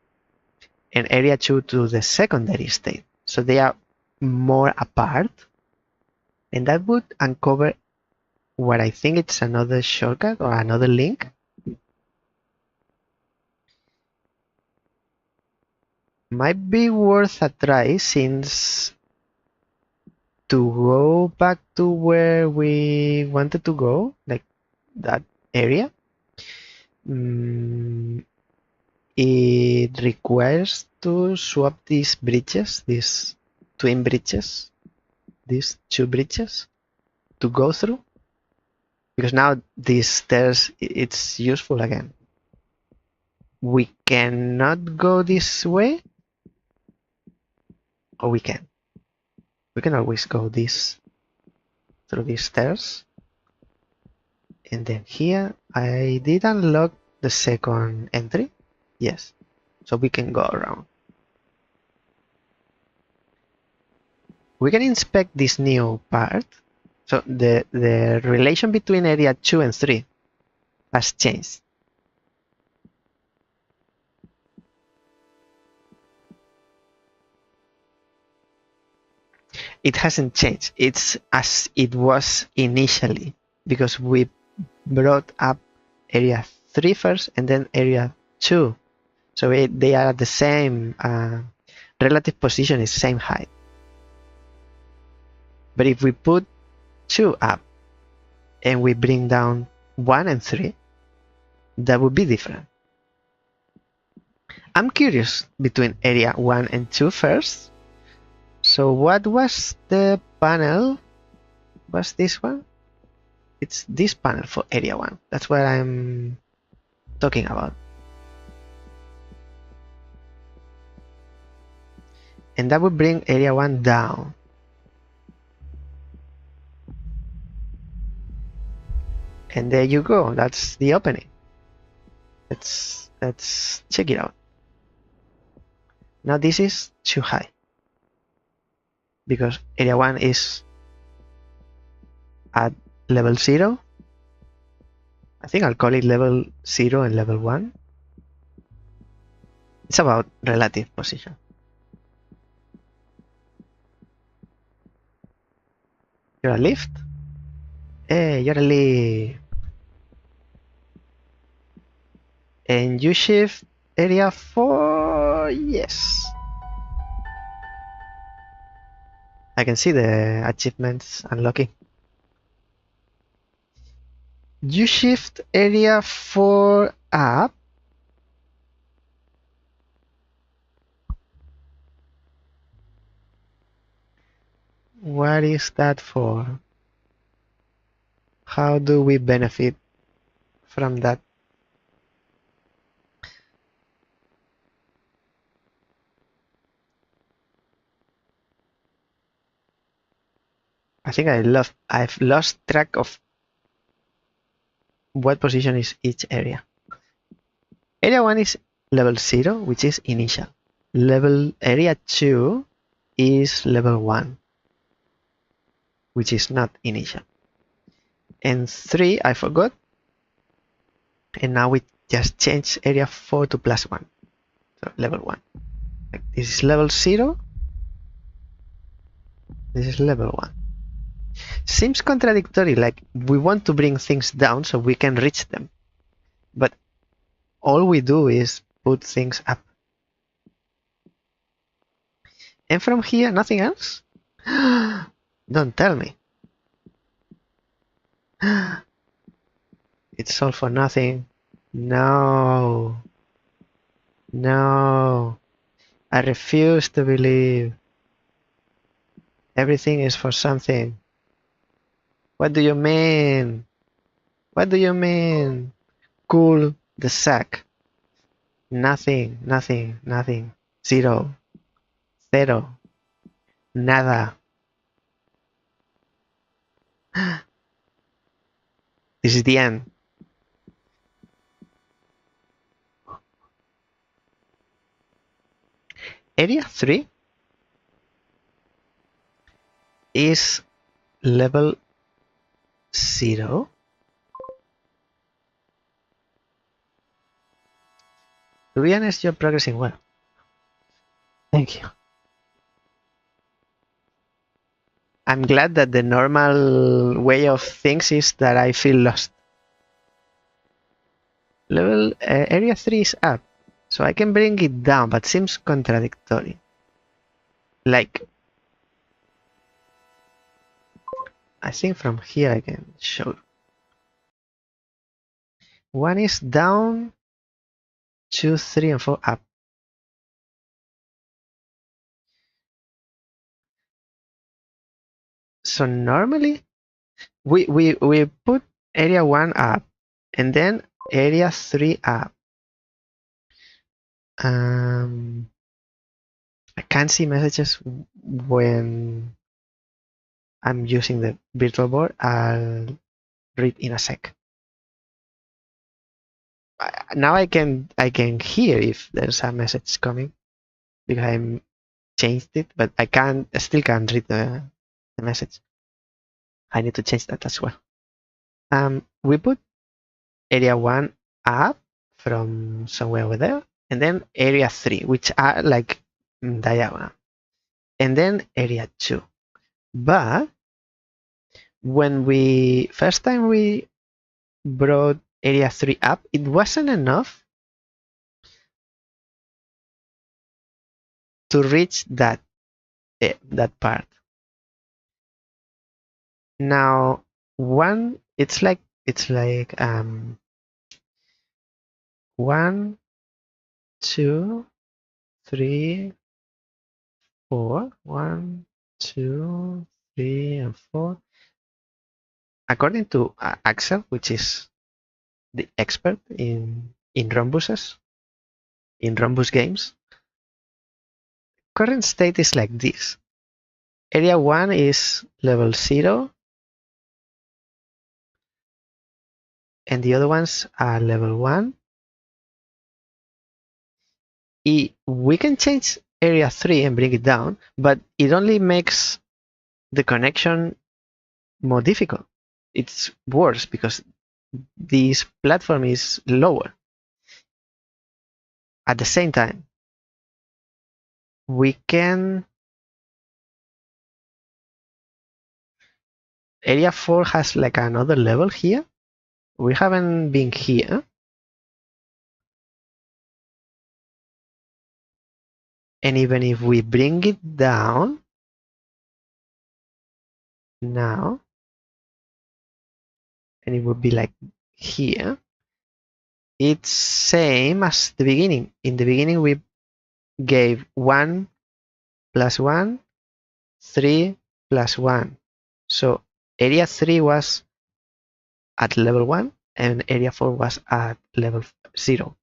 and area 2 to the secondary state. So they are more apart. And that would uncover what I think it's another shortcut or another link. Might be worth a try, since to go back to where we wanted to go, like that area, it requires to swap these bridges, these twin bridges, these 2 bridges to go through, because now these stairs, it's useful again. We cannot go this way, or we can. We can always go through these stairs. And then here, I did unlock the second entry. Yes. So we can go around. We can inspect this new part. So the relation between area 2 and 3 has changed. It hasn't changed. It's as it was initially, because we brought up area 3 first and then area 2. So they are at the same relative position, is same height. But if we put 2 up and we bring down 1 and 3, that would be different. I'm curious between area 1 and 2 first, So what was the panel? Was this one? It's this panel for area 1. That's what I'm talking about. And that would bring area 1 down. And there you go. That's the opening. Let's check it out. Now this is too high because area 1 is at level 0. I think I'll call it level 0 and level 1. It's about relative position. You're a lift? Hey, you're a lift. And you shift area 4. Yes. I can see the achievements unlocking. You shift area 4 up. What is that for? How do we benefit from that? I think I've lost track of what position is each area. Area 1 is level 0, which is initial. Area 2 is level 1, which is not initial. And 3, I forgot. And now we just change area 4 to +1. So level 1. Like this is level 0. This is level 1. Seems contradictory, like we want to bring things down so we can reach them. But all we do is put things up. And from here, nothing else? Don't tell me. It's all for nothing. No. No. I refuse to believe. Everything is for something. What do you mean? What do you mean? Cool the sack. Nothing, nothing, nothing. Zero. Cero. Nada. This is the end. Area 3 is level 0. To be honest, you're progressing well. Thank you. I'm glad that the normal way of things is that I feel lost. Area 3 is up, so I can bring it down, but seems contradictory. Like, I think from here I can show. 1 is down, 2, 3, and 4 up. So normally we put area 1 up and then area 3 up. I can't see messages when I'm using the virtual board. I'll read in a sec. Now I can hear if there's a message coming because I changed it, but I still can't read the message. I need to change that as well. We put area 1 up from somewhere over there, and then area 3, which are like diagonal, and then area 2. But when first time we brought area 3 up, it wasn't enough to reach that part. Now it's like 1, 2, 3, 4. 1, 2, 3, and 4. According to Axel, which is the expert in rhombuses, in rhombus games, current state is like this. Area 1 is level 0, and the other ones are level 1. We can change area 3 and bring it down, but it only makes the connection more difficult. It's worse because this platform is lower. At the same time, we can... Area 4 has like another level here. We haven't been here. And even if we bring it down now, and it would be like here, it's same as the beginning. In the beginning, we gave 1 plus 1, 3 plus 1. So area 3 was at level 1 and area 4 was at level 0.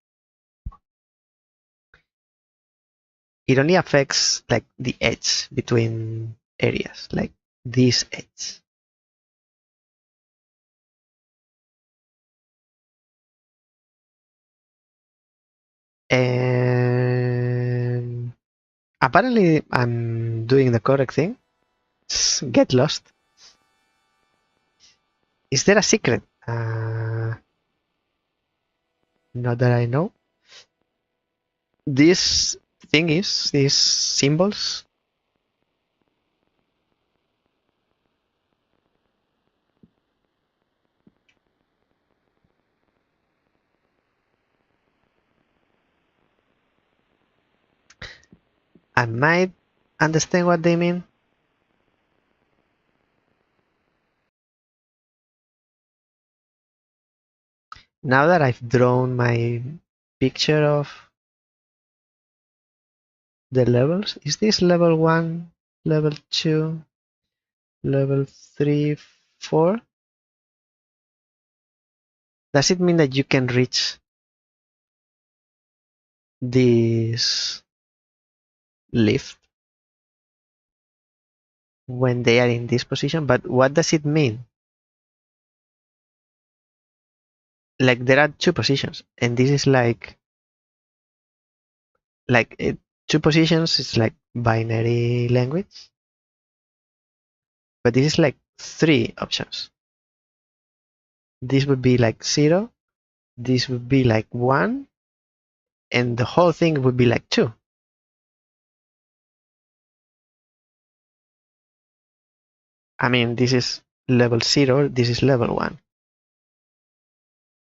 It only affects like the edge between areas, like this edge. And apparently I'm doing the correct thing. Get lost. Is there a secret? Not that I know. These thingies, these symbols, I might understand what they mean. Now that I've drawn my picture of the levels, is this level 1, level 2, level 3, 4? Does it mean that you can reach this lift when they are in this position? But what does it mean? Like there are 2 positions, and this is like it, 2 positions is like binary language, but this is like 3 options. This would be like 0, this would be like 1, and the whole thing would be like 2. I mean, this is level 0, this is level 1.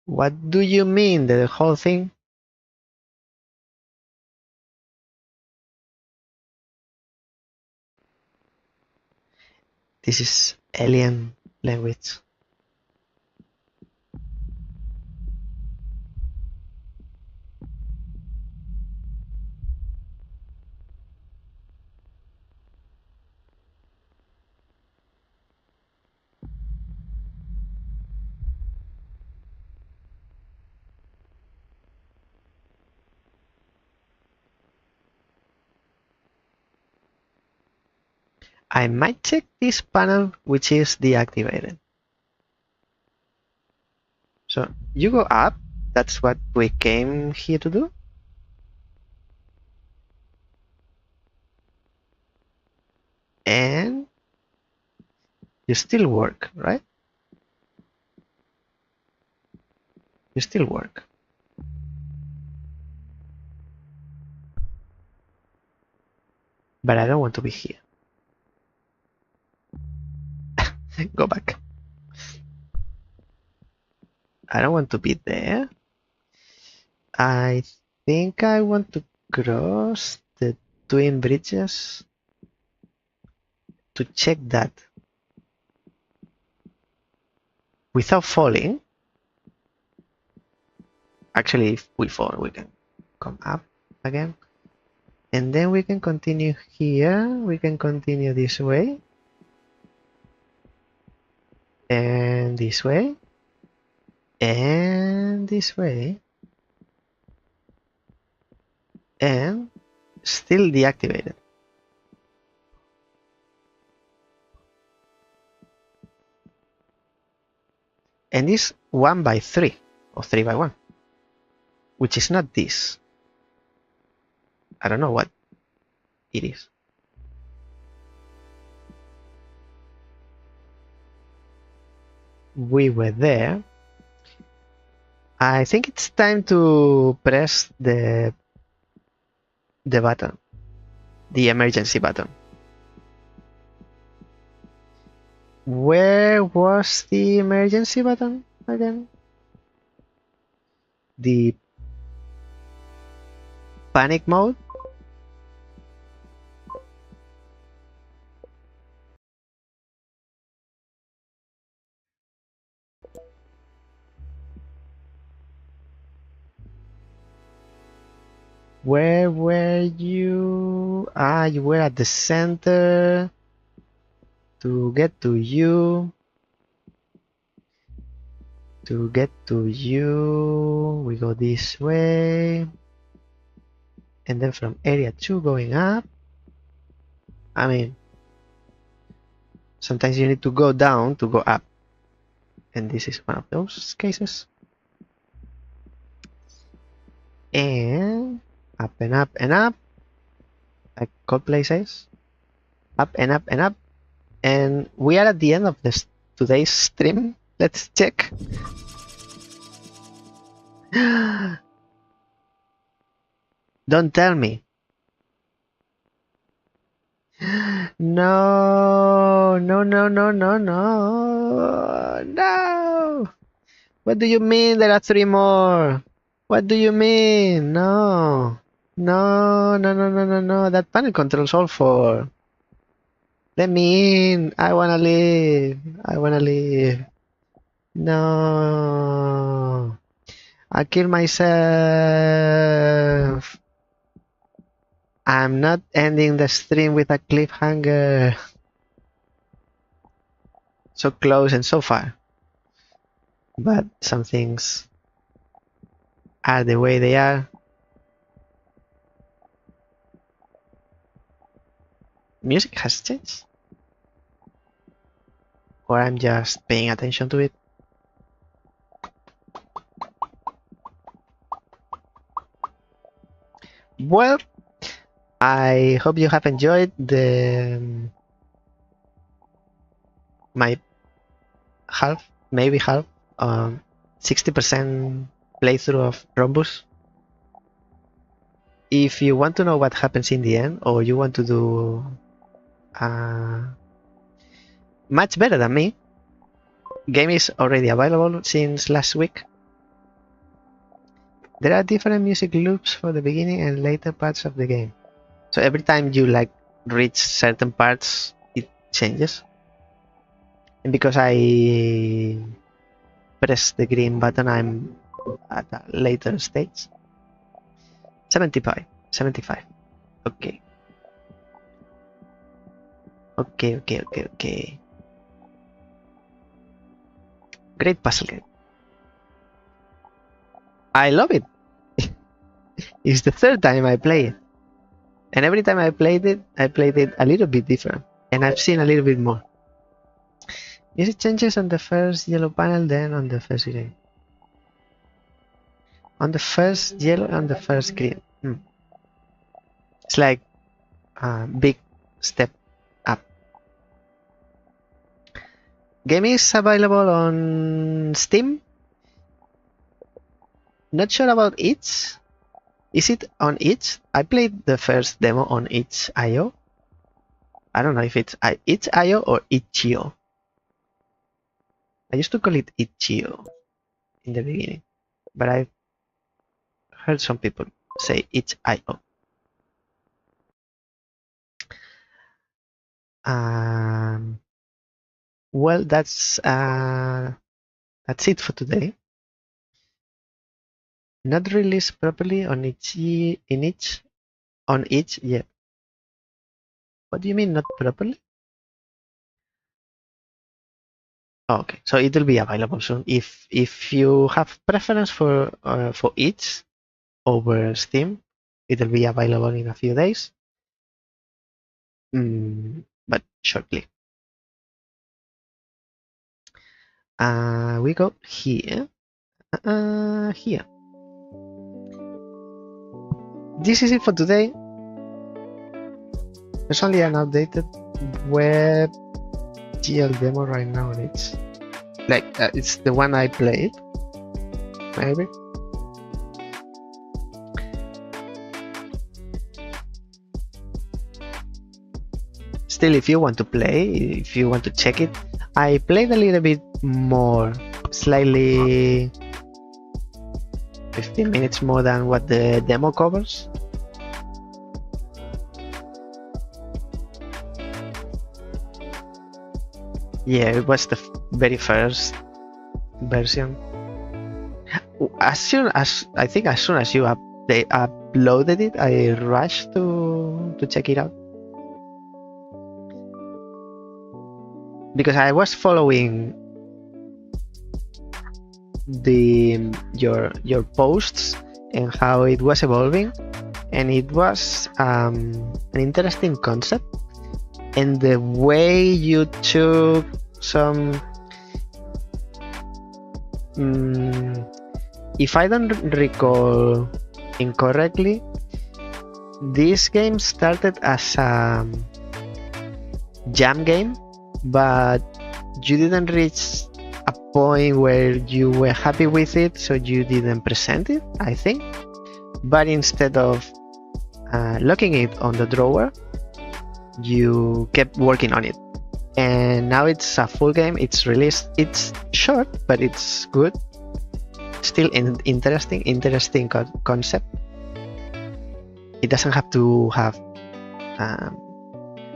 What do you mean, the whole thing? This is alien language. I might check this panel, which is deactivated. So you go up, that's what we came here to do. And you still work, right? You still work. But I don't want to be here. Go back. I don't want to be there. I think I want to cross the twin bridges to check that without falling. Actually, if we fall, we can come up again. And then we can continue here. We can continue this way. And this way. And this way. And still deactivated. And it's 1 by 3 or 3 by 1, which is not this. I don't know what it is. We were there. I think it's time to press the button, the emergency button. Where was the emergency button again? The panic mode? Where were you? Ah, you were at the center. To get to you. To get to you, we go this way. And then from area 2 going up. I mean, sometimes you need to go down to go up. And this is one of those cases. And up and up and up. Like Coldplay says. Up and up and up. And we are at the end of this today's stream. Let's check. Don't tell me. No, no, no, no, no, no. No. What do you mean there are 3 more? What do you mean? No. No, no, no, no, no, no. That panel controls all 4. Let me in. I wanna leave. I wanna leave. No. I kill myself. I'm not ending the stream with a cliffhanger. So close and so far. But some things are the way they are. Music has changed? Or I'm just paying attention to it? Well, I hope you have enjoyed my maybe half, 60% playthrough of Rhombus. If you want to know what happens in the end, or you want to do much better than me, game is already available since last week. There are different music loops for the beginning and later parts of the game. So every time you reach certain parts, it changes. And because I press the green button, I'm at a later stage. 75. Okay. Okay. Great puzzle game. I love it. It's the 3rd time I play it. And every time I played it a little bit different. And I've seen a little bit more. Music changes on the first yellow panel, then on the first green. On the first yellow and the first green. It's like a big step up. Game is available on Steam. Not sure about itch. Is it on itch? I played the first demo on itch.io. I don't know if it's itch.io or itch.io. I used to call it itch.io in the beginning, but I've heard some people say itch.io. Well, that's it for today. Not released properly on itch on each. Yeah. What do you mean not properly? Okay, so it will be available soon. If you have preference for each over Steam, it will be available in a few days. But shortly. We go here. Here. This is it for today. There's only an updated web GL demo right now, and it's like it's the one I played, maybe. Still, if you want to play, if you want to check it, I played a little bit more, slightly 15 minutes more than what the demo covers. Yeah, it was the very first version. As soon as you they uploaded it, I rushed to check it out because I was following your posts and how it was evolving, and it was an interesting concept. And the way you took some, if I don't recall incorrectly, this game started as a jam game, but you didn't reach a point where you were happy with it, so you didn't present it, I think. But instead of locking it on the drawer, you kept working on it, and now it's a full game. It's released. It's short, but it's good. Still interesting concept. It doesn't have to have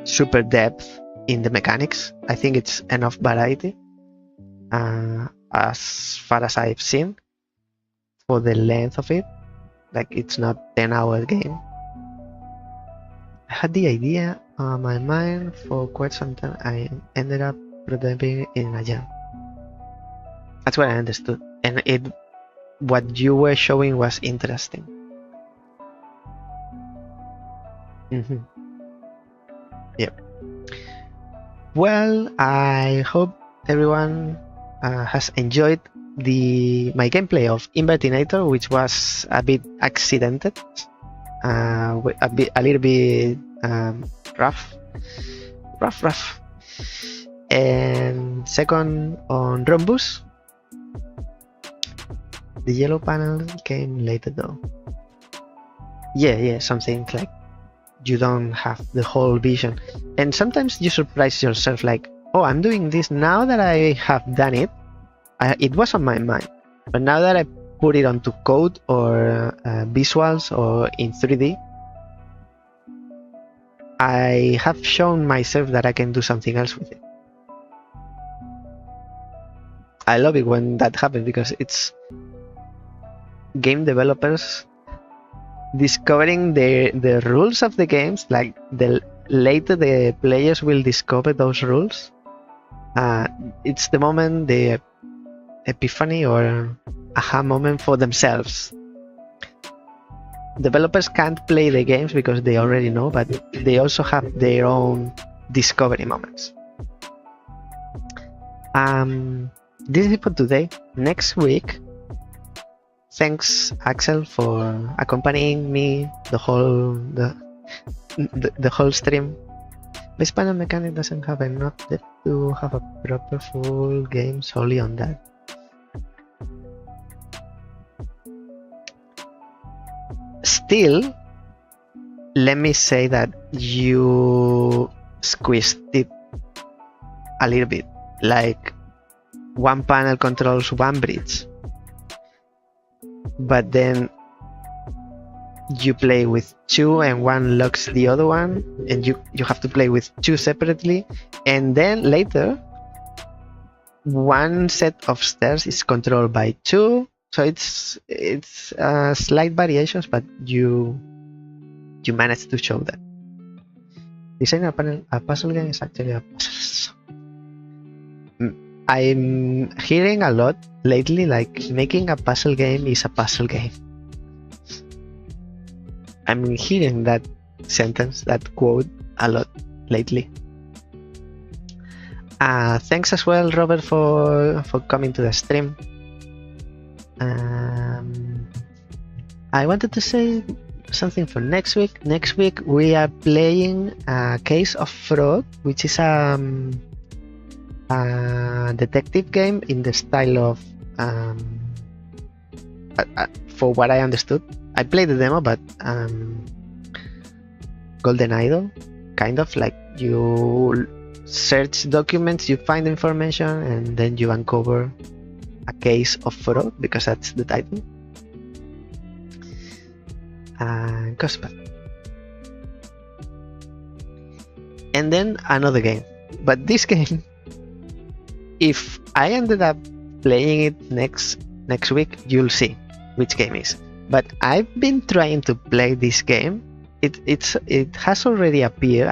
super depth in the mechanics. I think it's enough variety, as far as I've seen, for the length of it. Like, it's not 10-hour game. I had the idea on my mind for quite some time. I ended up prototyping in a jam. That's what I understood, and what you were showing was interesting. Yep. Well, I hope everyone has enjoyed my gameplay of Invertinator, which was a bit accidented. A little bit rough. And second, on Rhombus, the yellow panel came later though. Yeah, something like you don't have the whole vision, and sometimes you surprise yourself, like, oh, I'm doing this now that I have done it. It was on my mind, but now that I put it onto code or visuals or in 3D, I have shown myself that I can do something else with it. I love it when that happens, because it's game developers discovering the rules of the games. Like, the later the players will discover those rules, it's the moment, the epiphany or aha moment for themselves. Developers can't play the games because they already know, but they also have their own discovery moments. This is it for today. Next week, thanks Axel for accompanying me the whole stream. This panel mechanic doesn't have enough depth to have a proper full game solely on that. Still, let me say that you squeezed it a little bit. Like, one panel controls one bridge, but then you play with two and one locks the other one, and you have to play with two separately, and then later one set of stairs is controlled by two. So it's slight variations, but you you managed to show that. Designing a puzzle game is actually a puzzle. I'm hearing a lot lately, like making a puzzle game is a puzzle game. I'm hearing that sentence, that quote a lot lately. Thanks as well, Robert, for coming to the stream. I wanted to say something for next week. Next week we are playing a Case of Fraud, which is a detective game in the style of for what I understood. I played the demo, but Golden Idol, kind of like you search documents, you find information, and then you uncover a case of fraud, because that's the title. Gospel. And then another game. But this game, if I ended up playing it next week, you'll see which game is. But I've been trying to play this game. It has already appeared.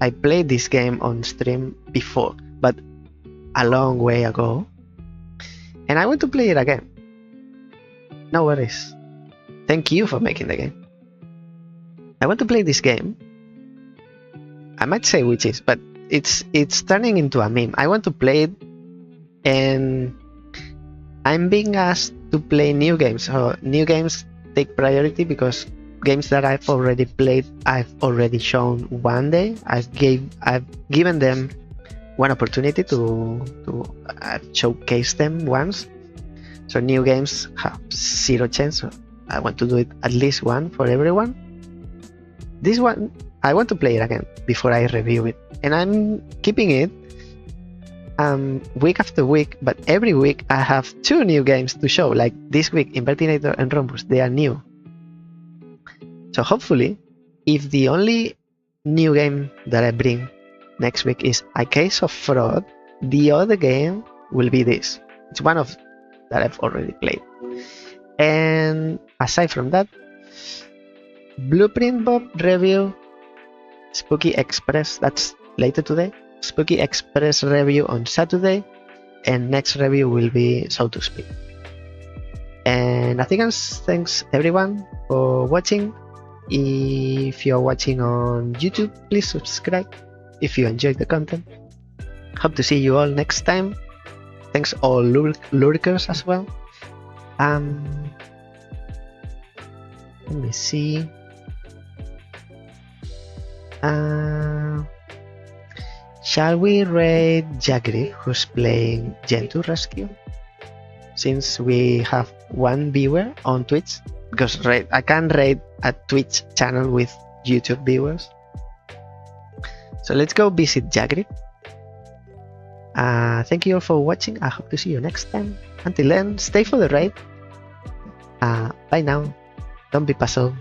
I played this game on stream before, but a long way ago, and I want to play it again. No worries. Thank you for making the game. I want to play this game. I might say which is, but it's turning into a meme. I want to play it, and I'm being asked to play new games. So new games take priority, because games that I've already played, I've already shown one day. I've given them one opportunity to showcase them once. So new games have zero chance. So I want to do it at least one for everyone. This one, I want to play it again before I review it, and I'm keeping it week after week. But every week I have 2 new games to show. Like this week, Invertinator and Rhombus, they are new. So hopefully, if the only new game that I bring next week is a Case of Fraud, the other game will be this. It's one of that I've already played. And aside from that, Blueprint Bob review, Spooky Express, that's later today. Spooky Express review on Saturday, and next review will be So to Speak. And nothing else. Thanks everyone for watching. If you're watching on YouTube, please subscribe if you enjoyed the content. Hope to see you all next time. Thanks all lurkers as well. Let me see. Shall we raid Jagri, who's playing Gentoo Rescue? Since we have 1 viewer on Twitch, because I can't raid a Twitch channel with YouTube viewers. So let's go visit Jagri. Thank you all for watching. I hope to see you next time. Until then, stay for the raid. Bye now. Don't be puzzled.